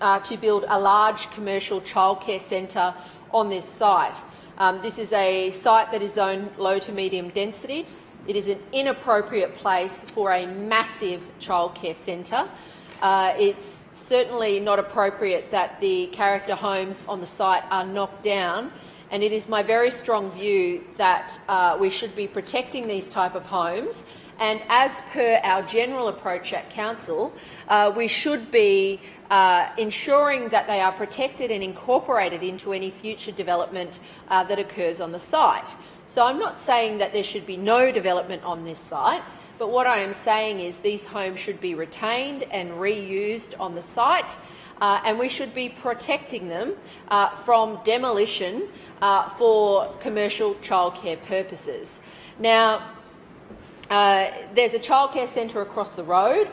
Speaker 4: to build a large commercial childcare centre on this site. This is a site that is zoned low to medium density. It is an inappropriate place for a massive childcare centre. It's certainly not appropriate that the character homes on the site are knocked down, and it is my very strong view that we should be protecting these type of homes. And as per our general approach at Council, we should be ensuring that they are protected and incorporated into any future development that occurs on the site. So I'm not saying that there should be no development on this site, but what I am saying is these homes should be retained and reused on the site, and we should be protecting them from demolition for commercial childcare purposes. Now, there's a childcare centre across the road.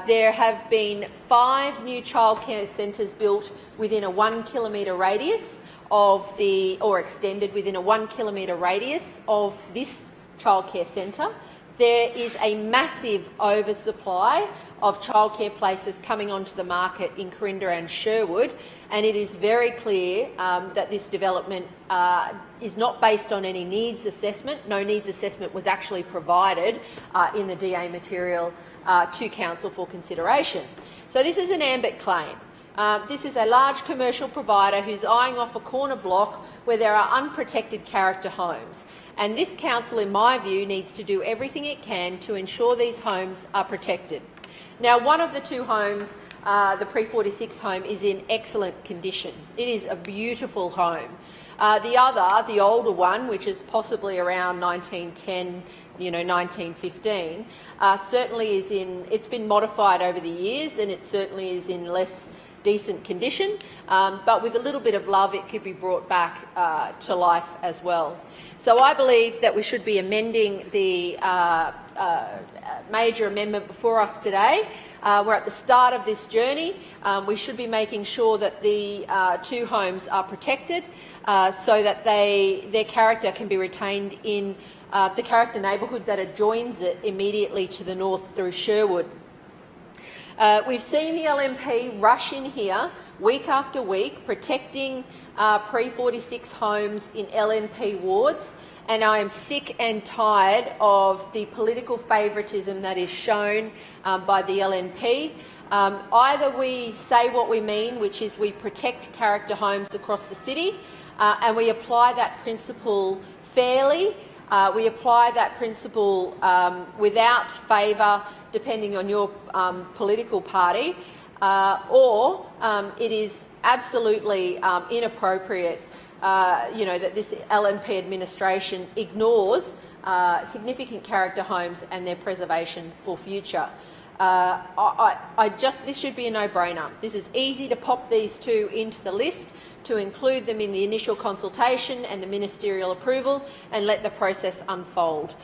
Speaker 4: There have been 5 new childcare centres built within a 1 kilometre radius or extended within a 1 kilometre radius of this childcare centre. There is a massive oversupply of childcare places coming onto the market in Corinda and Sherwood, and it is very clear that this development is not based on any needs assessment. No needs assessment was actually provided in the DA material to Council for consideration. So this is an ambit claim. This is a large commercial provider who's eyeing off a corner block where there are unprotected character homes. And this council, in my view, needs to do everything it can to ensure these homes are protected. Now, one of the 2 homes, the Pre-46 home, is in excellent condition. It is a beautiful home. The other, the older one, which is possibly around 1910, 1915, certainly is in, it's been modified over the years, and it certainly is in less decent condition, but with a little bit of love it could be brought back to life as well. So I believe that we should be amending the major amendment before us today. We're at the start of this journey. We should be making sure that the 2 homes are protected so that their character can be retained in the character neighbourhood that adjoins it immediately to the north through Sherwood. We've seen the LNP rush in here week after week, protecting Pre-46 homes in LNP wards, and I am sick and tired of the political favouritism that is shown by the LNP. Either we say what we mean, which is we protect character homes across the city, and we apply that principle fairly. We apply that principle without favour, depending on your political party, or it is absolutely inappropriate, that this LNP administration ignores significant character homes and their preservation for future. This should be a no-brainer. This is easy to pop these 2 into the list, to include them in the initial consultation and the ministerial approval, and let the process unfold.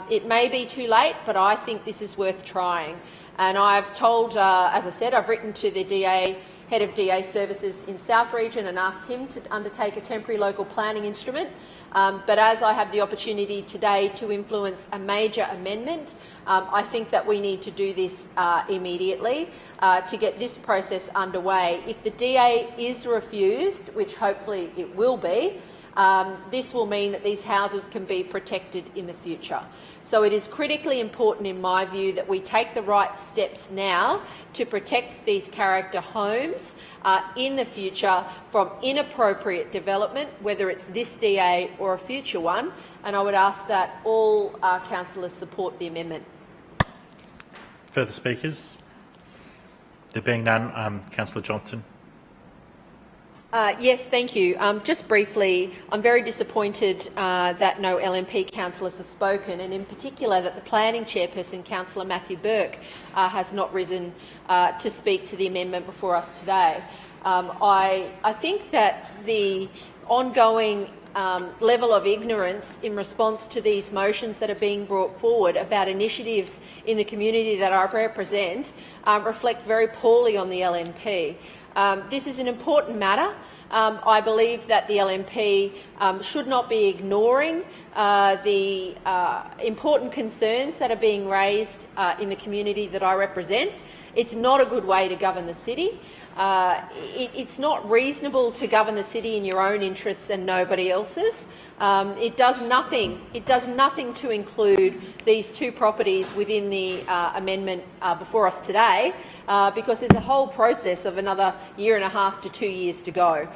Speaker 4: It may be too late, but I think this is worth trying. And I've told, as I said, I've written to the DA, Head of DA Services in South Region, and asked him to undertake a temporary local planning instrument. But as I have the opportunity today to influence a major amendment, I think that we need to do this immediately to get this process underway. If the DA is refused, which hopefully it will be, this will mean that these houses can be protected in the future. So it is critically important, in my view, that we take the right steps now to protect these character homes in the future from inappropriate development, whether it's this DA or a future one, and I would ask that all councillors support the amendment.
Speaker 1: Further speakers? There being none, Councillor Johnson.
Speaker 4: Yes, thank you. Just briefly, I'm very disappointed that no LNP councillors have spoken, and in particular that the planning chairperson, Councillor Matthew Burke, has not risen to speak to the amendment before us today. I think that the ongoing level of ignorance in response to these motions that are being brought forward about initiatives in the community that I represent reflect very poorly on the LNP. This is an important matter. I believe that the LNP should not be ignoring the important concerns that are being raised in the community that I represent. It's not a good way to govern the city. It's not reasonable to govern the city in your own interests and nobody else's. It does nothing to include these 2 properties within the amendment before us today, because there's a whole process of another 1.5 to 2 years to go.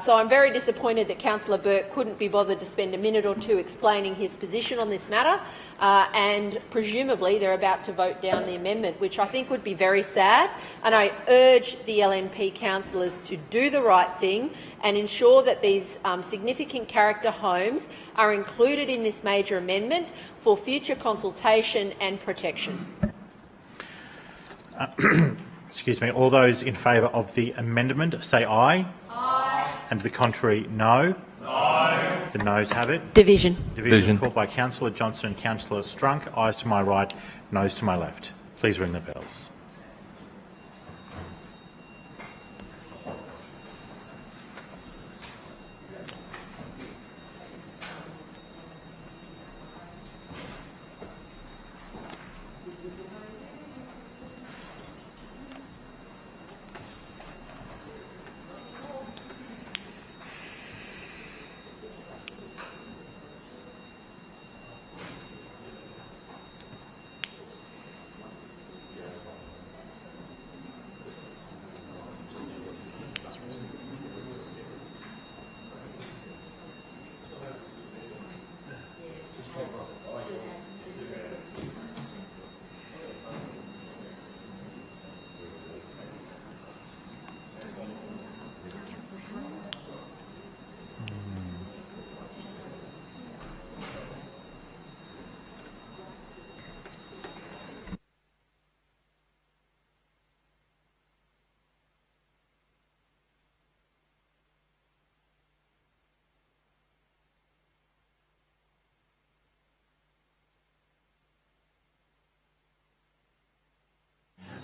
Speaker 4: So I'm very disappointed that Councillor Burke couldn't be bothered to spend a minute or 2 explaining his position on this matter, and presumably they're about to vote down the amendment, which I think would be very sad. And I urge the LNP councillors to do the right thing and ensure that these significant character homes are included in this major amendment for future consultation and protection.
Speaker 1: Excuse me. All those in favour of the amendment say aye.
Speaker 4: Aye.
Speaker 1: And to the contrary, no? No. The noes have it.
Speaker 4: Division.
Speaker 1: Division is called by Councillor Johnston and Councillor Strunk. Ayes to my right, noes to my left. Please ring the bells.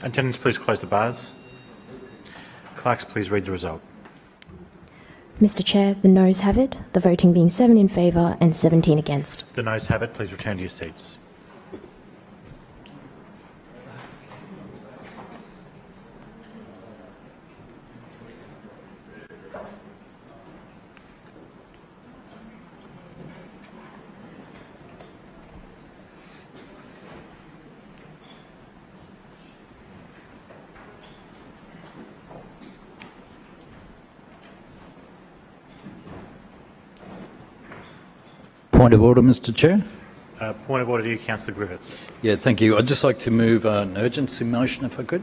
Speaker 1: Attendants, please close the bars. Clerks, please read the result.
Speaker 13: Mr Chair, the noes have it, the voting being 7 in favour and 17 against.
Speaker 1: The noes have it. Please return to your seats.
Speaker 20: Point of order, Mr Chair.
Speaker 1: Point of order to you, Councillor Griffiths.
Speaker 20: Yeah, thank you. I'd just like to move an urgency motion, if I could.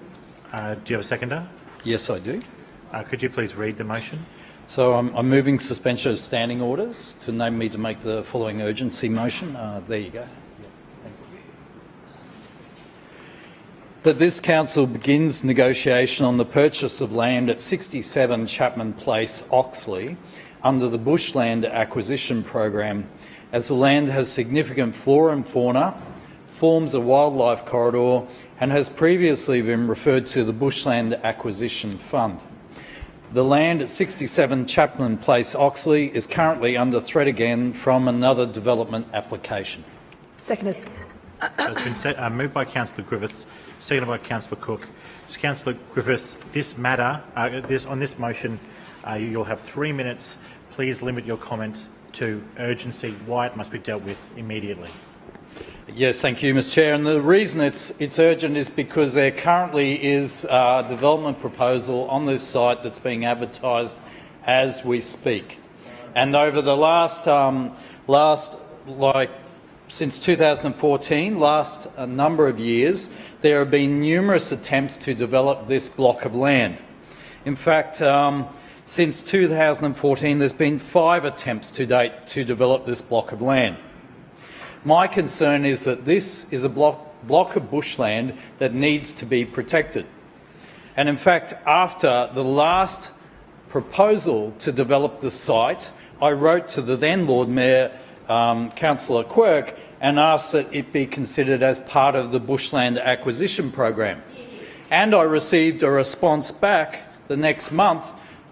Speaker 1: Do you have a seconder?
Speaker 20: Yes, I do.
Speaker 1: Could you please read the motion?
Speaker 20: So I'm moving suspension of standing orders to enable me to make the following urgency motion. There you go. That this council begins negotiation on the purchase of land at 67 Chapman Place, Oxley, under the Bushland Acquisition Program, as the land has significant flora and fauna, forms a wildlife corridor, and has previously been referred to the Bushland Acquisition Fund. The land at 67 Chapman Place, Oxley, is currently under threat again from another development application.
Speaker 15: Seconded.
Speaker 1: It's been moved by Councillor Griffiths, seconded by Councillor Cook. So, Councillor Griffiths, this matter, on this motion, you'll have 3 minutes. Please limit your comments to urgency, why it must be dealt with immediately.
Speaker 20: Yes, thank you, Mr Chair. And the reason it's urgent is because there currently is a development proposal on this site that's being advertised as we speak. And over the since 2014, a number of years, there have been numerous attempts to develop this block of land. In fact, since 2014, there's been 5 attempts to date to develop this block of land. My concern is that this is a block of bushland that needs to be protected. And in fact, after the last proposal to develop the site, I wrote to the then Lord Mayor, Councillor Quirk, and asked that it be considered as part of the Bushland Acquisition Program. And I received a response back the next month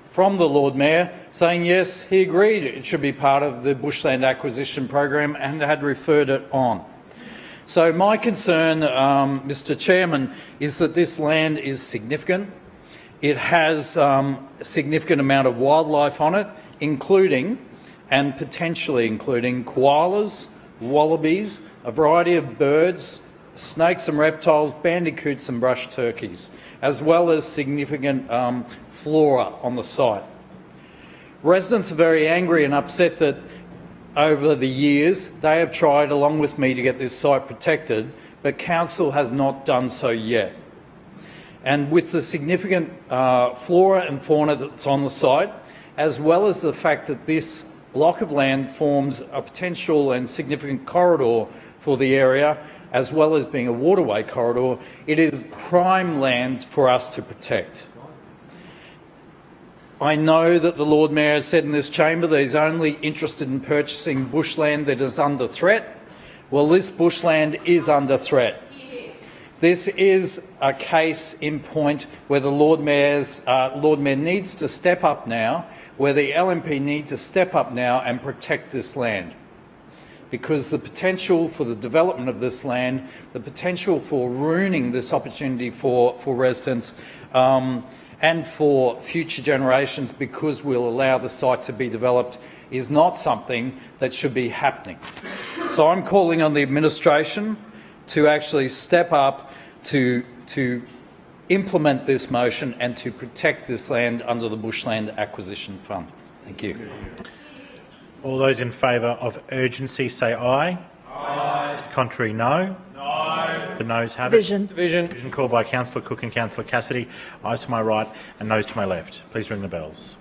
Speaker 20: from the Lord Mayor saying yes, he agreed it should be part of the Bushland Acquisition Program and had referred it on. So my concern, Mr Chairman, is that this land is significant. It has a significant amount of wildlife on it, including and potentially including koalas, wallabies, a variety of birds, snakes and reptiles, bandicoots and brush turkeys, as well as significant flora on the site. Residents are very angry and upset that over the years they have tried, along with me, to get this site protected, but Council has not done so yet. And with the significant flora and fauna that's on the site, as well as the fact that this block of land forms a potential and significant corridor for the area, as well as being a waterway corridor, it is prime land for us to protect. I know that the Lord Mayor has said in this chamber that he's only interested in purchasing bushland that is under threat. Well, this bushland is under threat. This is a case in point where the Lord Mayor needs to step up now, where the LNP need to step up now and protect this land. Because the potential for the development of this land, the potential for ruining this opportunity for residents and for future generations, because we'll allow the site to be developed, is not something that should be happening. So I'm calling on the administration to actually step up to implement this motion and to protect this land under the Bushland Acquisition Fund. Thank you.
Speaker 1: All those in favour of urgency say aye. Aye. To the contrary, no. No. The noes have it. Division called by Councillor Cook and Councillor Cassidy. Ayes to my right and noes to my left. Please ring the bells.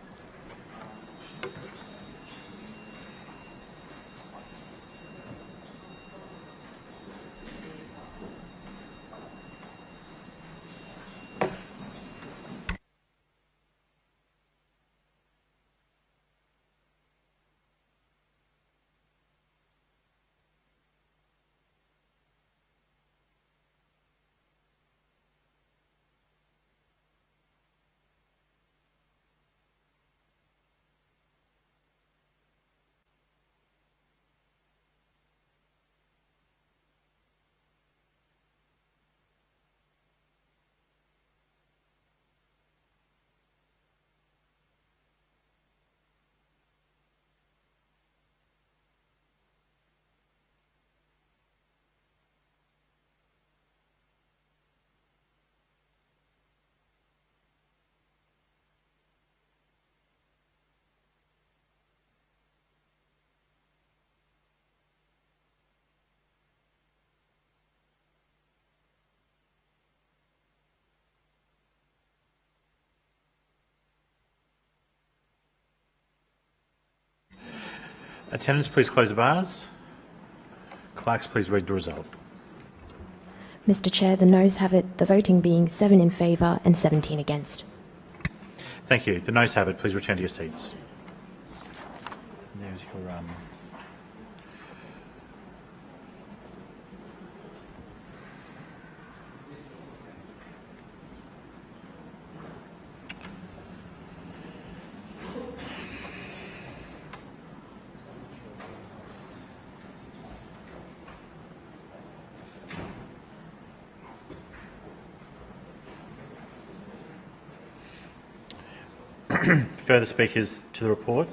Speaker 1: Attendants, please close the bars. Clerks, please read the result.
Speaker 13: Mr. Chair, the noes have it, the voting being 7 in favour and 17 against.
Speaker 1: Thank you. The noes have it. Please return to your seats. There's your further speakers to the report.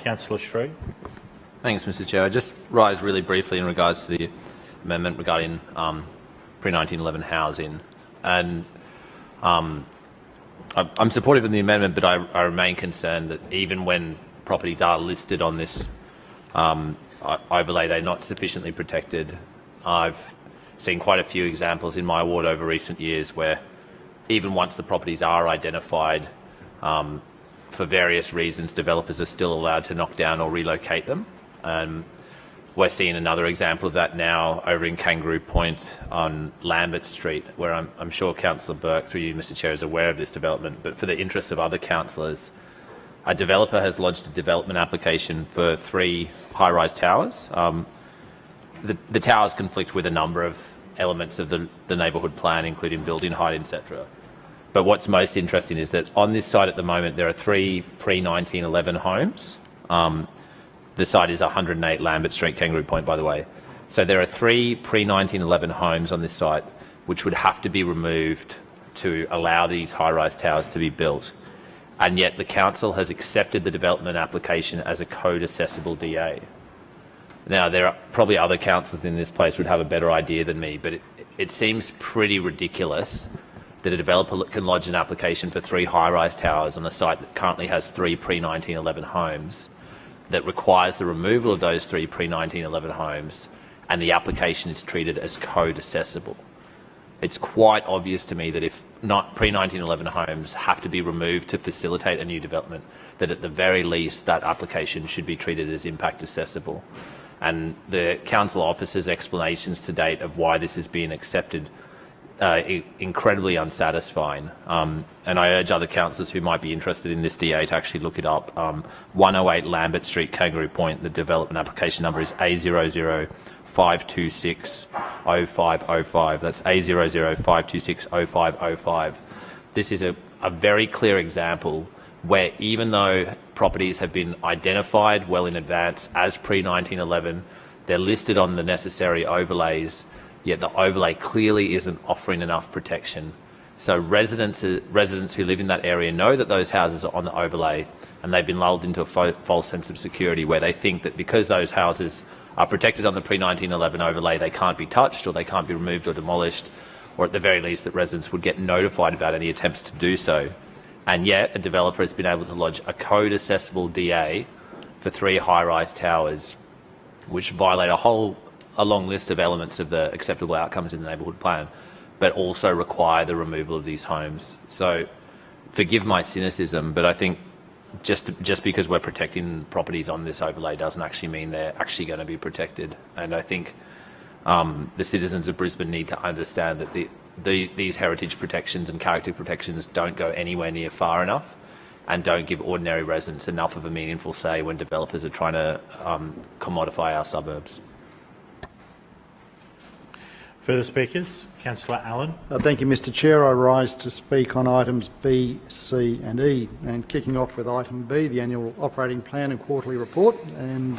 Speaker 1: Councillor Shree.
Speaker 21: Thanks, Mr. Chair. I just rise really briefly in regards to the amendment regarding pre-1911 housing, and I'm supportive of the amendment, but I remain concerned that even when properties are listed on this overlay, they're not sufficiently protected. I've seen quite a few examples in my ward over recent years where even once the properties are identified, for various reasons, developers are still allowed to knock down or relocate them. We're seeing another example of that now over in Kangaroo Point on Lambert Street, where I'm sure Councillor Burke, through you, Mr. Chair, is aware of this development, but for the interests of other councillors, a developer has lodged a development application for 3 high-rise towers. The towers conflict with a number of elements of the neighbourhood plan, including building height, etc. But what's most interesting is that on this site at the moment, there are 3 pre-1911 homes. The site is 108 Lambert Street, Kangaroo Point, by the way. So there are 3 pre-1911 homes on this site which would have to be removed to allow these high-rise towers to be built. And yet the council has accepted the development application as a code-accessible DA. Now, there are probably other councillors in this place would have a better idea than me, but it seems pretty ridiculous that a developer can lodge an application for 3 high-rise towers on a site that currently has 3 pre-1911 homes, that requires the removal of those 3 pre-1911 homes, and the application is treated as code-accessible. It's quite obvious to me that if not pre-1911 homes have to be removed to facilitate a new development, that at the very least that application should be treated as impact accessible. And the council officer's explanations to date of why this is being accepted incredibly unsatisfying. And I urge other councillors who might be interested in this DA to actually look it up. 108 Lambert Street, Kangaroo Point, the development application number is A00-526-0505. That's A00-526-0505. This is a very clear example where even though properties have been identified well in advance as pre-1911, they're listed on the necessary overlays, yet the overlay clearly isn't offering enough protection. So residents who live in that area know that those houses are on the overlay, and they've been lulled into a false sense of security where they think that because those houses are protected on the pre-1911 overlay, they can't be touched or they can't be removed or demolished, or at the very least that residents would get notified about any attempts to do so. And yet a developer has been able to lodge a code-assessable DA for 3 high-rise towers, which violate a long list of elements of the acceptable outcomes in the neighbourhood plan, but also require the removal of these homes. So forgive my cynicism, but I think just because we're protecting properties on this overlay doesn't actually mean they're actually going to be protected. And I think the citizens of Brisbane need to understand that these heritage protections and character protections don't go anywhere near far enough and don't give ordinary residents enough of a meaningful say when developers are trying to commodify our suburbs.
Speaker 1: Further speakers? Councillor Allen.
Speaker 6: Thank you, Mr Chair. I rise to speak on items B, C and E. And kicking off with item B, the annual operating plan and quarterly report. And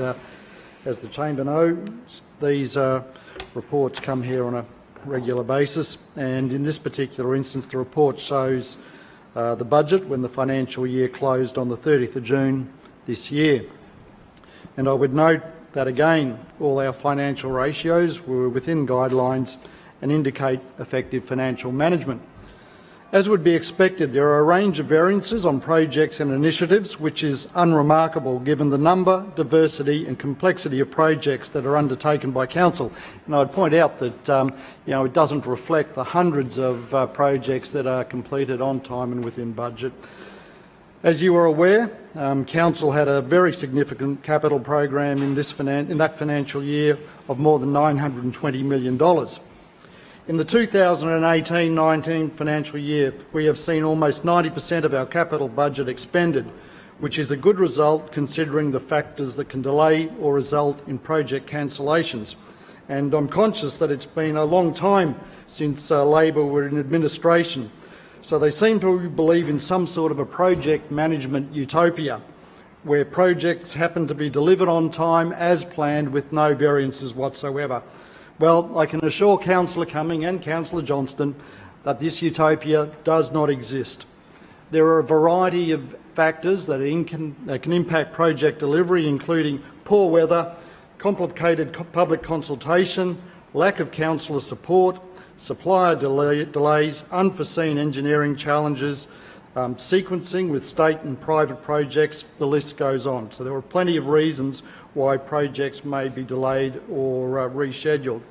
Speaker 6: as the Chamber knows, these reports come here on a regular basis. And in this particular instance, the report shows the budget when the financial year closed on the 30th of June this year. And I would note that again, all our financial ratios were within guidelines and indicate effective financial management. As would be expected, there are a range of variances on projects and initiatives, which is unremarkable given the number, diversity and complexity of projects that are undertaken by Council. And I'd point out that it doesn't reflect the hundreds of projects that are completed on time and within budget. As you are aware, Council had a very significant capital program in that financial year of more than $920 million. In the 2018-19 financial year, we have seen almost 90% of our capital budget expended, which is a good result considering the factors that can delay or result in project cancellations. And I'm conscious that it's been a long time since Labor were in administration, so they seem to believe in some sort of a project management utopia, where projects happen to be delivered on time as planned with no variances whatsoever. Well, I can assure Councillor Cumming and Councillor Johnston that this utopia does not exist. There are a variety of factors that can impact project delivery, including poor weather, complicated public consultation, lack of councillor support, supplier delays, unforeseen engineering challenges, sequencing with state and private projects, the list goes on. So there are plenty of reasons why projects may be delayed or rescheduled.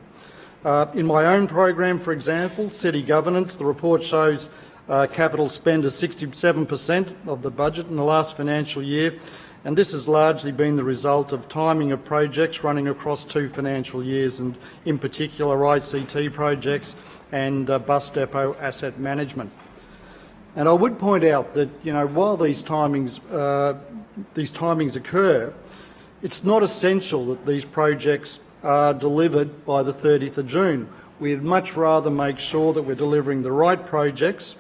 Speaker 6: In my own program, for example, city governance, the report shows capital spend is 67% of the budget in the last financial year, and this has largely been the result of timing of projects running across 2 financial years, and in particular ICT projects and bus depot asset management. And I would point out that while these timings occur, it's not essential that these projects are delivered by the 30th of June. We'd much rather make sure that we're delivering the right projects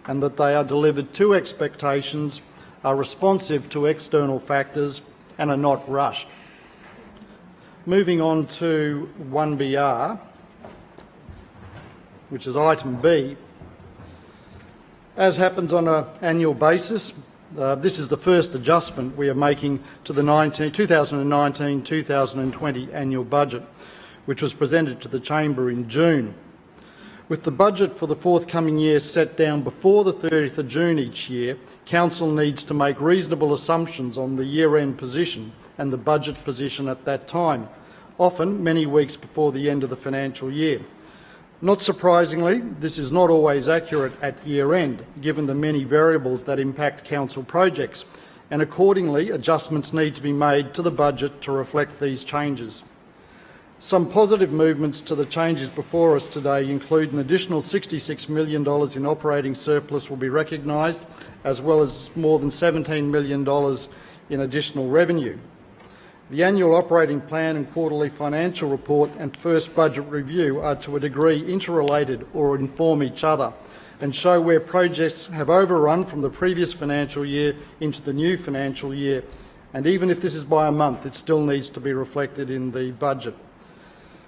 Speaker 6: and that they are delivered to expectations, are responsive to external factors and are not rushed. Moving on to 1BR, which is item B. As happens on an annual basis, this is the first adjustment we are making to the 2019-2020 annual budget, which was presented to the Chamber in June. With the budget for the forthcoming year set down before the 30th of June each year, Council needs to make reasonable assumptions on the year-end position and the budget position at that time, often many weeks before the end of the financial year. Not surprisingly, this is not always accurate at year-end, given the many variables that impact Council projects, and accordingly adjustments need to be made to the budget to reflect these changes. Some positive movements to the changes before us today include an additional $66 million in operating surplus will be recognised, as well as more than $17 million in additional revenue. The annual operating plan and quarterly financial report and first budget review are to a degree interrelated or inform each other and show where projects have overrun from the previous financial year into the new financial year. And even if this is by a month, it still needs to be reflected in the budget.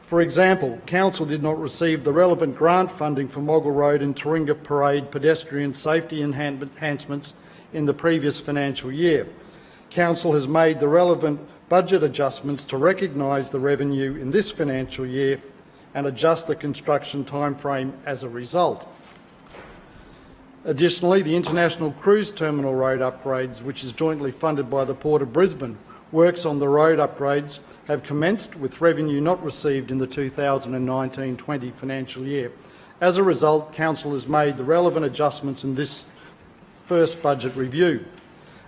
Speaker 6: For example, Council did not receive the relevant grant funding for Moggle Road and Taringa Parade pedestrian safety enhancements in the previous financial year. Council has made the relevant budget adjustments to recognise the revenue in this financial year and adjust the construction timeframe as a result. Additionally, the International Cruise Terminal road upgrades, which is jointly funded by the Port of Brisbane, works on the road upgrades have commenced with revenue not received in the 2019-20 financial year. As a result, Council has made the relevant adjustments in this first budget review.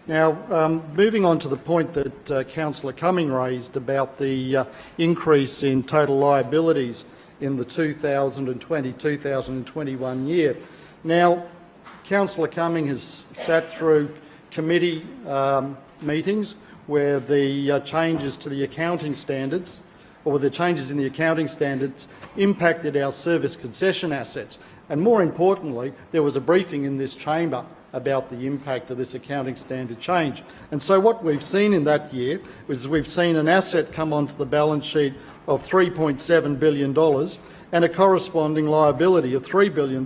Speaker 6: Now, moving on to the point that Councillor Cumming raised about the increase in total liabilities in the 2020-2021 year. Now, Councillor Cumming has sat through committee meetings where the changes to the accounting standards, or the changes in the accounting standards, impacted our service concession assets. And more importantly, there was a briefing in this chamber about the impact of this accounting standard change. And so what we've seen in that year is we've seen an asset come onto the balance sheet of $3.7 billion and a corresponding liability of $3 billion,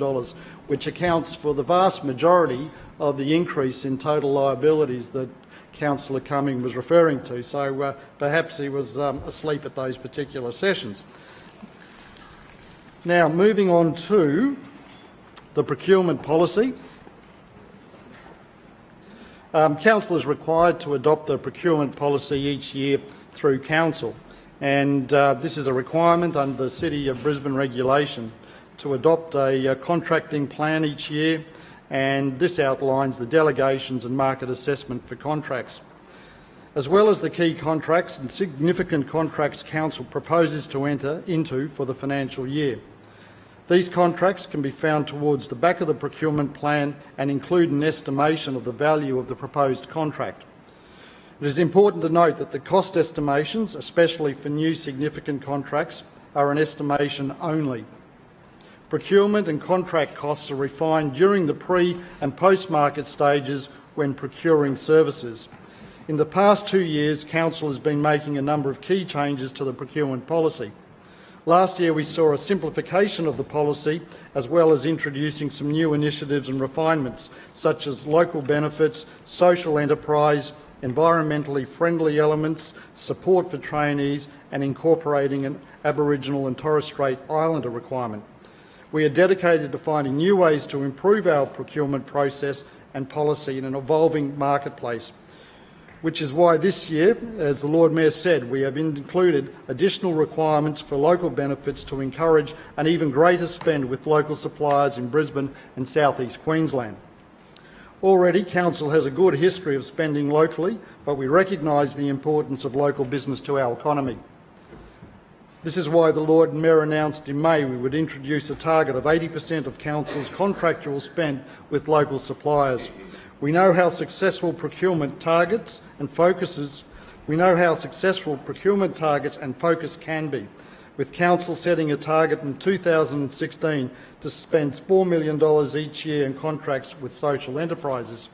Speaker 6: which accounts for the vast majority of the increase in total liabilities that Councillor Cumming was referring to. So perhaps he was asleep at those particular sessions. Now, moving on to the procurement policy. Council is required to adopt the procurement policy each year through Council, and this is a requirement under the City of Brisbane regulation to adopt a contracting plan each year, and this outlines the delegations and market assessment for contracts. As well as the key contracts and significant contracts Council proposes to enter into for the financial year. These contracts can be found towards the back of the procurement plan and include an estimation of the value of the proposed contract. It is important to note that the cost estimations, especially for new significant contracts, are an estimation only. Procurement and contract costs are refined during the pre- and post-market stages when procuring services. In the past 2 years, Council has been making a number of key changes to the procurement policy. Last year we saw a simplification of the policy, as well as introducing some new initiatives and refinements, such as local benefits, social enterprise, environmentally friendly elements, support for trainees, and incorporating an Aboriginal and Torres Strait Islander requirement. We are dedicated to finding new ways to improve our procurement process and policy in an evolving marketplace, which is why this year, as the Lord Mayor said, we have included additional requirements for local benefits to encourage an even greater spend with local suppliers in Brisbane and South East Queensland. Already, Council has a good history of spending locally, but we recognise the importance of local business to our economy. This is why the Lord Mayor announced in May we would introduce a target of 80% of Council's contractual spend with local suppliers. We know how successful procurement targets and focus can be, with Council setting a target in 2016 to spend $4 million each year in contracts with social enterprises.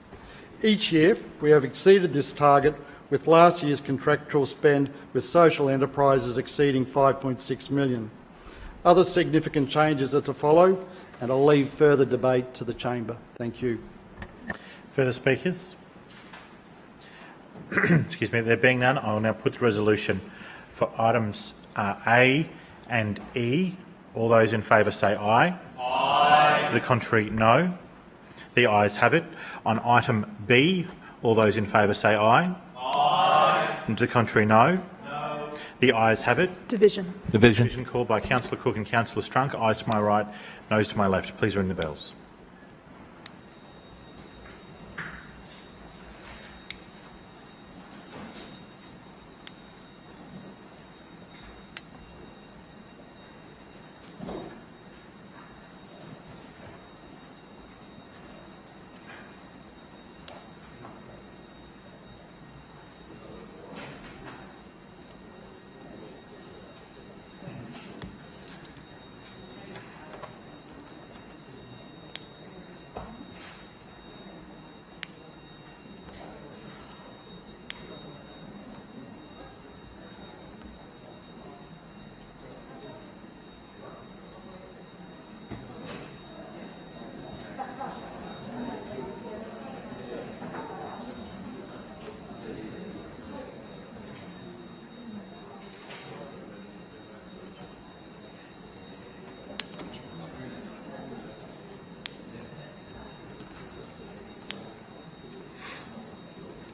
Speaker 6: Each year we have exceeded this target, with last year's contractual spend with social enterprises exceeding $5.6 million. Other significant changes are to follow, and I'll leave further debate to the chamber. Thank you.
Speaker 1: Further speakers? Excuse me, there being none, I will now put the resolution for items A and E. All those in favour say aye. Aye. To the contrary, no. The ayes have it. On item B, all those in favour say aye. Aye. And to the contrary, no. No. The ayes have it.
Speaker 3: Division.
Speaker 1: Division called by Councillor Cook and Councillor Strunk. Ayes to my right, noes to my left. Please ring the bells.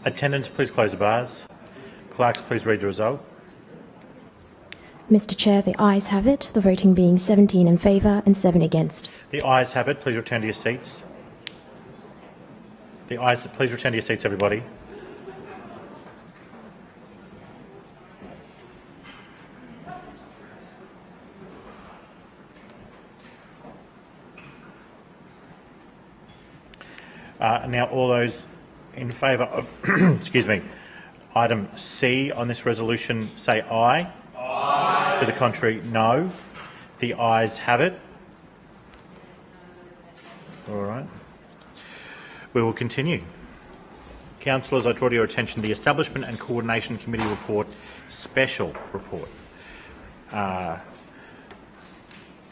Speaker 1: Attendants, please close the bars. Clerks, please read the result.
Speaker 13: Mr. Chair, the ayes have it, the voting being 17 in favour and 7 against.
Speaker 1: The ayes have it. Please return to your seats. The ayes, please return to your seats, everybody. Now, all those in favour of excuse me, item C on this resolution say aye. Aye. To the contrary, no. The ayes have it. All right. We will continue. Councillors, I draw to your attention the Establishment and Coordination Committee report, special report.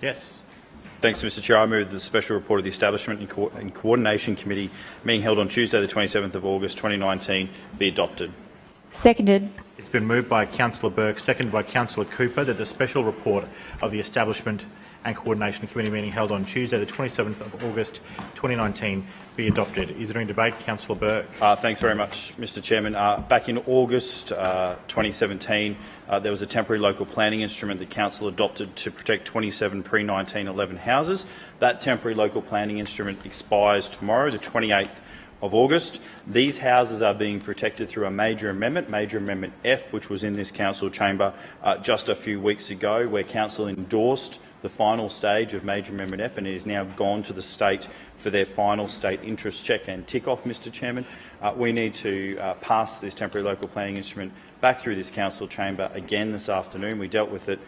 Speaker 1: Yes.
Speaker 8: Thanks, Mr Chair. I move the special report of the Establishment and Coordination Committee meeting held on Tuesday the 27th of August 2019 be adopted.
Speaker 4: Seconded.
Speaker 1: It's been moved by Councillor Burke, seconded by Councillor Cooper, that the special report of the Establishment and Coordination Committee meeting held on Tuesday the 27th of August 2019 be adopted. Is there any debate? Councillor Burke.
Speaker 8: Thanks very much, Mr Chairman. Back in August 2017, there was a temporary local planning instrument that Council adopted to protect 27 pre-1911 houses. That temporary local planning instrument expires tomorrow, the 28th of August. These houses are being protected through a Major Amendment F, which was in this council chamber just a few weeks ago, where council endorsed the final stage of Major Amendment F, and it is now gone to the state for their final state interest check and tick off, Mr Chairman. We need to pass this temporary local planning instrument back through this council chamber again this afternoon. We dealt with it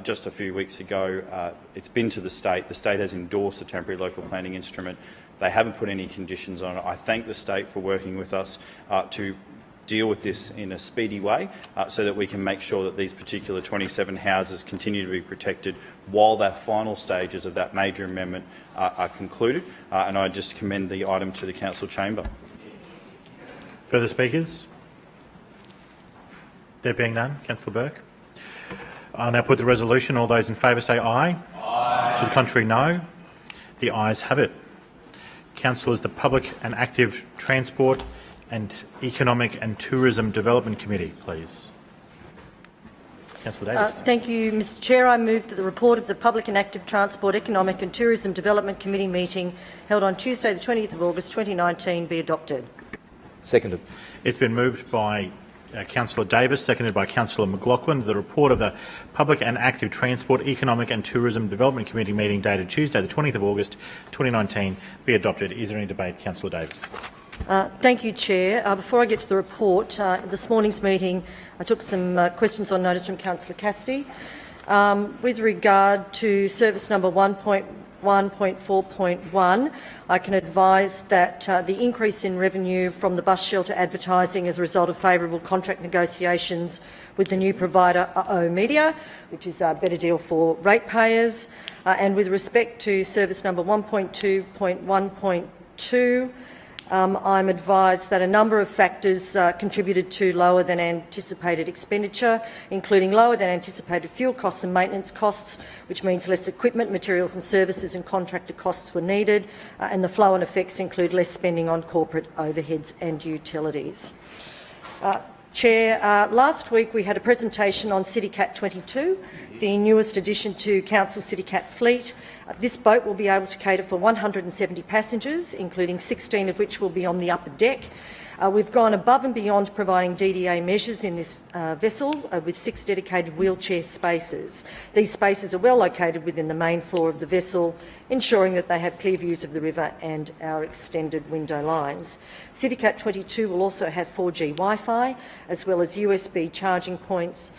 Speaker 8: just a few weeks ago. It's been to the state. The state has endorsed the temporary local planning instrument. They haven't put any conditions on it. I thank the state for working with us to deal with this in a speedy way so that we can make sure that these particular 27 houses continue to be protected while the final stages of that major amendment are concluded. And I just commend the item to the council chamber.
Speaker 1: Further speakers? There being none, Councillor Burke. I'll now put the resolution. All those in favour say aye. Aye. To the contrary, no. The ayes have it. Councillors, the Public and Active Transport and Economic and Tourism Development Committee, please. Councillor Davis.
Speaker 19: Thank you, Mr Chair. I move that the report of the Public and Active Transport, Economic and Tourism Development Committee meeting held on Tuesday the 20th of August 2019 be adopted.
Speaker 20: Seconded.
Speaker 1: It's been moved by Councillor Davis, seconded by Councillor McLaughlin, the report of the Public and Active Transport, Economic and Tourism Development Committee meeting dated Tuesday the 20th of August 2019 be adopted. Is there any debate? Councillor Davis.
Speaker 19: Thank you, Chair. Before I get to the report, this morning's meeting I took some questions on notice from Councillor Cassidy. With regard to service number 1.1.4.1, I can advise that the increase in revenue from the bus shelter advertising as a result of favourable contract negotiations with the new provider, Media, which is a better deal for ratepayers. And with respect to service number 1.2.1.2, I'm advised that a number of factors contributed to lower than anticipated expenditure, including lower than anticipated fuel costs and maintenance costs, which means less equipment, materials and services and contractor costs were needed, and the flow-on effects include less spending on corporate overheads and utilities. Chair, last week we had a presentation on CityCat 22, the newest addition to Council CityCat fleet. This boat will be able to cater for 170 passengers, including 16 of which will be on the upper deck. We've gone above and beyond providing DDA measures in this vessel with 6 dedicated wheelchair spaces. These spaces are well located within the main floor of the vessel, ensuring that they have clear views of the river and our extended window lines. CityCat 22 will also have 4G Wi-Fi, as well as USB charging points.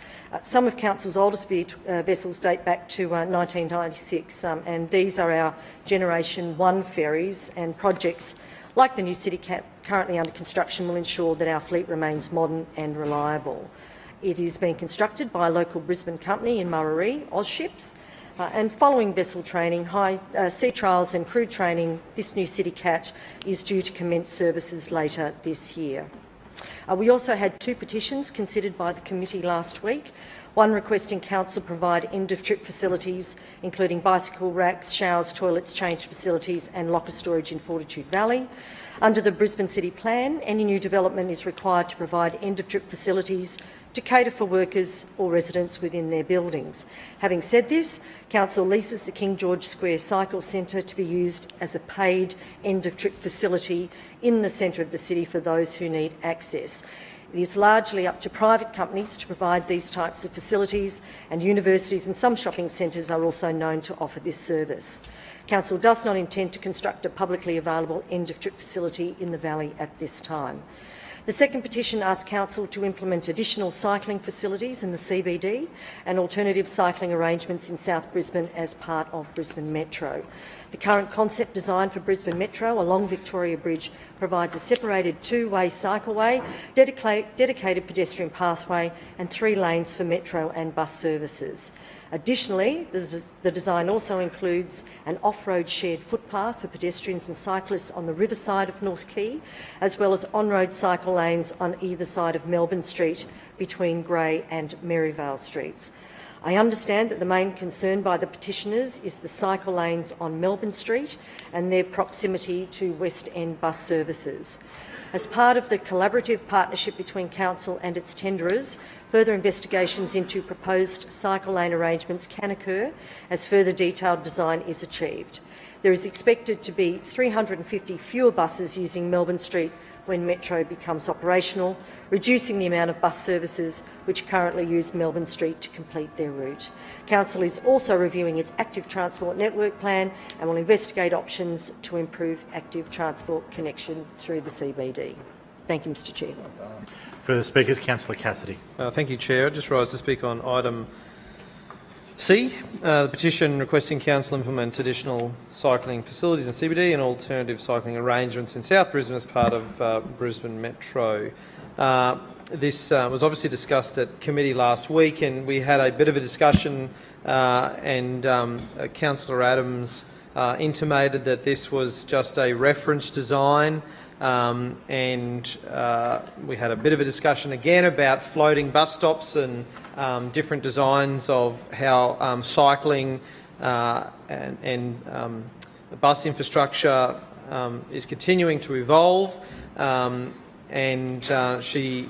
Speaker 19: Some of Council's oldest vessels date back to 1996, and these are our Generation 1 ferries, and projects like the new CityCat currently under construction will ensure that our fleet remains modern and reliable. It is being constructed by a local Brisbane company in Murarrie, Ozships, and following vessel training, sea trials and crew training, this new CityCat is due to commence services later this year. We also had 2 petitions considered by the committee last week. One requesting council provide end-of-trip facilities, including bicycle racks, showers, toilets, change facilities and locker storage in Fortitude Valley. Under the Brisbane City Plan, any new development is required to provide end-of-trip facilities to cater for workers or residents within their buildings. Having said this, council leases the King George Square Cycle Centre to be used as a paid end-of-trip facility in the centre of the city for those who need access. It is largely up to private companies to provide these types of facilities, and universities and some shopping centres are also known to offer this service. Council does not intend to construct a publicly available end-of-trip facility in the Valley at this time. The second petition asks Council to implement additional cycling facilities in the CBD and alternative cycling arrangements in South Brisbane as part of Brisbane Metro. The current concept design for Brisbane Metro along Victoria Bridge provides a separated two-way cycleway, dedicated pedestrian pathway and 3 lanes for metro and bus services. Additionally, the design also includes an off-road shared footpath for pedestrians and cyclists on the riverside of North Quay, as well as on-road cycle lanes on either side of Melbourne Street between Grey and Maryvale Streets. I understand that the main concern by the petitioners is the cycle lanes on Melbourne Street and their proximity to West End bus services. As part of the collaborative partnership between Council and its tenderers, further investigations into proposed cycle lane arrangements can occur as further detailed design is achieved. There is expected to be 350 fewer buses using Melbourne Street when Metro becomes operational, reducing the amount of bus services which currently use Melbourne Street to complete their route. Council is also reviewing its active transport network plan and will investigate options to improve active transport connection through the CBD. Thank you, Mr Chair.
Speaker 1: Further speakers, Councillor Cassidy.
Speaker 3: Thank you, Chair. I just rise to speak on item C, the petition requesting Council implement additional cycling facilities in CBD and alternative cycling arrangements in South Brisbane as part of Brisbane Metro. This was obviously discussed at committee last week, and we had a bit of a discussion and Councillor Adams intimated that this was just a reference design, and we had a bit of a discussion again about floating bus stops and different designs of how cycling and the bus infrastructure is continuing to evolve. And she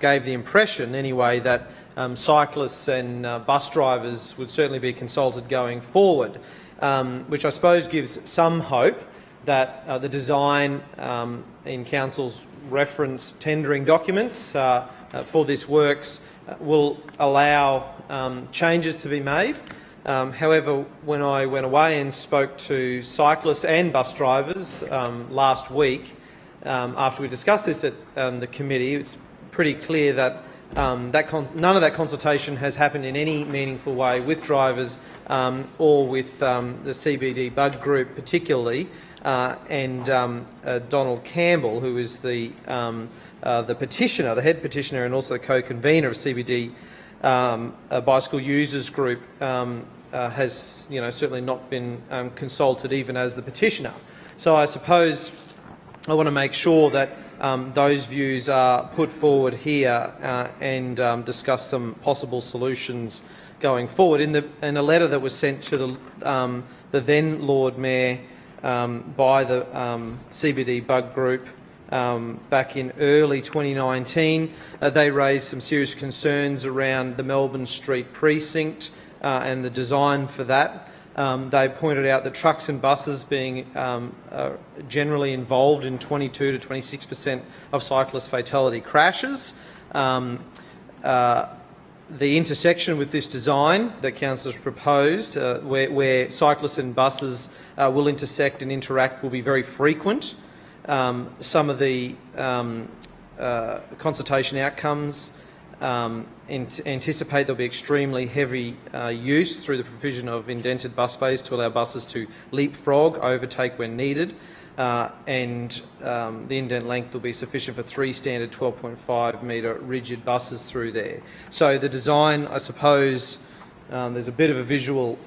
Speaker 3: gave the impression, anyway, that cyclists and bus drivers would certainly be consulted going forward, which I suppose gives some hope that the design in Council's reference tendering documents for this works will allow changes to be made. However, when I went away and spoke to cyclists and bus drivers last week, after we discussed this at the committee, it's pretty clear that none of that consultation has happened in any meaningful way with drivers or with the CBD Bug Group particularly, and Donald Campbell, who is the petitioner, the head petitioner and also the co-convener of CBD Bicycle Users Group, has certainly not been consulted even as the petitioner. So I suppose I want to make sure that those views are put forward here and discuss some possible solutions going forward. In a letter that was sent to the then Lord Mayor by the CBD Bug Group back in early 2019, they raised some serious concerns around the Melbourne Street precinct and the design for that. They pointed out that trucks and buses being generally involved in 22 to 26% of cyclist fatality crashes. The intersection with this design that Council has proposed, where cyclists and buses will intersect and interact, will be very frequent. Some of the consultation outcomes anticipate there'll be extremely heavy use through the provision of indented bus bays to allow buses to leapfrog, overtake when needed, and the indent length will be sufficient for 3 standard 12.5 metre rigid buses through there. So the design, I suppose, there's a bit of a visual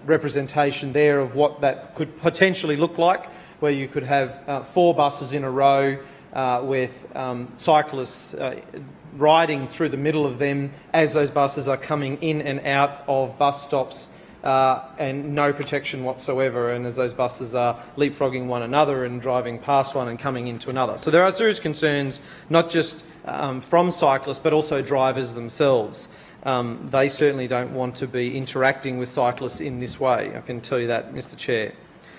Speaker 3: representation there of what that could potentially look like, where you could have 4 buses in a row with cyclists riding through the middle of them as those buses are coming in and out of bus stops, and no protection whatsoever, and as those buses are leapfrogging one another and driving past one and coming into another. So there are serious concerns, not just from cyclists, but also drivers themselves. They certainly don't want to be interacting with cyclists in this way, I can tell you that, Mr Chair.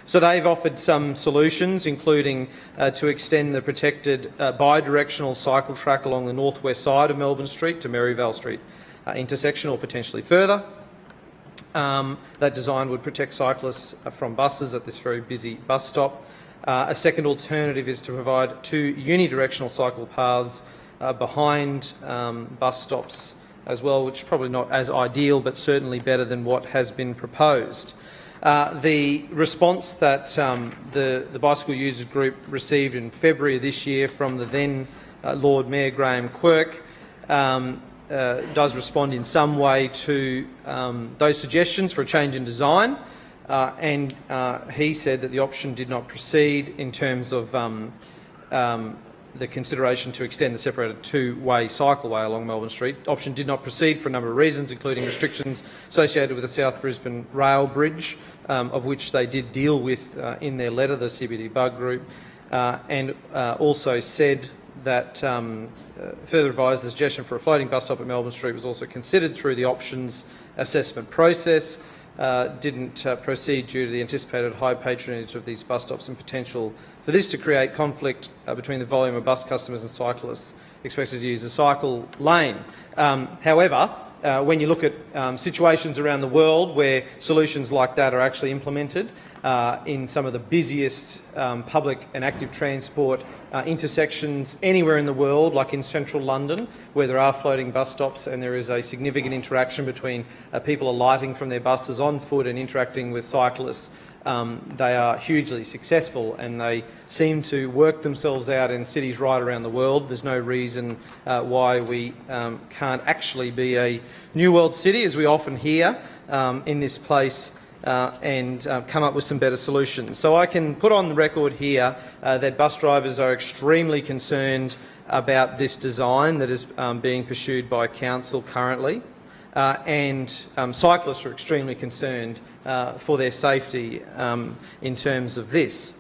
Speaker 3: So they've offered some solutions, including to extend the protected bi-directional cycle track along the northwest side of Melbourne Street to Merivale Street intersection, or potentially further. That design would protect cyclists from buses at this very busy bus stop. A second alternative is to provide 2 unidirectional cycle paths behind bus stops as well, which is probably not as ideal, but certainly better than what has been proposed. The response that the Bicycle Users Group received in February of this year from the then Lord Mayor Graham Quirk does respond in some way to those suggestions for a change in design, and he said that the option did not proceed in terms of the consideration to extend the separated 2-way cycleway along Melbourne Street. Option did not proceed for a number of reasons, including restrictions associated with the South Brisbane Rail Bridge, of which they did deal with in their letter, the CBD Bug Group, and also said that further advised the suggestion for a floating bus stop at Melbourne Street was also considered through the options assessment process. Didn't proceed due to the anticipated high patronage of these bus stops and potential for this to create conflict between the volume of bus customers and cyclists expected to use the cycle lane. However, when you look at situations around the world where solutions like that are actually implemented, in some of the busiest public and active transport intersections anywhere in the world, like in central London, where there are floating bus stops and there is a significant interaction between people alighting from their buses on foot and interacting with cyclists. They are hugely successful, and they seem to work themselves out in cities right around the world. There's no reason why we can't actually be a new world city, as we often hear in this place, and come up with some better solutions. So I can put on the record here that bus drivers are extremely concerned about this design that is being pursued by Council currently, and cyclists are extremely concerned for their safety in terms of this.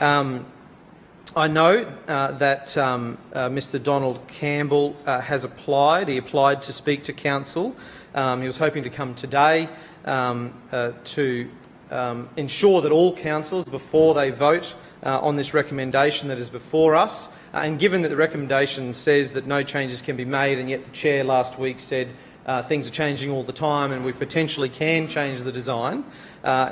Speaker 3: I know that Mr Donald Campbell has applied. He applied to speak to Council. He was hoping to come today to ensure that all councillors, before they vote on this recommendation that is before us, and given that the recommendation says that no changes can be made, and yet the Chair last week said things are changing all the time and we potentially can change the design,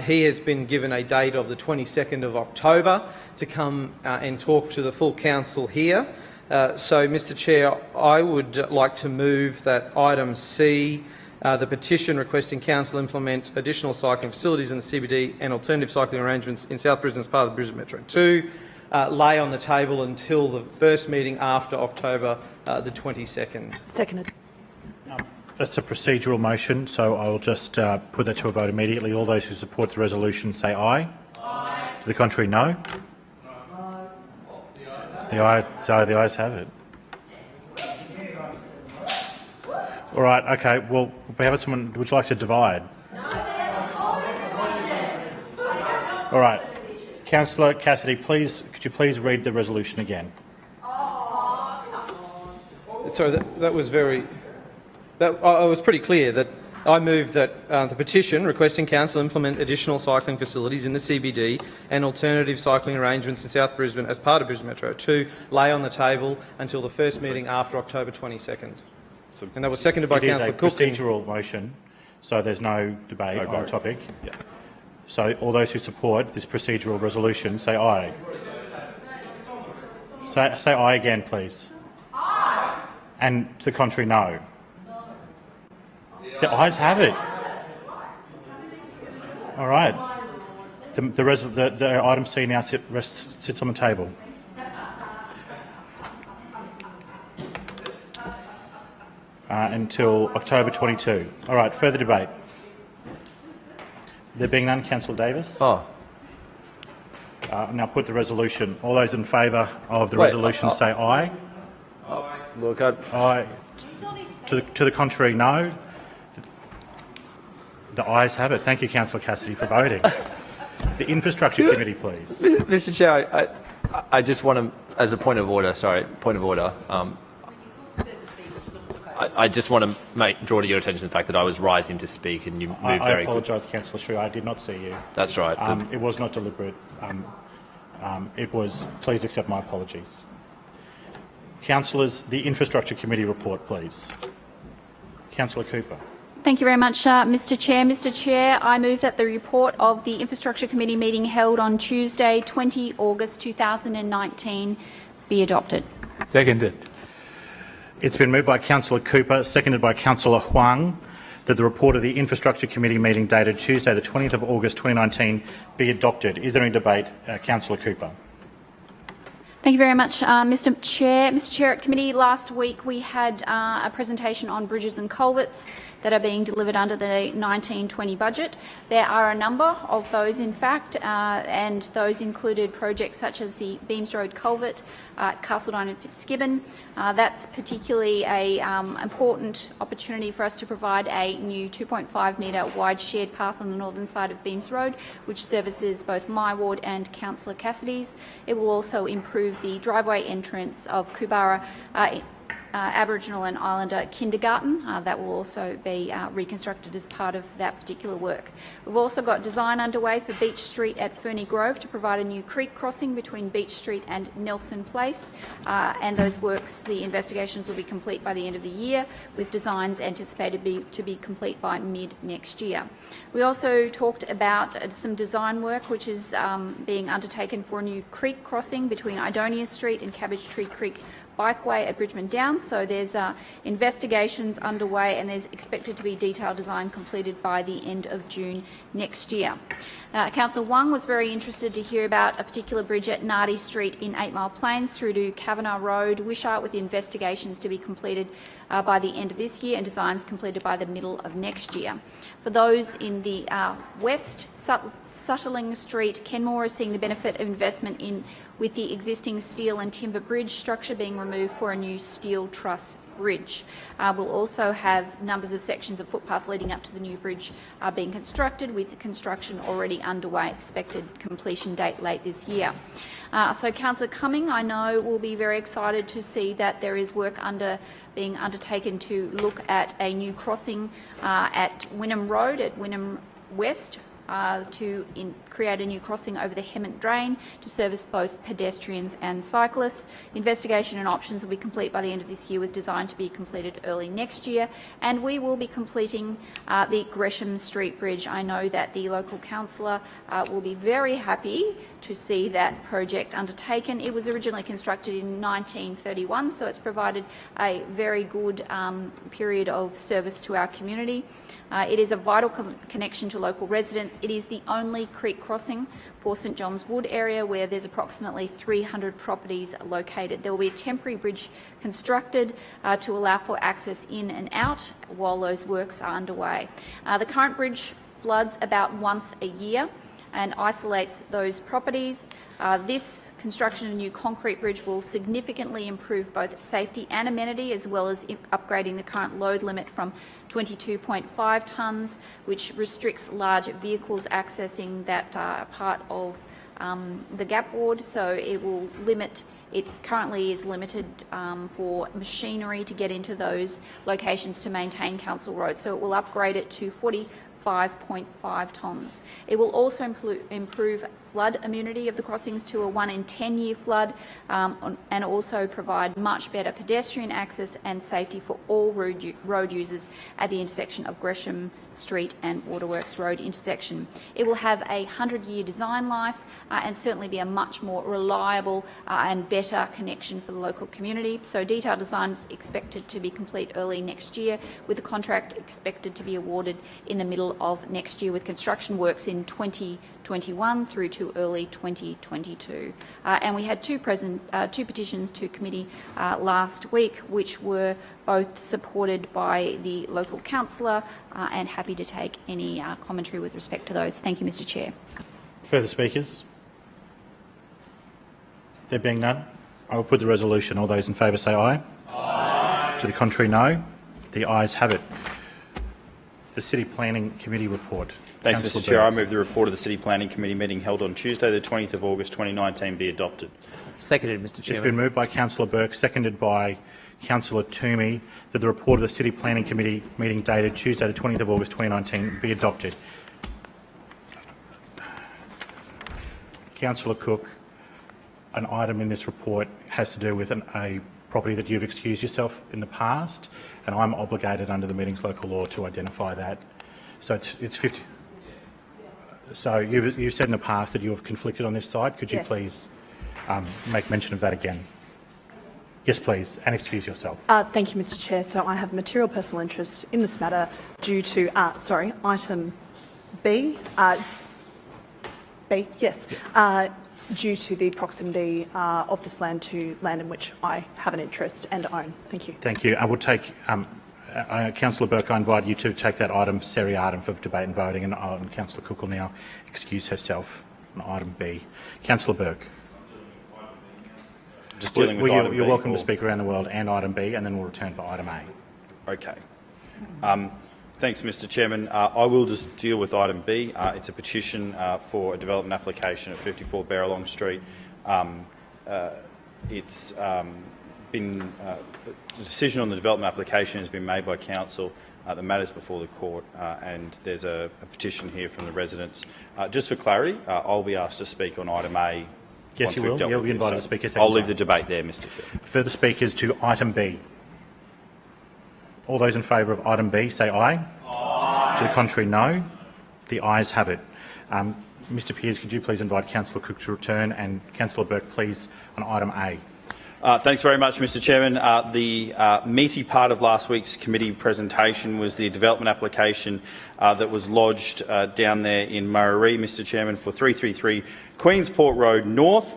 Speaker 3: he has been given a date of the 22nd of October to come and talk to the full council here. So, Mr Chair, I would like to move that item C, the petition requesting Council implement additional cycling facilities in the CBD and alternative cycling arrangements in South Brisbane as part of the Brisbane Metro 2, lay on the table until the first meeting after October the 22nd.
Speaker 19: Seconded.
Speaker 1: That's a procedural motion, so I'll just put that to a vote immediately. All those who support the resolution say aye. Aye. To the contrary, no. The ayes have it. All right. Okay. Well, we have someone. Would you like to divide? All right. Councillor Cassidy, please. Could you please read the resolution again?
Speaker 3: Sorry, that was very. I was pretty clear that I moved that the petition requesting Council implement additional cycling facilities in the CBD and alternative cycling arrangements in South Brisbane as part of Brisbane Metro 2 lay on the table until the first meeting after October 22nd. And that was seconded by Councillor Cook.
Speaker 1: It is a procedural motion, so there's no debate on the topic. Yeah. So all those who support this procedural resolution say aye. Say aye again, please. Aye. And to the contrary, no. The ayes have it. All right. The item C now sits on the table. Until October 22. All right. Further debate. There being none, Councillor Davis. Now put the resolution. All those in favour of the resolution say aye.
Speaker 21: Look,
Speaker 1: To the contrary, no. The ayes have it. Thank you, Councillor Cassidy, for voting. The Infrastructure Committee, please.
Speaker 21: Mr. Chair, I just want to, as a point of order, I just want to draw to your attention the fact that I was rising to speak and you moved very quickly.
Speaker 1: I apologise, Councillor Shrew. I did not see you.
Speaker 21: That's right.
Speaker 1: It was not deliberate. It was. Please accept my apologies. Councillors, the Infrastructure Committee report, please. Councillor Cooper.
Speaker 7: Thank you very much, Mr. Chair. Mr. Chair, I move that the report of the Infrastructure Committee meeting held on Tuesday, 20 August 2019 be adopted.
Speaker 20: Seconded.
Speaker 1: It's been moved by Councillor Cooper, seconded by Councillor Huang, that the report of the Infrastructure Committee meeting dated Tuesday, the 20th of August 2019 be adopted. Is there any debate? Councillor Cooper.
Speaker 7: Thank you very much, Mr. Chair. Mr. Chair, at committee last week we had a presentation on bridges and culverts that are being delivered under the 1920 budget. There are a number of those, in fact, and those included projects such as the Beams Road culvert at Castledine and Fitzgibbon. That's particularly an important opportunity for us to provide a new 2.5 metre wide shared path on the northern side of Beams Road, which services both my ward and Councillor Cassidy's. It will also improve the driveway entrance of Kubara Aboriginal and Islander kindergarten. That will also be reconstructed as part of that particular work. We've also got design underway for Beach Street at Ferny Grove to provide a new creek crossing between Beach Street and Nelson Place, and those works, the investigations will be complete by the end of the year, with designs anticipated to be complete by mid next year. We also talked about some design work which is being undertaken for a new creek crossing between Idonia Street and Cabbage Tree Creek Bikeway at Bridgman Downs. So there's investigations underway and there's expected to be detailed design completed by the end of June next year. Councillor Wong was very interested to hear about a particular bridge at Nardi Street in 8 Mile Plains through to Kavanagh Road, Wishart, with the investigations to be completed by the end of this year and designs completed by the middle of next year. For those in the west, Suttling Street, Kenmore is seeing the benefit of investment with the existing steel and timber bridge structure being removed for a new steel truss bridge. We'll also have numbers of sections of footpath leading up to the new bridge being constructed, with construction already underway, expected completion date late this year. So Councillor Cumming, I know, will be very excited to see that there is work being undertaken to look at a new crossing at Wynnum Road at Wynnum West, to create a new crossing over the Hemmant Drain to service both pedestrians and cyclists. Investigation and options will be complete by the end of this year, with design to be completed early next year. And we will be completing the Gresham Street Bridge. I know that the local councillor will be very happy to see that project undertaken. It was originally constructed in 1931, so it's provided a very good period of service to our community. It is a vital connection to local residents. It is the only creek crossing for St John's Wood area, where there's approximately 300 properties located. There will be a temporary bridge constructed to allow for access in and out while those works are underway. The current bridge floods about once a year and isolates those properties. This construction of a new concrete bridge will significantly improve both safety and amenity, as well as upgrading the current load limit from 22.5 tonnes, which restricts large vehicles accessing that part of the Gap Ward. So it will limit, it currently is limited for machinery to get into those locations to maintain Council Road. So it will upgrade it to 45.5 tonnes. It will also improve flood immunity of the crossings to a 1 in 10 year flood, and also provide much better pedestrian access and safety for all road users at the intersection of Gresham Street and Waterworks Road intersection. It will have a 100-year design life and certainly be a much more reliable and better connection for the local community. So detailed design is expected to be complete early next year, with the contract expected to be awarded in the middle of next year, with construction works in 2021 through to early 2022. And we had two petitions to committee last week, which were both supported by the local councillor, and happy to take any commentary with respect to those. Thank you, Mr. Chair.
Speaker 1: Further speakers? There being none, I will put the resolution. All those in favour say aye. Aye. To the contrary, no. The ayes have it. The City Planning Committee report.
Speaker 8: Thanks,
Speaker 1: Councillor
Speaker 8: Mr Chair. I
Speaker 1: Burke.
Speaker 8: move the report of the City Planning Committee meeting held on Tuesday, the 20th of August 2019 be adopted.
Speaker 12: Seconded, Mr
Speaker 1: It's
Speaker 12: Chairman.
Speaker 1: been moved by Councillor Burke, seconded by Councillor Toomey, that the report of the City Planning Committee meeting dated Tuesday, the 20th of August 2019 be adopted. Councillor Cook, an item in this report has to do with a property that you've excused yourself in the past, and I'm obligated under the meeting's local law to identify that. So it's 50. So you've said in the past that you have conflicted on this side. Could you
Speaker 9: Yes.
Speaker 1: please make mention of that again? Yes, please, and excuse yourself.
Speaker 9: Thank you, Mr Chair. So I have material personal interest in this matter due to, item B. Yes. Due to the proximity of this land to land in which I have an interest and own. Thank you.
Speaker 1: Thank you. I will take, Councillor Burke, I invite you to take that item seriatim for debate and voting, and Councillor Cook will now excuse herself on item B. Councillor Burke.
Speaker 8: Just dealing with item
Speaker 1: You're
Speaker 8: B,
Speaker 1: welcome
Speaker 8: or-
Speaker 1: to speak around the world and item B, and then we'll return for item A.
Speaker 8: Okay. Thanks, Mr Chairman. I will just deal with item B. It's a petition for a development application at 54 Barralong Street. It's been the decision on the development application has been made by council. The matter's before the court, and there's a petition here from the residents. Just for clarity, I'll be asked to speak on item A.
Speaker 1: Yes,
Speaker 8: once
Speaker 1: you
Speaker 8: we've
Speaker 1: will.
Speaker 8: dealt
Speaker 1: You'll
Speaker 8: with
Speaker 1: be
Speaker 8: this.
Speaker 1: invited to
Speaker 8: So
Speaker 1: speak a second
Speaker 8: I'll leave
Speaker 1: time.
Speaker 8: the debate there, Mr Chair.
Speaker 1: Further speakers to item B. All those in favour of item B, say aye. Aye. To the contrary, no. The ayes have it. Mr Pearce, could you please invite Councillor Cook to return, and Councillor Burke, please, on item A.
Speaker 8: Thanks very much, Mr Chairman. The meaty part of last week's committee presentation was the development application that was lodged down there in Murray, Mr Chairman, for 333 Queensport Road North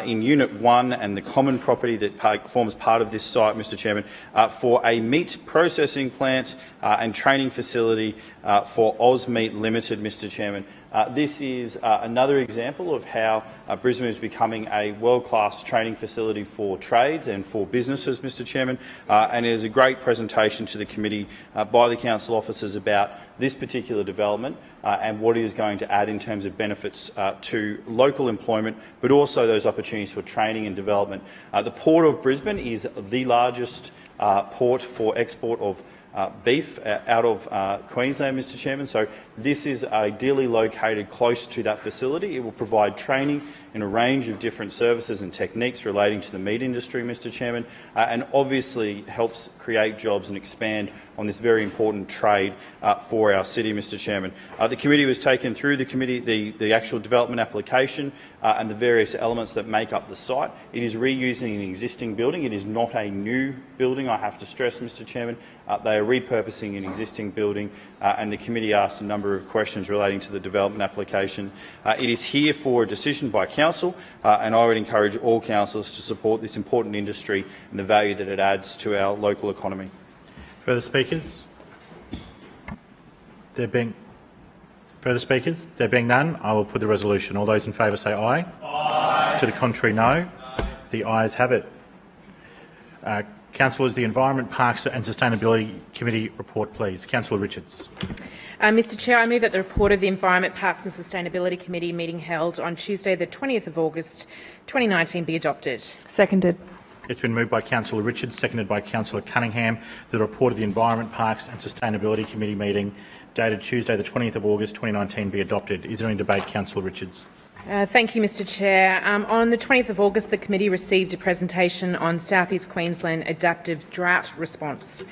Speaker 8: in Unit 1 and the common property that forms part of this site, Mr Chairman, for a meat processing plant and training facility for Ozmeat Limited, Mr Chairman. This is another example of how Brisbane is becoming a world-class training facility for trades and for businesses, Mr Chairman, and it is a great presentation to the committee by the council officers about this particular development and what it is going to add in terms of benefits to local employment, but also those opportunities for training and development. The Port of Brisbane is the largest port for export of beef out of Queensland, Mr Chairman. So this is ideally located close to that facility. It will provide training in a range of different services and techniques relating to the meat industry, Mr Chairman, and obviously helps create jobs and expand on this very important trade for our city, Mr Chairman. The committee was taken through the actual development application and the various elements that make up the site. It is reusing an existing building. It is not a new building, I have to stress, Mr Chairman. They are repurposing an existing building, and the committee asked a number of questions relating to the development application. It is here for a decision by council, and I would encourage all councillors to support this important industry and the value that it adds to our local economy.
Speaker 1: Further speakers? There being none, I will put the resolution. All those in favour say aye. Aye. To the contrary, no. The ayes have it. Councillors, the Environment, Parks and Sustainability Committee report, please. Councillor Richards.
Speaker 2: Mr Chair, I move that the report of the Environment, Parks and Sustainability Committee meeting held on Tuesday the 20th of August 2019 be adopted.
Speaker 15: Seconded.
Speaker 1: It's been moved by Councillor Richards, seconded by Councillor Cunningham, the report of the Environment, Parks and Sustainability Committee meeting dated Tuesday the 20th of August 2019 be adopted. Is there any debate, Councillor Richards?
Speaker 2: Thank you, Mr Chair. On the 20th of August, the committee received a presentation on South East Queensland adaptive drought response.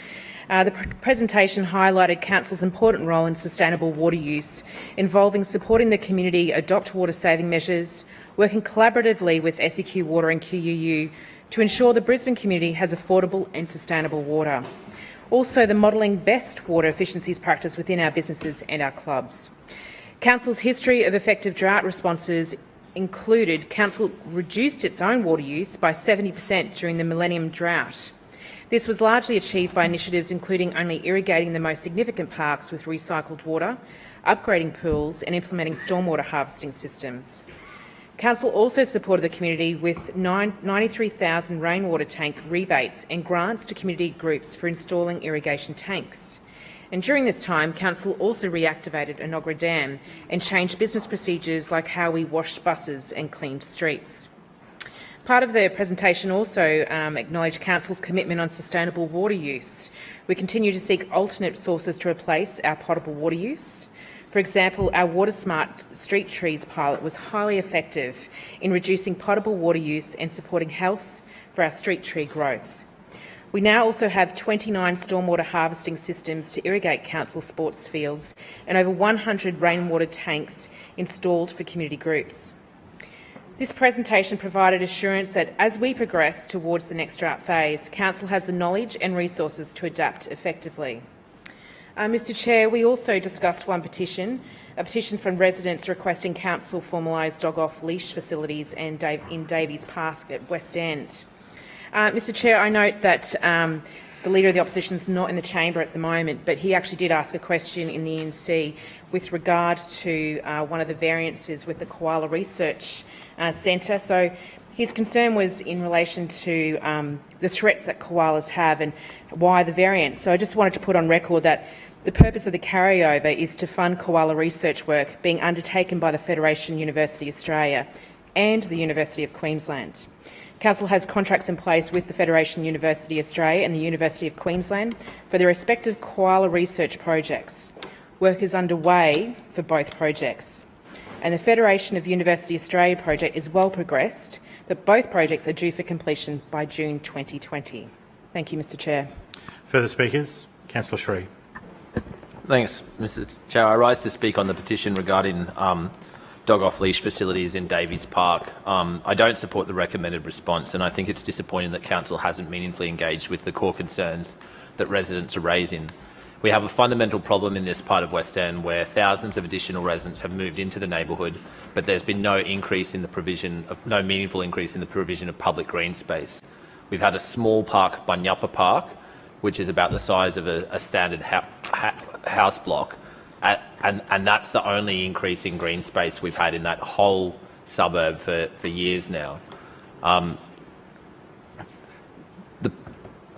Speaker 2: The presentation highlighted Council's important role in sustainable water use, involving supporting the community adopt water-saving measures, working collaboratively with SEQ Water and QUU to ensure the Brisbane community has affordable and sustainable water. Also, the modelling best water efficiencies practice within our businesses and our clubs. Council's history of effective drought responses included Council reduced its own water use by 70% during the Millennium Drought. This was largely achieved by initiatives including only irrigating the most significant parks with recycled water, upgrading pools and implementing stormwater harvesting systems. Council also supported the community with 93,000 rainwater tank rebates and grants to community groups for installing irrigation tanks. And during this time, Council also reactivated Enoggera Dam and changed business procedures like how we washed buses and cleaned streets. Part of the presentation also acknowledged Council's commitment on sustainable water use. We continue to seek alternate sources to replace our potable water use. For example, our Water Smart Street Trees pilot was highly effective in reducing potable water use and supporting health for our street tree growth. We now also have 29 stormwater harvesting systems to irrigate council sports fields and over 100 rainwater tanks installed for community groups. This presentation provided assurance that as we progress towards the next drought phase, Council has the knowledge and resources to adapt effectively. Mr Chair, we also discussed one petition, a petition from residents requesting Council formalise dog-off leash facilities in Davies Park at West End. Mr Chair, I note that the Leader of the Opposition is not in the chamber at the moment, but he actually did ask a question in the ENC with regard to one of the variances with the Koala Research Centre. So his concern was in relation to the threats that koalas have and why the variance. So I just wanted to put on record that the purpose of the carryover is to fund koala research work being undertaken by the Federation University Australia and the University of Queensland. Council has contracts in place with the Federation University Australia and the University of Queensland for their respective koala research projects. Work is underway for both projects. And the Federation of University Australia project is well progressed, but both projects are due for completion by June 2020. Thank you, Mr Chair.
Speaker 1: Further speakers? Councillor Sri.
Speaker 21: Thanks, Mr Chair. I rise to speak on the petition regarding dog-off leash facilities in Davies Park. I don't support the recommended response, and I think it's disappointing that Council hasn't meaningfully engaged with the core concerns that residents are raising. We have a fundamental problem in this part of West End where thousands of additional residents have moved into the neighbourhood, but there's been no meaningful increase in the provision of public green space. We've had a small park, Bunyappa Park, which is about the size of a standard house block, and that's the only increase in green space we've had in that whole suburb for years now.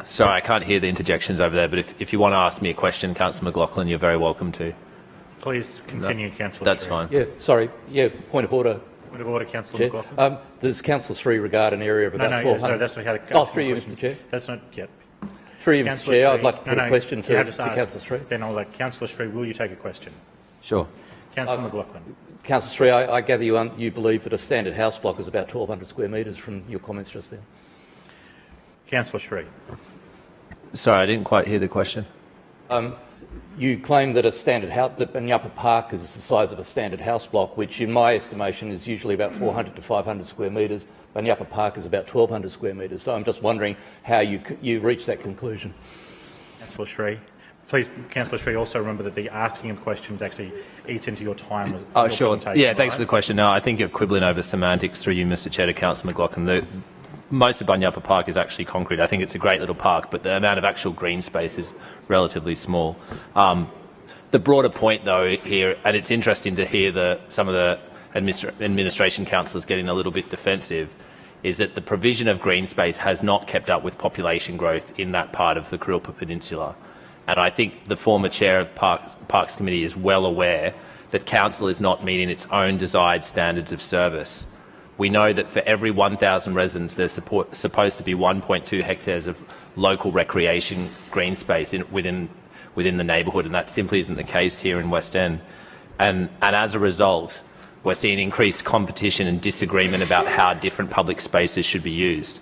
Speaker 21: Sorry, I can't hear the interjections over there, but if you want to ask me a question, Councillor McLaughlin, you're very welcome to.
Speaker 1: Please continue, Councillor
Speaker 21: That's
Speaker 1: Sri.
Speaker 21: fine.
Speaker 14: Yeah, sorry. Yeah, point of order.
Speaker 1: Point of order, Councillor
Speaker 14: Chair.
Speaker 1: McLaughlin.
Speaker 14: Does Councillor Sri regard an area of about 1,200...
Speaker 1: sorry, that's not how the...
Speaker 14: Oh, through you, Mr Chair.
Speaker 1: That's not... Yep.
Speaker 14: Through you, Mr
Speaker 1: Councillor
Speaker 14: Chair,
Speaker 1: Sri.
Speaker 14: I'd like to put a question to Councillor Sri.
Speaker 1: Then I'll let Councillor Sri, will you take a question?
Speaker 21: Sure.
Speaker 1: Councillor McLaughlin.
Speaker 14: Councillor Sri, I gather you believe that a standard house block is about 1,200 square metres from your comments just then.
Speaker 1: Councillor Sri.
Speaker 21: Sorry, I didn't quite hear the question.
Speaker 14: You claim that that Bunyappa Park is the size of a standard house block, which in my estimation is usually about 400 to 500 square metres. Bunyappa Park is about 1,200 square metres. So I'm just wondering how you reach that conclusion.
Speaker 1: Councillor Sri. Please, Councillor Sri, also remember that the asking of questions actually eats into your time.
Speaker 21: Oh, sure. Yeah, thanks for the question. No, I think you're quibbling over semantics through you, Mr Chair, to Councillor McLaughlin. Most of Bunyappa Park is actually concrete. I think it's a great little park, but the amount of actual green space is relatively small. The broader point, though, here, and it's interesting to hear some of the administration councillors getting a little bit defensive, is that the provision of green space has not kept up with population growth in that part of the Kurilpa Peninsula. And I think the former chair of Parks Committee is well aware that Council is not meeting its own desired standards of service. We know that for every 1,000 residents, there's supposed to be 1.2 hectares of local recreation green space within the neighbourhood, and that simply isn't the case here in West End. And as a result, we're seeing increased competition and disagreement about how different public spaces should be used.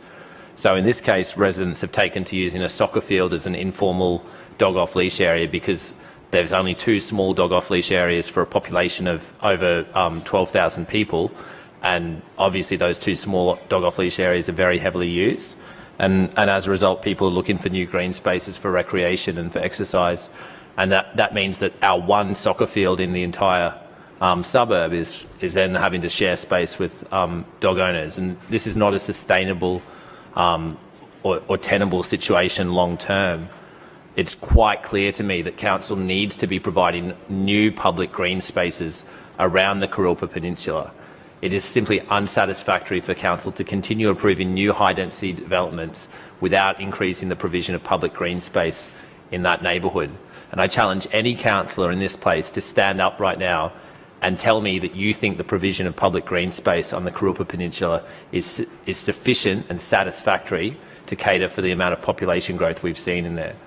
Speaker 21: So in this case, residents have taken to using a soccer field as an informal dog-off leash area because there's only 2 small dog-off leash areas for a population of over 12,000 people. And obviously those 2 small dog-off leash areas are very heavily used. And as a result, people are looking for new green spaces for recreation and for exercise. And that means that our one soccer field in the entire suburb is then having to share space with dog owners. And this is not a sustainable or tenable situation long term. It's quite clear to me that Council needs to be providing new public green spaces around the Kurilpa Peninsula. It is simply unsatisfactory for council to continue approving new high-density developments without increasing the provision of public green space in that neighbourhood. And I challenge any councillor in this place to stand up right now and tell me that you think the provision of public green space on the Kurilpa Peninsula is sufficient and satisfactory to cater for the amount of population growth we've seen in there.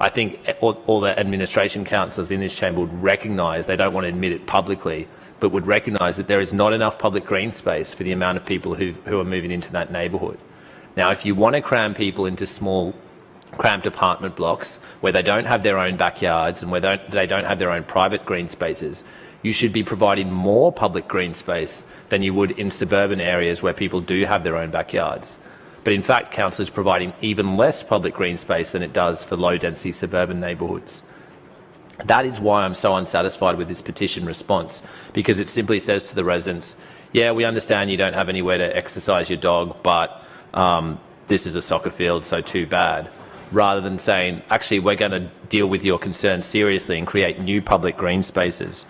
Speaker 21: I think all the administration councillors in this chamber would recognise, they don't want to admit it publicly, but would recognise that there is not enough public green space for the amount of people who are moving into that neighbourhood. Now, if you want to cram people into small, cramped apartment blocks where they don't have their own backyards and where they don't have their own private green spaces, you should be providing more public green space than you would in suburban areas where people do have their own backyards. But in fact, council is providing even less public green space than it does for low-density suburban neighbourhoods. That is why I'm so unsatisfied with this petition response, because it simply says to the residents, yeah, we understand you don't have anywhere to exercise your dog, but this is a soccer field, so too bad. Rather than saying, actually, we're going to deal with your concerns seriously and create new public green spaces.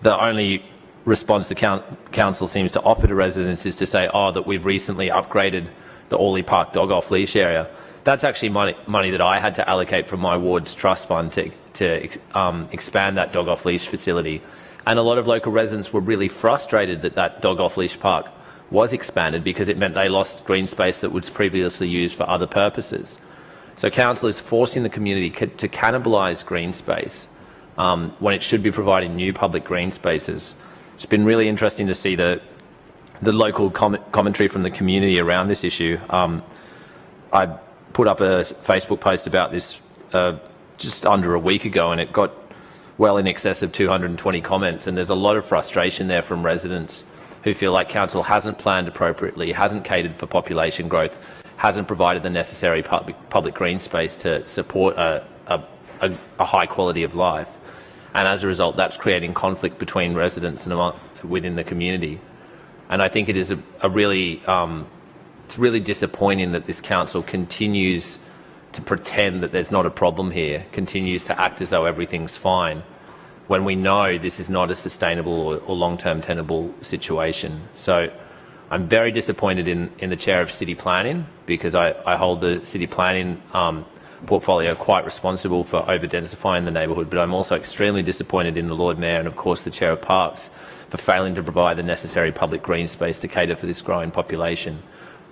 Speaker 21: The only response the council seems to offer to residents is to say, oh, that we've recently upgraded the Orley Park dog off-leash area. That's actually money that I had to allocate from my ward's trust fund to expand that dog off-leash facility. And a lot of local residents were really frustrated that that dog off-leash park was expanded because it meant they lost green space that was previously used for other purposes. So council is forcing the community to cannibalise green space when it should be providing new public green spaces. It's been really interesting to see the local commentary from the community around this issue. I put up a Facebook post about this just under a week ago, and it got well in excess of 220 comments, and there's a lot of frustration there from residents who feel like council hasn't planned appropriately, hasn't catered for population growth, hasn't provided the necessary public green space to support a high quality of life. And as a result, that's creating conflict between residents and within the community. And I think it is it's really disappointing that this council continues to pretend that there's not a problem here, continues to act as though everything's fine, when we know this is not a sustainable or long-term tenable situation. So I'm very disappointed in the chair of city planning, because I hold the city planning portfolio quite responsible for over-densifying the neighbourhood, but I'm also extremely disappointed in the Lord Mayor and of course the chair of Parks for failing to provide the necessary public green space to cater for this growing population.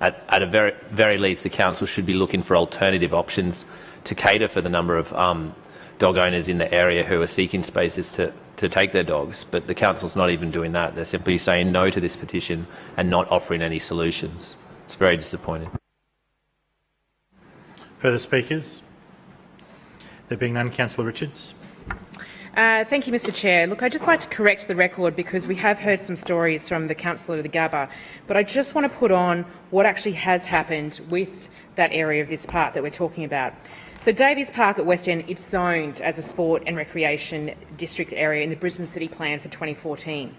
Speaker 21: At a very least, the council should be looking for alternative options to cater for the number of dog owners in the area who are seeking spaces to take their dogs. But the council's not even doing that. They're simply saying no to this petition and not offering any solutions. It's very disappointing.
Speaker 1: Further speakers? There being none, Councillor Richards.
Speaker 2: Thank you, Mr Chair. Look, I'd just like to correct the record, because we have heard some stories from the councillor of the Gabba, but I just want to put on what actually has happened with that area of this park that we're talking about. So Davies Park at West End, it's zoned as a sport and recreation district area in the Brisbane City Plan for 2014.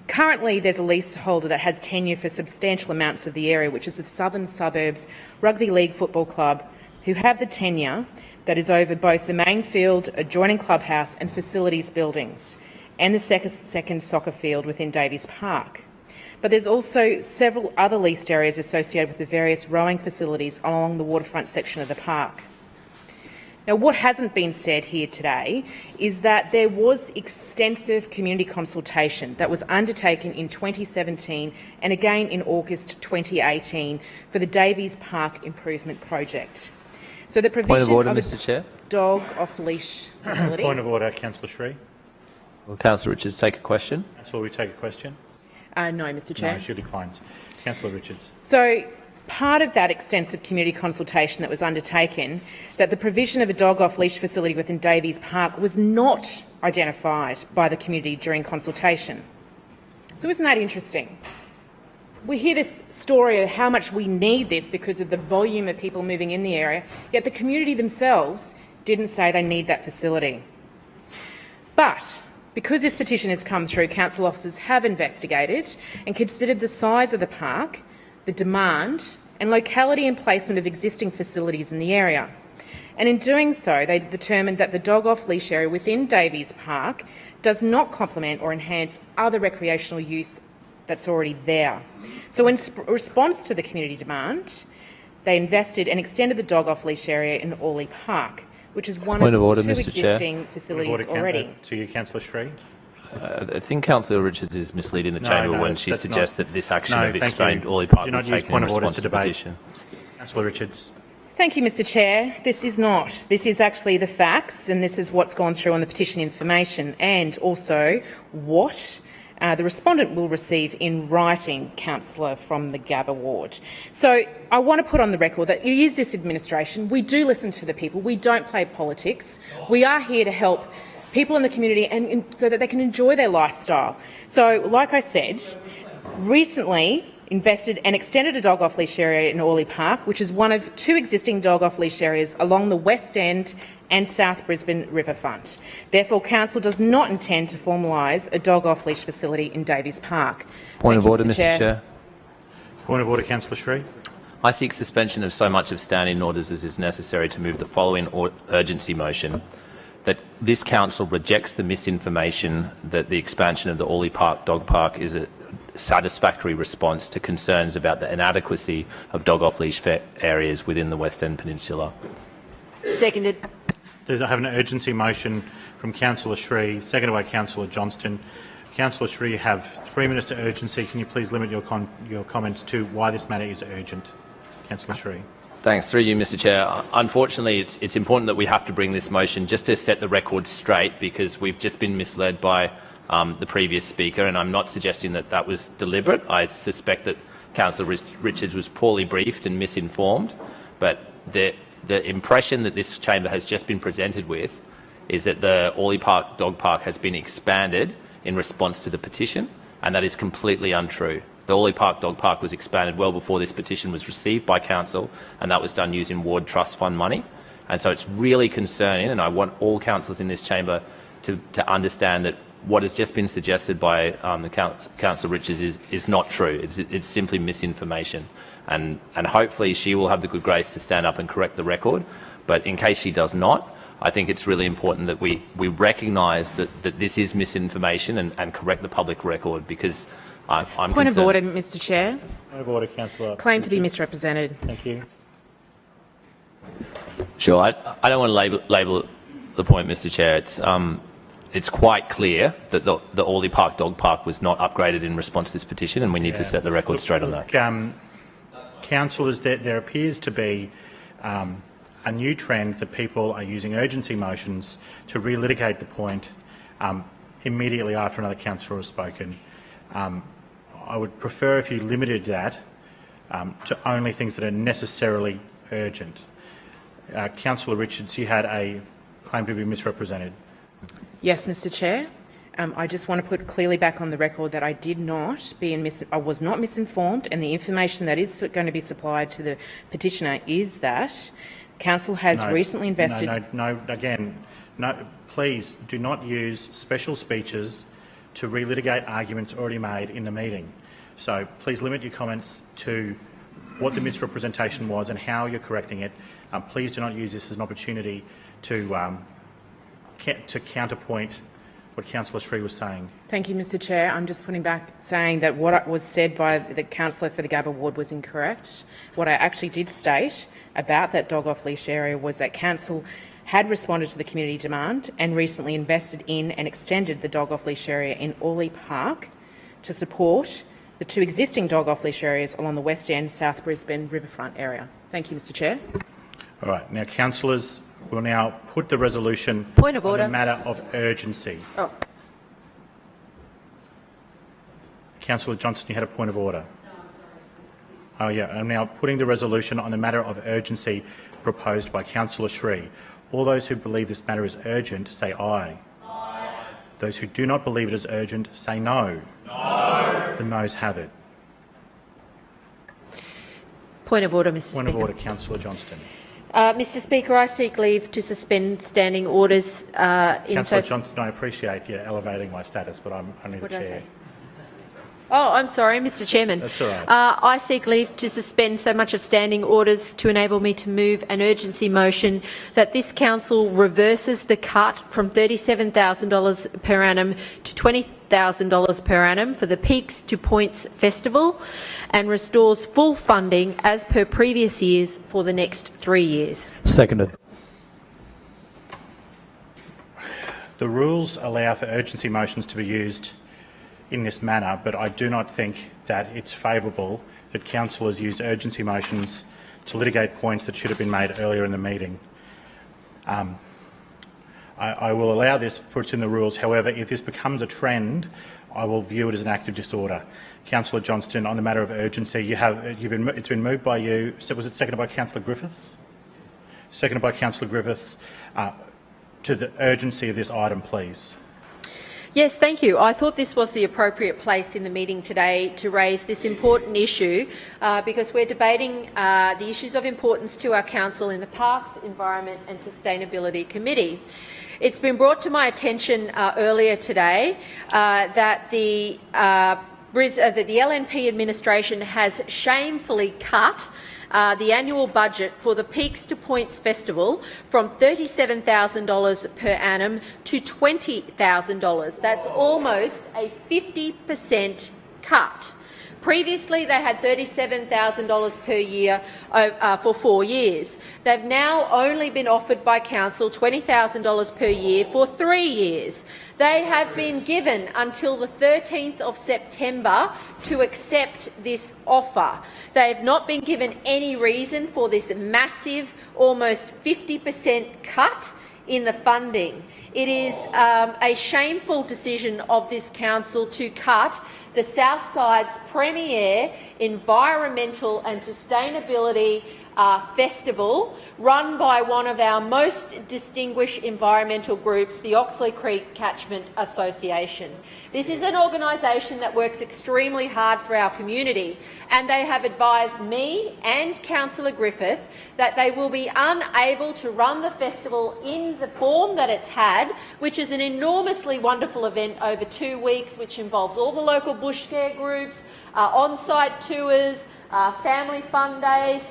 Speaker 2: Currently, there's a leaseholder that has tenure for substantial amounts of the area, which is the Southern Suburbs Rugby League Football Club, who have the tenure that is over both the main field, adjoining clubhouse and facilities buildings, and the second soccer field within Davies Park. But there's also several other leased areas associated with the various rowing facilities along the waterfront section of the park. Now, what hasn't been said here today is that there was extensive community consultation that was undertaken in 2017 and again in August 2018 for the Davies Park Improvement Project. So the provision
Speaker 21: Point of order,
Speaker 2: of
Speaker 21: Mr Chair.
Speaker 2: Dog off-leash facility.
Speaker 1: Point of order, Councillor Sri.
Speaker 21: Will Councillor Richards take a question?
Speaker 1: Councillor, we take a question?
Speaker 2: No, Mr Chair.
Speaker 1: No, she declines. Councillor Richards.
Speaker 2: So part of that extensive community consultation that was undertaken, that the provision of a dog off-leash facility within Davies Park was not identified by the community during consultation. So isn't that interesting? We hear this story of how much we need this because of the volume of people moving in the area, yet the community themselves didn't say they need that facility. But because this petition has come through, council officers have investigated and considered the size of the park, the demand and locality and placement of existing facilities in the area. And in doing so, they determined that the dog off-leash area within Davies Park does not complement or enhance other recreational use that's already there. So in response to the community demand, they invested and extended the dog off-leash area in Orley Park, which is one
Speaker 21: Point
Speaker 2: of
Speaker 21: of order,
Speaker 2: two
Speaker 21: Mr. Chair.
Speaker 2: existing facilities already.
Speaker 1: To you, Councillor Sri.
Speaker 21: I think Councillor Richards is misleading the chamber when she
Speaker 1: that's
Speaker 21: suggests
Speaker 1: not-
Speaker 21: that this action
Speaker 1: No,
Speaker 21: of
Speaker 1: thank
Speaker 21: explained
Speaker 1: you.
Speaker 21: Orley Park
Speaker 1: Do not
Speaker 21: was
Speaker 1: use
Speaker 21: taken in
Speaker 1: point of order
Speaker 21: response
Speaker 1: to
Speaker 21: to the
Speaker 1: debate.
Speaker 21: petition.
Speaker 1: Councillor Richards.
Speaker 2: Thank you, Mr. Chair. This is not. This is actually the facts, and this is what's gone through on the petition information, and also what the respondent will receive in writing, councillor from the Gabba ward. So I want to put on the record that it is this administration. We do listen to the people. We don't play politics. We are here to help people in the community and so that they can enjoy their lifestyle. So, like I said, recently invested and extended a dog off-leash area in Orley Park, which is one of two existing dog off-leash areas along the West End and South Brisbane riverfront. Therefore, Council does not intend to formalise a dog off-leash facility in Davies Park.
Speaker 21: Point of
Speaker 2: Thank you,
Speaker 21: order, Mr. Chair.
Speaker 1: Point of order, Councillor Sri.
Speaker 21: I seek suspension of so much of standing orders as is necessary to move the following urgency motion: that this council rejects the misinformation that the expansion of the Orley Park Dog Park is a satisfactory response to concerns about the inadequacy of dog off-leash areas within the West End Peninsula.
Speaker 4: Seconded.
Speaker 1: I have an urgency motion from Councillor Sri, seconded by Councillor Johnston. Councillor Sri, you have 3 minutes to urgency. Can you please limit your comments to why this matter is urgent? Councillor Sri.
Speaker 21: Thanks. Through you, Mr. Chair. Unfortunately, it's important that we have to bring this motion just to set the record straight, because we've just been misled by the previous speaker, and I'm not suggesting that that was deliberate. I suspect that Councillor Richards was poorly briefed and misinformed, but the impression that this chamber has just been presented with is that the Orley Park Dog Park has been expanded in response to the petition, and that is completely untrue. The Orley Park Dog Park was expanded well before this petition was received by Council, and that was done using Ward Trust Fund money. And so it's really concerning, and I want all councillors in this chamber to understand that what has just been suggested by Councillor Richards is not true. It's simply misinformation. And hopefully she will have the good grace to stand up and correct the record. But in case she does not, I think it's really important that we recognise that this is misinformation and correct the public record, because I'm
Speaker 2: Point of
Speaker 21: concerned.
Speaker 2: order, Mr. Chair.
Speaker 1: Point of order, Councillor.
Speaker 2: Claim to be misrepresented.
Speaker 1: Thank you.
Speaker 21: Sure. I don't want to label the point, Mr. Chair. It's quite clear that the Orley Park Dog Park was not upgraded in response to this petition, and we need to set the record straight on that.
Speaker 1: Councillors, there appears to be a new trend that people are using urgency motions to relitigate the point immediately after another councillor has spoken. I would prefer if you limited that to only things that are necessarily urgent. Councillor Richards, you had a claim to be misrepresented.
Speaker 2: Yes, Mr. Chair. I just want to put clearly back on the record that I I was not misinformed, and the information that is going to be supplied to the petitioner is that Council has recently invested.
Speaker 1: No, please do not use special speeches to relitigate arguments already made in the meeting. So please limit your comments to what the misrepresentation was and how you're correcting it. Please do not use this as an opportunity to counterpoint what Councillor Sri was saying.
Speaker 2: Thank you, Mr. Chair. I'm just putting back saying that what was said by the councillor for the Gabba ward was incorrect. What I actually did state about that dog off-leash area was that Council had responded to the community demand and recently invested in and extended the dog off-leash area in Orley Park to support the two existing dog off-leash areas along the West End, South Brisbane riverfront area. Thank you, Mr. Chair.
Speaker 1: All right. Now, councillors, we'll now put the resolution
Speaker 4: Point of order.
Speaker 1: on the matter of urgency.
Speaker 4: Oh.
Speaker 1: Councillor Johnston, you had a point of order. Oh, yeah. I'm now putting the resolution on the matter of urgency proposed by Councillor Sri. All those who believe this matter is urgent, say aye. Aye. Those who do not believe it is urgent, say no. No. The noes have it.
Speaker 4: Point of order, Mr. Speaker.
Speaker 1: Point of order, Councillor Johnston.
Speaker 4: Mr. Speaker, I seek leave to suspend standing orders.
Speaker 1: Councillor Johnston, I appreciate you elevating my status, but I'm only the chair.
Speaker 4: Oh, I'm sorry, Mr. Chairman.
Speaker 1: That's all right.
Speaker 4: I seek leave to suspend so much of standing orders to enable me to move an urgency motion that this council reverses the cut from $37,000 per annum to $20,000 per annum for the Peaks to Points Festival and restores full funding as per previous years for the next 3 years.
Speaker 17: Seconded.
Speaker 1: The rules allow for urgency motions to be used in this manner, but I do not think that it's favourable that councillors use urgency motions to litigate points that should have been made earlier in the meeting. I will allow this for it's in the rules. However, if this becomes a trend, I will view it as an act of disorder. Councillor Johnston, on the matter of urgency, it's been moved by you. So was it seconded by Councillor Griffiths? Seconded by Councillor Griffiths. To the urgency of this item, please.
Speaker 4: Yes, thank you. I thought this was the appropriate place in the meeting today to raise this important issue because we're debating the issues of importance to our council in the Parks, Environment and Sustainability Committee. It's been brought to my attention earlier today that the LNP administration has shamefully cut the annual budget for the Peaks to Points Festival from $37,000 per annum to $20,000. That's almost a 50% cut. Previously, they had $37,000 per year for 4 years. They've now only been offered by council $20,000 per year for 3 years. They have been given until the 13th of September to accept this offer. They have not been given any reason for this massive, almost 50% cut in the funding. It is a shameful decision of this council to cut the Southside's premier environmental and sustainability festival run by one of our most distinguished environmental groups, the Oxley Creek Catchment Association. This is an organisation that works extremely hard for our community, and they have advised me and Councillor Griffith that they will be unable to run the festival in the form that it's had, which is an enormously wonderful event over 2 weeks, which involves all the local bush care groups, on-site tours, family fun days,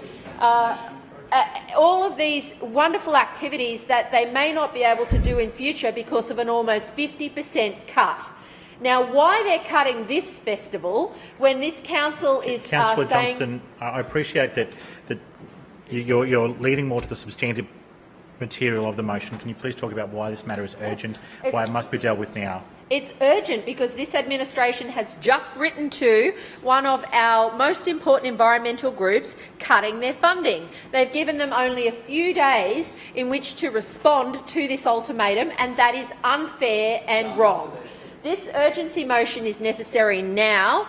Speaker 4: all of these wonderful activities that they may not be able to do in future because of an almost 50% cut. Now, why they're cutting this festival when this council is
Speaker 1: Councillor
Speaker 4: saying...
Speaker 1: Johnston, I appreciate that you're leading more to the substantive material of the motion. Can you please talk about why this matter is urgent, why it must be dealt with now?
Speaker 4: It's urgent because this administration has just written to one of our most important environmental groups cutting their funding. They've given them only a few days in which to respond to this ultimatum, and that is unfair and wrong. This urgency motion is necessary now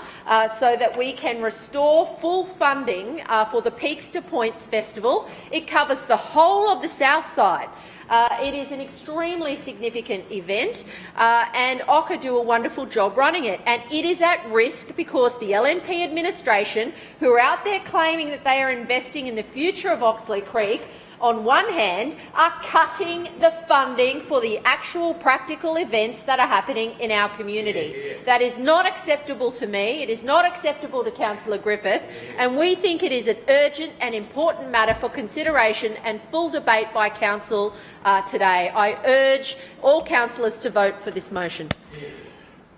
Speaker 4: so that we can restore full funding for the Peaks to Points Festival. It covers the whole of the South Side. It is an extremely significant event and OCA do a wonderful job running it. And it is at risk because the LNP administration, who are out there claiming that they are investing in the future of Oxley Creek, on one hand, are cutting the funding for the actual practical events that are happening in our community. That is not acceptable to me. It is not acceptable to Councillor Griffith, and we think it is an urgent and important matter for consideration and full debate by Council today. I urge all councillors to vote for this motion.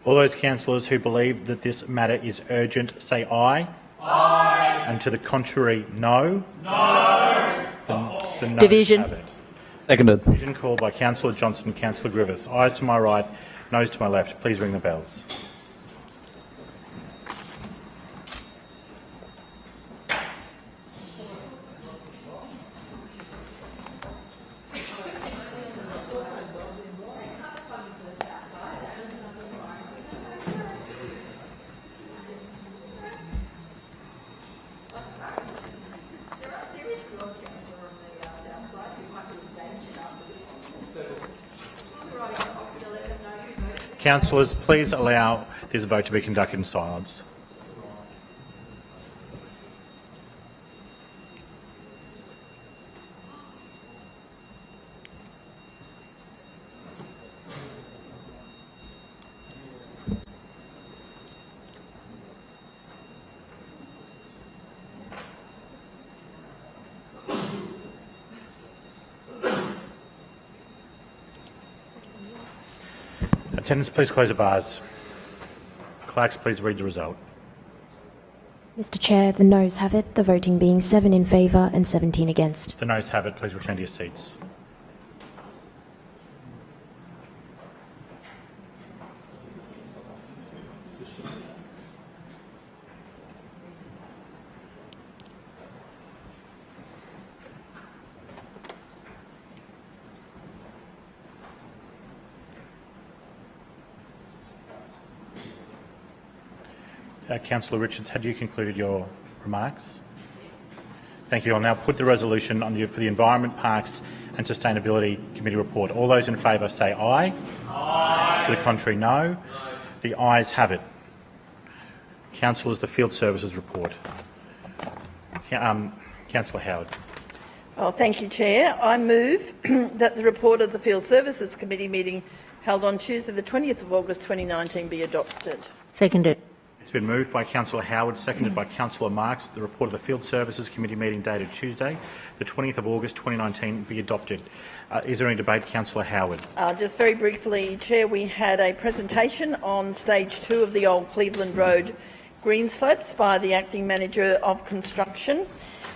Speaker 1: All those councillors who believe that this matter is urgent, say aye.
Speaker 16: Aye.
Speaker 1: And to the contrary, no.
Speaker 16: No.
Speaker 1: The noes
Speaker 4: Division.
Speaker 1: have it.
Speaker 17: Seconded.
Speaker 1: Division called by Councillor Johnston and Councillor Griffiths. Ayes to my right, noes to my left. Please ring the bells. Councillors, please allow this vote to be conducted in silence. Attendants, please close the bars. Clerks, please read the result.
Speaker 13: Mr. Chair, the noes have it, the voting being 7 in favour and 17 against.
Speaker 1: The noes have it. Please return to your seats. Councillor Richards, had you concluded your remarks? Thank you. I'll now put the resolution on for the Environment, Parks and Sustainability Committee report. All those in favour say aye. Aye. To the contrary, no. The ayes have it. Councillors, the Field Services report. Councillor Howard.
Speaker 5: Oh, thank you, Chair. I move that the report of the Field Services Committee meeting held on Tuesday the 20th of August 2019 be adopted.
Speaker 4: Seconded.
Speaker 1: It's been moved by Councillor Howard, seconded by Councillor Marx, that the report of the Field Services Committee meeting dated Tuesday, the 20th of August 2019 be adopted. Is there any debate? Councillor Howard.
Speaker 5: Just very briefly, Chair, we had a presentation on stage 2 of the Old Cleveland Road green slopes by the Acting Manager of Construction.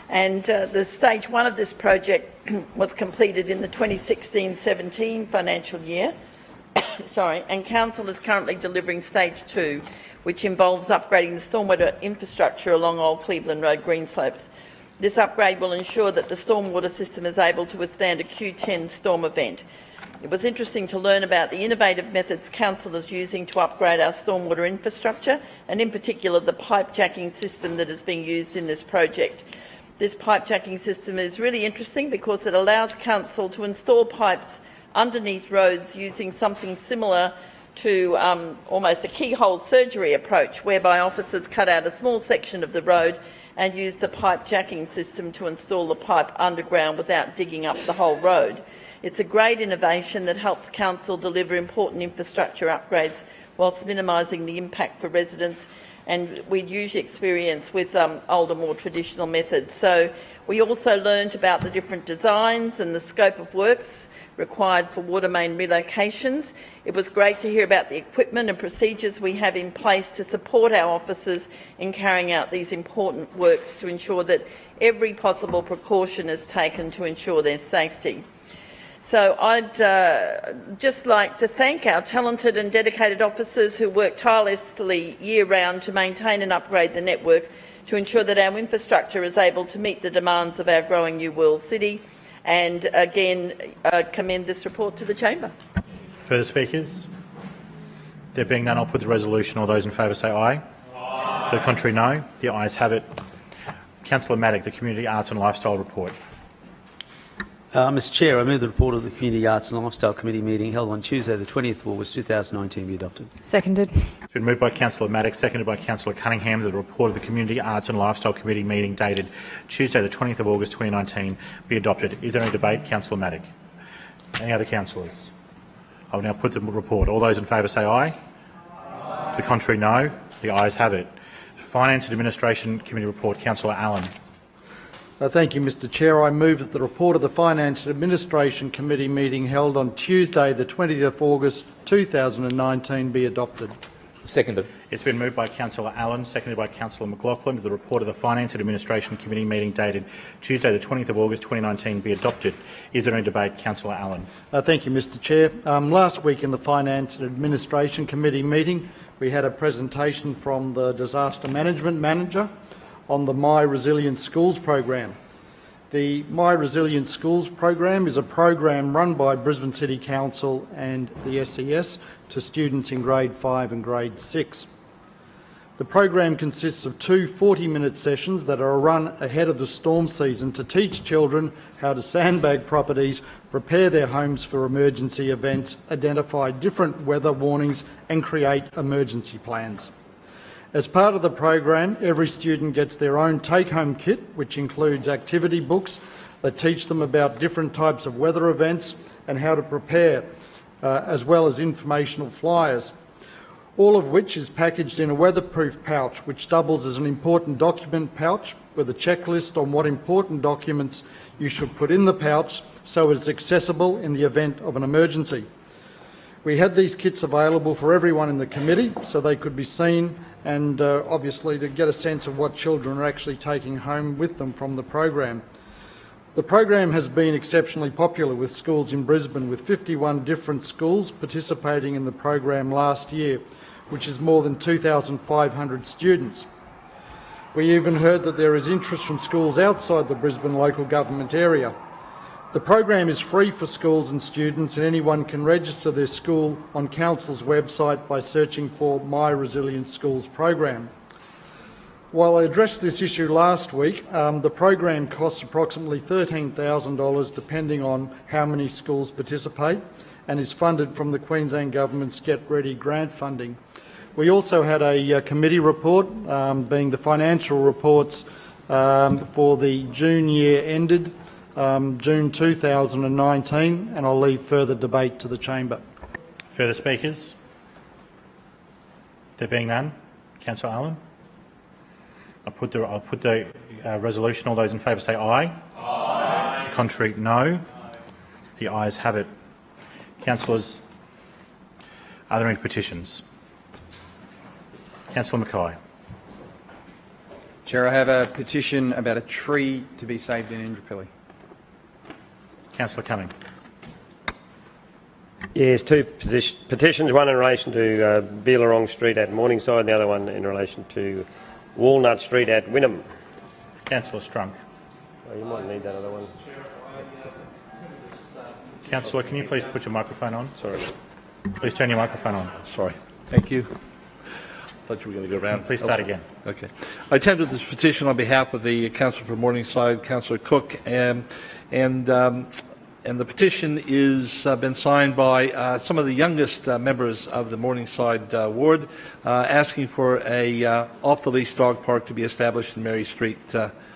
Speaker 5: And the stage 1 of this project was completed in the 2016-17 financial year. Sorry, and Council is currently delivering stage 2, which involves upgrading the stormwater infrastructure along Old Cleveland Road green slopes. This upgrade will ensure that the stormwater system is able to withstand a Q10 storm event. It was interesting to learn about the innovative methods Council is using to upgrade our stormwater infrastructure, and in particular the pipe jacking system that is being used in this project. This pipe jacking system is really interesting because it allows Council to install pipes underneath roads using something similar to almost a keyhole surgery approach, whereby officers cut out a small section of the road and use the pipe jacking system to install the pipe underground without digging up the whole road. It's a great innovation that helps Council deliver important infrastructure upgrades whilst minimising the impact for residents, and we'd usually experience with older, more traditional methods. So we also learned about the different designs and the scope of works required for water main relocations. It was great to hear about the equipment and procedures we have in place to support our officers in carrying out these important works to ensure that every possible precaution is taken to ensure their safety. So I'd just like to thank our talented and dedicated officers who work tirelessly year-round to maintain and upgrade the network to ensure that our infrastructure is able to meet the demands of our growing New World City. And again, commend this report to the Chamber.
Speaker 1: Further speakers? There being none, I'll put the resolution. All those in favour say aye. Aye. To the contrary, no. The ayes have it. Councillor Maddock, the Community Arts and Lifestyle report.
Speaker 10: Mr. Chair, I move the report of the Community Arts and Lifestyle Committee meeting held on Tuesday, the 20th of August 2019 be adopted.
Speaker 15: Seconded.
Speaker 1: It's been moved by Councillor Maddock, seconded by Councillor Cunningham, that the report of the Community Arts and Lifestyle Committee meeting dated Tuesday, the 20th of August 2019 be adopted. Is there any debate? Councillor Maddock. Any other councillors? I will now put the report. All those in favour say aye. Aye. To the contrary, no. The ayes have it. Finance and Administration Committee report. Councillor Allen.
Speaker 6: Thank you, Mr. Chair. I move that the report of the Finance and Administration Committee meeting held on Tuesday, the 20th of August 2019 be adopted.
Speaker 14: Seconded.
Speaker 1: It's been moved by Councillor Allen, seconded by Councillor McLaughlin, that the report of the Finance and Administration Committee meeting dated Tuesday, the 20th of August 2019 be adopted. Is there any debate? Councillor Allen.
Speaker 6: Thank you, Mr. Chair. Last week in the Finance and Administration Committee meeting, we had a presentation from the Disaster Management Manager on the My Resilient Schools program. The My Resilient Schools program is a program run by Brisbane City Council and the SES to students in grade 5 and grade 6. The program consists of two 40-minute sessions that are run ahead of the storm season to teach children how to sandbag properties, prepare their homes for emergency events, identify different weather warnings and create emergency plans. As part of the program, every student gets their own take-home kit, which includes activity books that teach them about different types of weather events and how to prepare, as well as informational flyers, all of which is packaged in a weatherproof pouch, which doubles as an important document pouch with a checklist on what important documents you should put in the pouch so it's accessible in the event of an emergency. We had these kits available for everyone in the committee so they could be seen and obviously to get a sense of what children are actually taking home with them from the program. The program has been exceptionally popular with schools in Brisbane, with 51 different schools participating in the program last year, which is more than 2,500 students. We even heard that there is interest from schools outside the Brisbane local government area. The program is free for schools and students, and anyone can register their school on Council's website by searching for My Resilient Schools program. While I addressed this issue last week, the program costs approximately $13,000 depending on how many schools participate, and is funded from the Queensland Government's Get Ready grant funding. We also had a committee report, being the financial reports for the June year ended June 2019, and I'll leave further debate to the chamber.
Speaker 1: Further speakers? There being none, Councillor Allen. I'll put the resolution. All those in favour say aye. Aye. The contrary, no. The ayes have it. Councillors, are there any petitions? Councillor Mackay.
Speaker 11: Chair, I have a petition about a tree to be saved in Indooroopilly.
Speaker 1: Councillor Cumming.
Speaker 22: Yes, two petitions, one in relation to Beelarong Street at Morningside, and the other one in relation to Walnut Street at Wynnum.
Speaker 1: Councillor Strunk.
Speaker 22: Oh, you might need that other one.
Speaker 1: Councillor, can you please put your microphone on?
Speaker 22: Sorry.
Speaker 1: Please turn your microphone on.
Speaker 23: Sorry. Thank you. Thought you were going to go around.
Speaker 1: Please start again.
Speaker 23: Okay. I tendered this petition on behalf of the Councillor for Morningside, Councillor Cook, and the petition is been signed by some of the youngest members of the Morningside ward, asking for a off-the-leash dog park to be established in Mary Street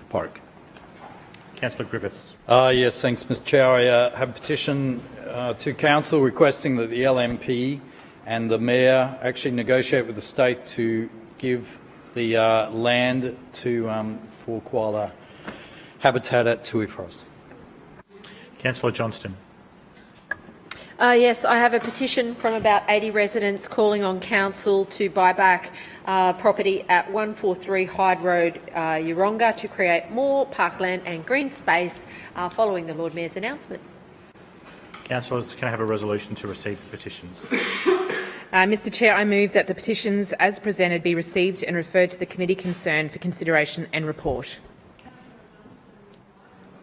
Speaker 23: Park.
Speaker 1: Councillor Griffiths.
Speaker 20: Yes, thanks, Mr. Chair. I have a petition to Council requesting that the LNP and the Mayor actually negotiate with the state to give the land to for koala habitat at Tui Forest.
Speaker 1: Councillor Johnston.
Speaker 4: Yes, I have a petition from about 80 residents calling on Council to buy back property at 143 Hyde Road, Yeronga, to create more parkland and green space following the Lord Mayor's announcement.
Speaker 1: Councillors, can I have a resolution to receive the petitions?
Speaker 2: Mr Chair, I move that the petitions as presented be received and referred to the committee concerned for consideration and report.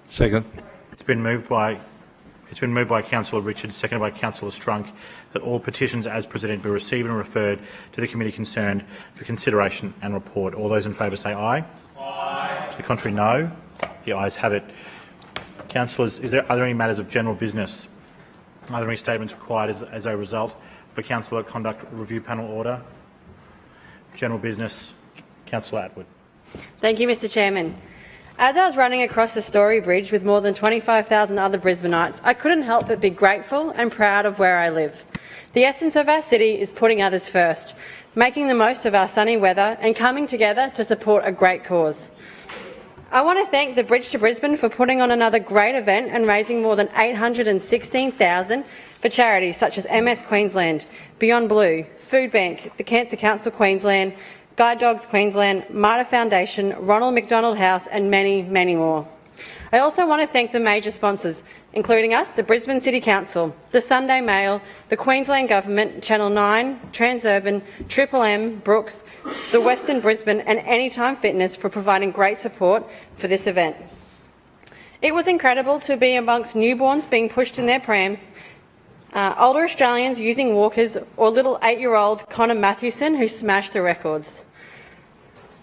Speaker 23: Second.
Speaker 1: It's been moved by Councillor Richards, seconded by Councillor Strunk, that all petitions as presented be received and referred to the committee concerned for consideration and report. All those in favour say aye. Aye. To the contrary, no. The ayes have it. Councillors, are there any matters of general business? Are there any statements required as a result for Councillor Conduct Review Panel order? General business. Councillor Atwood.
Speaker 18: Thank you, Mr Chairman. As I was running across the Story Bridge with more than 25,000 other Brisbaneites, I couldn't help but be grateful and proud of where I live. The essence of our city is putting others first, making the most of our sunny weather and coming together to support a great cause. I want to thank the Bridge to Brisbane for putting on another great event and raising more than $816,000 for charities such as MS Queensland, Beyond Blue, Food Bank, the Cancer Council Queensland, Guide Dogs Queensland, Mater Foundation, Ronald McDonald House and many, many more. I also want to thank the major sponsors, including us, the Brisbane City Council, the Sunday Mail, the Queensland Government, Channel 9, Transurban, Triple M, Brooks, the Western Brisbane and Anytime Fitness for providing great support for this event. It was incredible to be amongst newborns being pushed in their prams, older Australians using walkers, or little 8-year-old Connor Mathewson who smashed the records.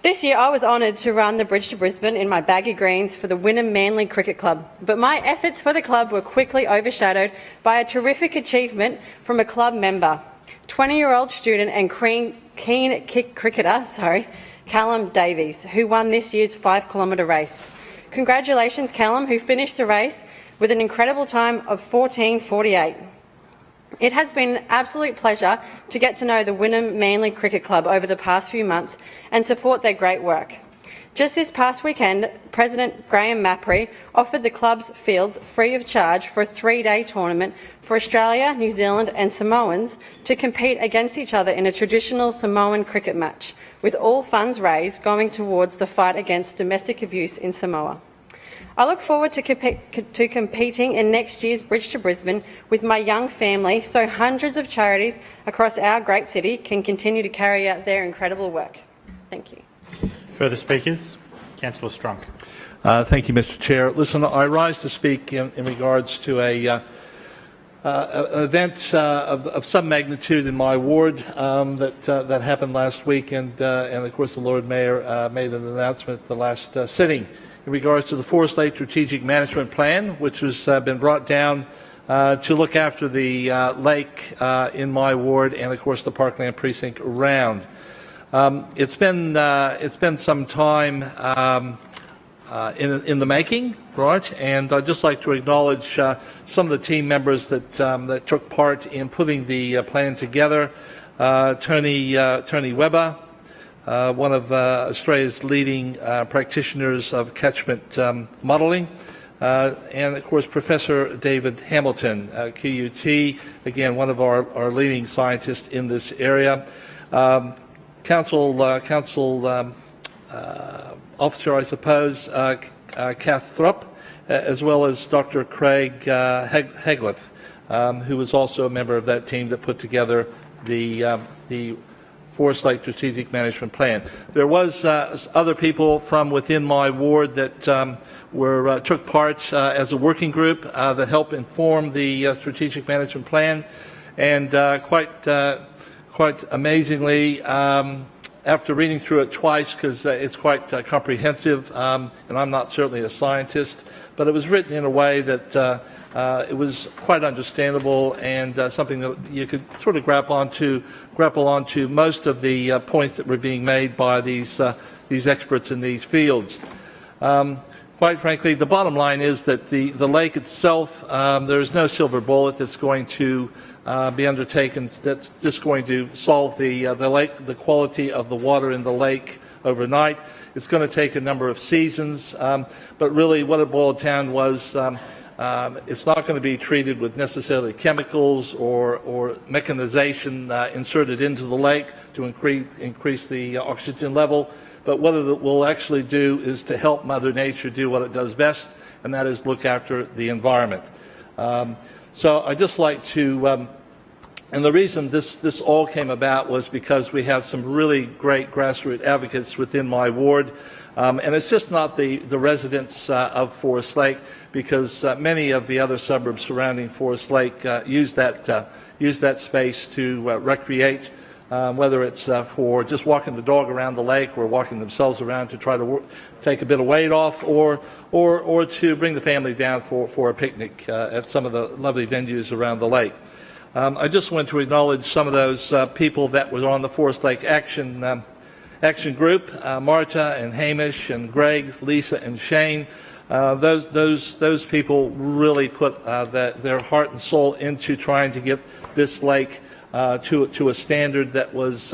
Speaker 18: This year I was honoured to run the Bridge to Brisbane in my baggy greens for the Wynnum Manly Cricket Club, but my efforts for the club were quickly overshadowed by a terrific achievement from a club member, 20-year-old student and keen cricketer, Callum Davies, who won this year's 5-kilometre race. Congratulations, Callum, who finished the race with an incredible time of 14:48. It has been an absolute pleasure to get to know the Wynnum Manly Cricket Club over the past few months and support their great work. Just this past weekend, President Graham Mappery offered the club's fields free of charge for a 3-day tournament for Australia, New Zealand and Samoans to compete against each other in a traditional Samoan cricket match, with all funds raised going towards the fight against domestic abuse in Samoa. I look forward to competing in next year's Bridge to Brisbane with my young family so hundreds of charities across our great city can continue to carry out their incredible work. Thank you.
Speaker 1: Further speakers? Councillor Strunk.
Speaker 23: Thank you, Mr. Chair. Listen, I rise to speak in regards to an event of some magnitude in my ward that happened last week, and of course the Lord Mayor made an announcement at the last sitting in regards to the Forest Lake Strategic Management Plan, which has been brought down to look after the lake in my ward and of course the Parkland precinct around. It's been some time in the making, right? And I'd just like to acknowledge some of the team members that took part in putting the plan together. Tony Webber, one of Australia's leading practitioners of catchment modelling, and of course Professor David Hamilton, QUT, again one of our leading scientists in this area. Council officer, I suppose, Kath Thrupp, as well as Dr. Craig Hagliff, who was also a member of that team that put together the Forest Lake Strategic Management Plan. There was other people from within my ward that took part as a working group that helped inform the Strategic Management Plan, and quite amazingly, after reading through it twice, because it's quite comprehensive, and I'm not certainly a scientist, but it was written in a way that it was quite understandable and something that you could sort of grapple onto most of the points that were being made by these experts in these fields. Quite frankly, the bottom line is that the lake itself, there is no silver bullet that's going to be undertaken that's just going to solve the lake, the quality of the water in the lake overnight. It's going to take a number of seasons, but really what it boiled down was it's not going to be treated with necessarily chemicals or mechanization inserted into the lake to increase the oxygen level. But what it will actually do is to help Mother Nature do what it does best, and that is look after the environment. So I'd just like to, and the reason this all came about was because we have some really great grassroots advocates within my ward, and it's just not the residents of Forest Lake, because many of the other suburbs surrounding Forest Lake use that space to recreate. Whether it's for just walking the dog around the lake or walking themselves around to try to take a bit of weight off, or to bring the family down for a picnic at some of the lovely venues around the lake. I just want to acknowledge some of those people that were on the Forest Lake Action Group, Marta and Hamish and Greg, Lisa and Shane. Those people really put their heart and soul into trying to get this lake to a standard that was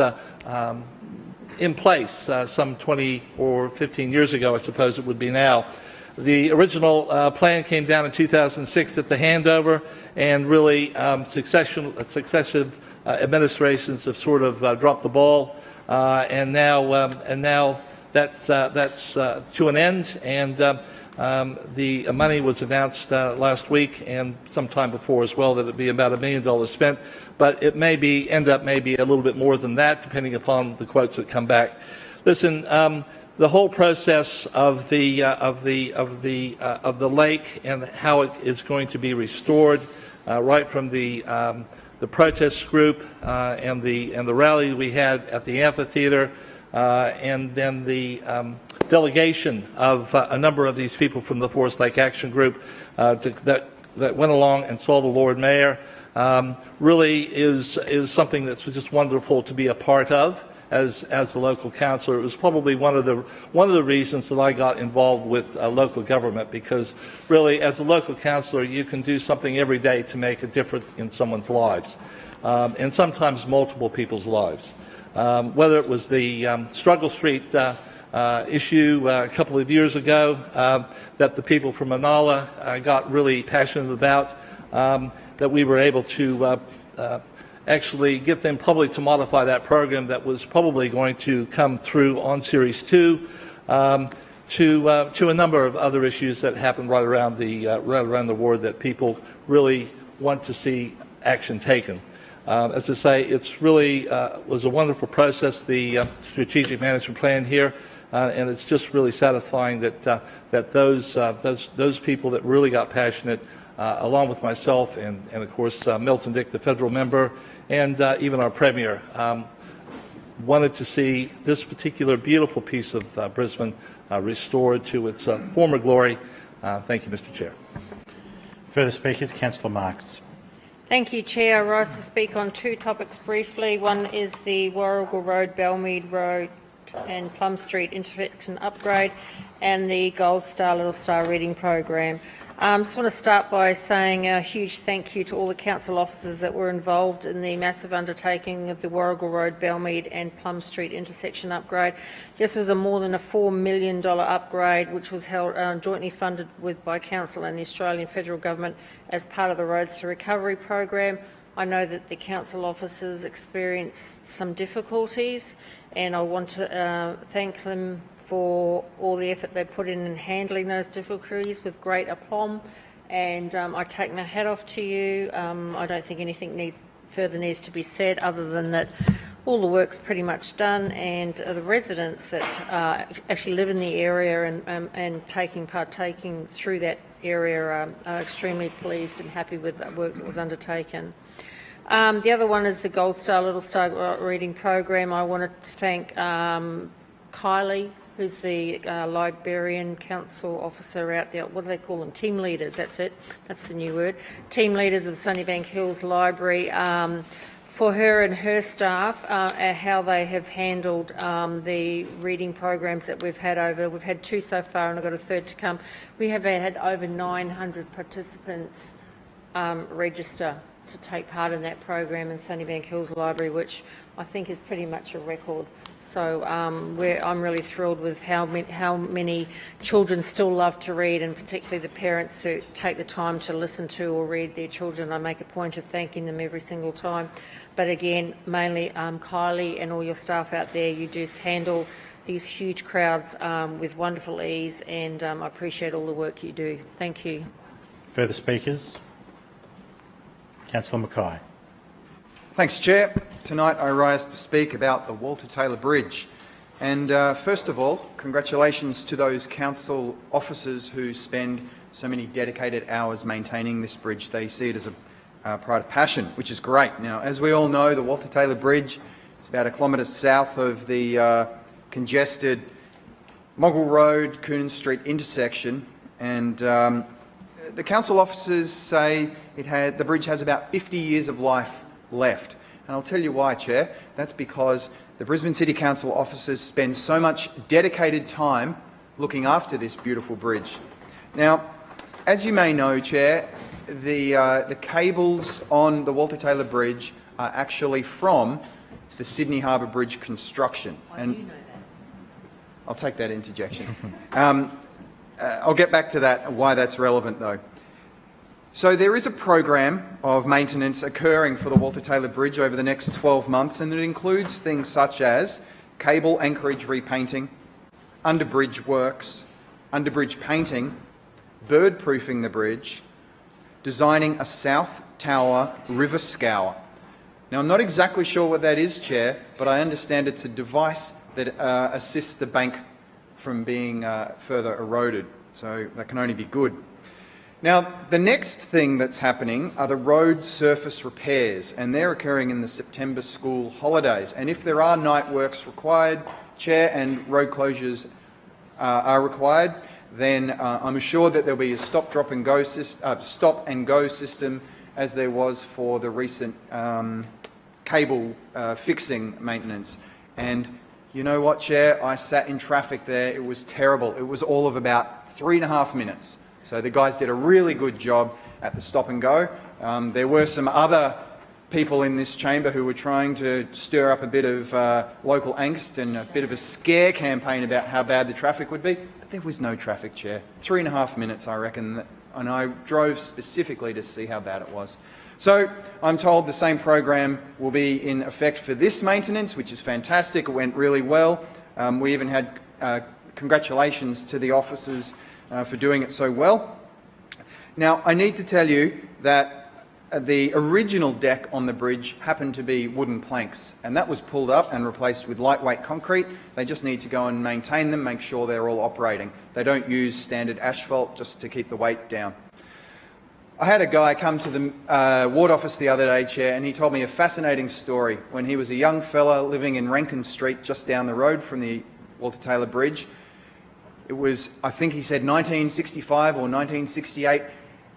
Speaker 23: in place some 20 or 15 years ago, I suppose it would be now. The original plan came down in 2006 at the handover, and really successive administrations have sort of dropped the ball, and now that's to an end, and the money was announced last week and sometime before as well that it'd be about $1 million spent, but it may end up maybe a little bit more than that, depending upon the quotes that come back. Listen, the whole process of the lake and how it is going to be restored, right from the protest group and the rally we had at the amphitheater, and then the delegation of a number of these people from the Forest Lake Action Group that went along and saw the Lord Mayor, really is something that's just wonderful to be a part of as a local councillor. It was probably one of the reasons that I got involved with local government, because really as a local councillor you can do something every day to make a difference in someone's lives, and sometimes multiple people's lives. Whether it was the Struggle Street issue a couple of years ago that the people from Inala got really passionate about, that we were able to actually get them probably to modify that program that was probably going to come through on Series 2 to a number of other issues that happen right around the ward that people really want to see action taken. As I say, it's really was a wonderful process, the strategic management plan here, and it's just really satisfying that those people that really got passionate, along with myself and of course Milton Dick, the federal member, and even our Premier, wanted to see this particular beautiful piece of Brisbane restored to its former glory. Thank you, Mr. Chair.
Speaker 1: Further speakers, Councillor Marx.
Speaker 3: Thank you, Chair. I rise to speak on two topics briefly. One is the Warrigal Road, Belmead Road and Plum Street intersection upgrade, and the Gold Star Little Star reading program. I just want to start by saying a huge thank you to all the council officers that were involved in the massive undertaking of the Warrigal Road, Belmead and Plum Street intersection upgrade. This was a more than a $4 million upgrade, which was held jointly funded by council and the Australian federal government as part of the Roads to Recovery program. I know that the council officers experienced some difficulties, and I want to thank them for all the effort they put in handling those difficulties with great aplomb, and I take my hat off to you. I don't think anything further needs to be said other than that all the work's pretty much done, and the residents that actually live in the area and partaking through that area are extremely pleased and happy with the work that was undertaken. The other one is the Gold Star Little Star reading program. I want to thank Kylie, who's the librarian council officer out there. What do they call them? Team leaders, that's it. That's the new word. Team leaders of the Sunnybank Hills Library, for her and her staff, how they have handled the reading programs that we've had two so far, and I've got a third to come. We have had over 900 participants register to take part in that program in Sunnybank Hills Library, which I think is pretty much a record. So I'm really thrilled with how many children still love to read, and particularly the parents who take the time to listen to or read their children. I make a point of thanking them every single time. But again, mainly Kylie and all your staff out there, you do handle these huge crowds with wonderful ease, and I appreciate all the work you do. Thank you.
Speaker 1: Further speakers? Councillor Mackay.
Speaker 11: Thanks, Chair. Tonight I rise to speak about the Walter Taylor Bridge. And first of all, congratulations to those council officers who spend so many dedicated hours maintaining this bridge. They see it as a pride of passion, which is great. Now, as we all know, the Walter Taylor Bridge is about 1 kilometre south of the congested Moggill Road, Coonan Street intersection. And the council officers say the bridge has about 50 years of life left. And I'll tell you why, Chair. That's because the Brisbane City Council officers spend so much dedicated time looking after this beautiful bridge. Now, as you may know, Chair, the cables on the Walter Taylor Bridge are actually from the Sydney Harbour Bridge construction.
Speaker 3: I do know that.
Speaker 11: I'll take that interjection. I'll get back to that, why that's relevant though. So there is a program of maintenance occurring for the Walter Taylor Bridge over the next 12 months, and it includes things such as cable anchorage repainting, underbridge works, underbridge painting, bird-proofing the bridge, designing a South Tower river scour. Now, I'm not exactly sure what that is, Chair, but I understand it's a device that assists the bank from being further eroded, so that can only be good. Now, the next thing that's happening are the road surface repairs, and they're occurring in the September school holidays. And if there are night works required, Chair, and road closures are required, then I'm assured that there'll be a stop and go system, as there was for the recent cable fixing maintenance. And you know what, Chair? I sat in traffic there. It was terrible. It was all of about 3.5 minutes. So the guys did a really good job at the stop and go. There were some other people in this chamber who were trying to stir up a bit of local angst and a bit of a scare campaign about how bad the traffic would be. But there was no traffic, Chair. 3.5 minutes, I reckon, and I drove specifically to see how bad it was. So I'm told the same program will be in effect for this maintenance, which is fantastic. It went really well. We even had congratulations to the officers for doing it so well. Now, I need to tell you that the original deck on the bridge happened to be wooden planks, and that was pulled up and replaced with lightweight concrete. They just need to go and maintain them, make sure they're all operating. They don't use standard asphalt just to keep the weight down. I had a guy come to the ward office the other day, Chair, and he told me a fascinating story. When he was a young fella living in Rankin Street, just down the road from the Walter Taylor Bridge, it was, I think he said 1965 or 1968,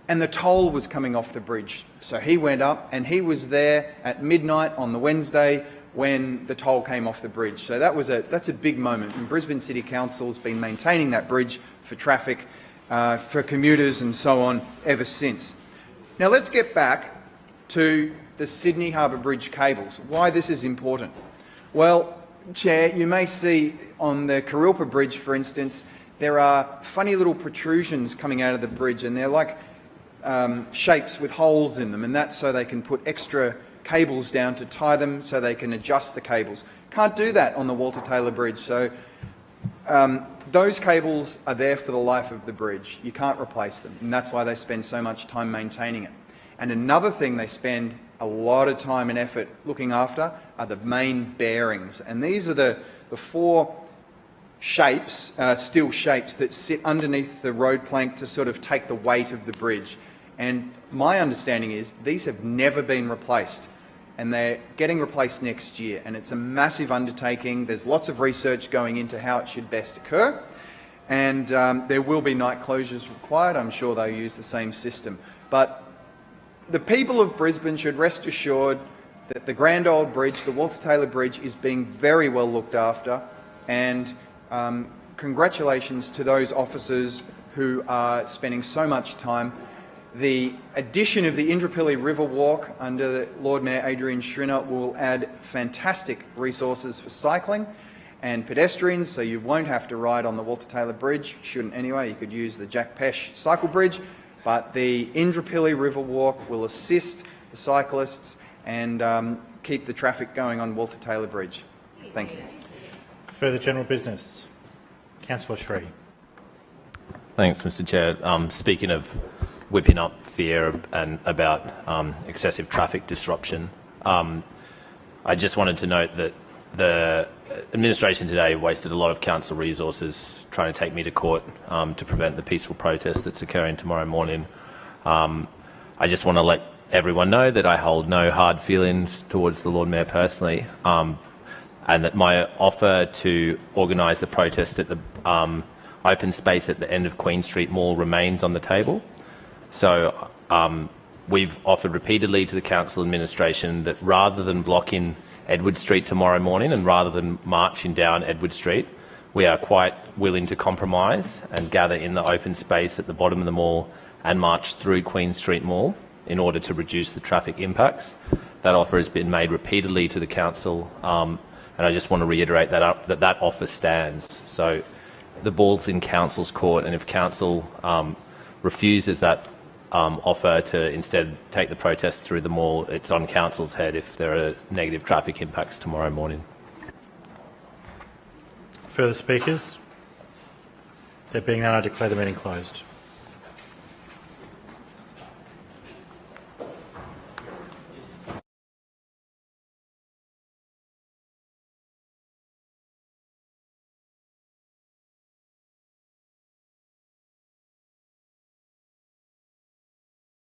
Speaker 11: and the toll was coming off the bridge. So he went up and he was there at midnight on the Wednesday when the toll came off the bridge. So that's a big moment. And Brisbane City Council's been maintaining that bridge for traffic, for commuters and so on ever since. Now let's get back to the Sydney Harbour Bridge cables, why this is important. Well, Chair, you may see on the Kurilpa Bridge, for instance, there are funny little protrusions coming out of the bridge, and they're like shapes with holes in them, and that's so they can put extra cables down to tie them so they can adjust the cables. Can't do that on the Walter Taylor Bridge, so those cables are there for the life of the bridge. You can't replace them, and that's why they spend so much time maintaining it. And another thing they spend a lot of time and effort looking after are the main bearings, and these are the four shapes, steel shapes that sit underneath the road plank to sort of take the weight of the bridge. And my understanding is these have never been replaced, and they're getting replaced next year, and it's a massive undertaking. There's lots of research going into how it should best occur, and there will be night closures required. I'm sure they'll use the same system. But the people of Brisbane should rest assured that the Grand Old Bridge, the Walter Taylor Bridge, is being very well looked after, and congratulations to those officers who are spending so much time. The addition of the Indooroopilly River Walk under the Lord Mayor Adrian Schrinner will add fantastic resources for cycling and pedestrians, so you won't have to ride on the Walter Taylor Bridge. You shouldn't anyway. You could use the Jack Pesh cycle bridge, but the Indooroopilly River Walk will assist the cyclists and keep the traffic going on Walter Taylor Bridge. Thank you.
Speaker 1: Further general business. Councillor Sri.
Speaker 21: Thanks, Mr. Chair. Speaking of whipping up fear and about excessive traffic disruption, I just wanted to note that the administration today wasted a lot of council resources trying to take me to court to prevent the peaceful protest that's occurring tomorrow morning. I just want to let everyone know that I hold no hard feelings towards the Lord Mayor personally, and that my offer to organise the protest at the open space at the end of Queen Street Mall remains on the table. So we've offered repeatedly to the council administration that rather than blocking Edward Street tomorrow morning and rather than marching down Edward Street, we are quite willing to compromise and gather in the open space at the bottom of the mall and march through Queen Street Mall in order to reduce the traffic impacts. That offer has been made repeatedly to the council, and I just want to reiterate that offer stands. So the ball's in council's court, and if council refuses that offer to instead take the protest through the mall, it's on council's head if there are negative traffic impacts tomorrow morning.
Speaker 1: Further speakers? There being none, I declare the meeting closed.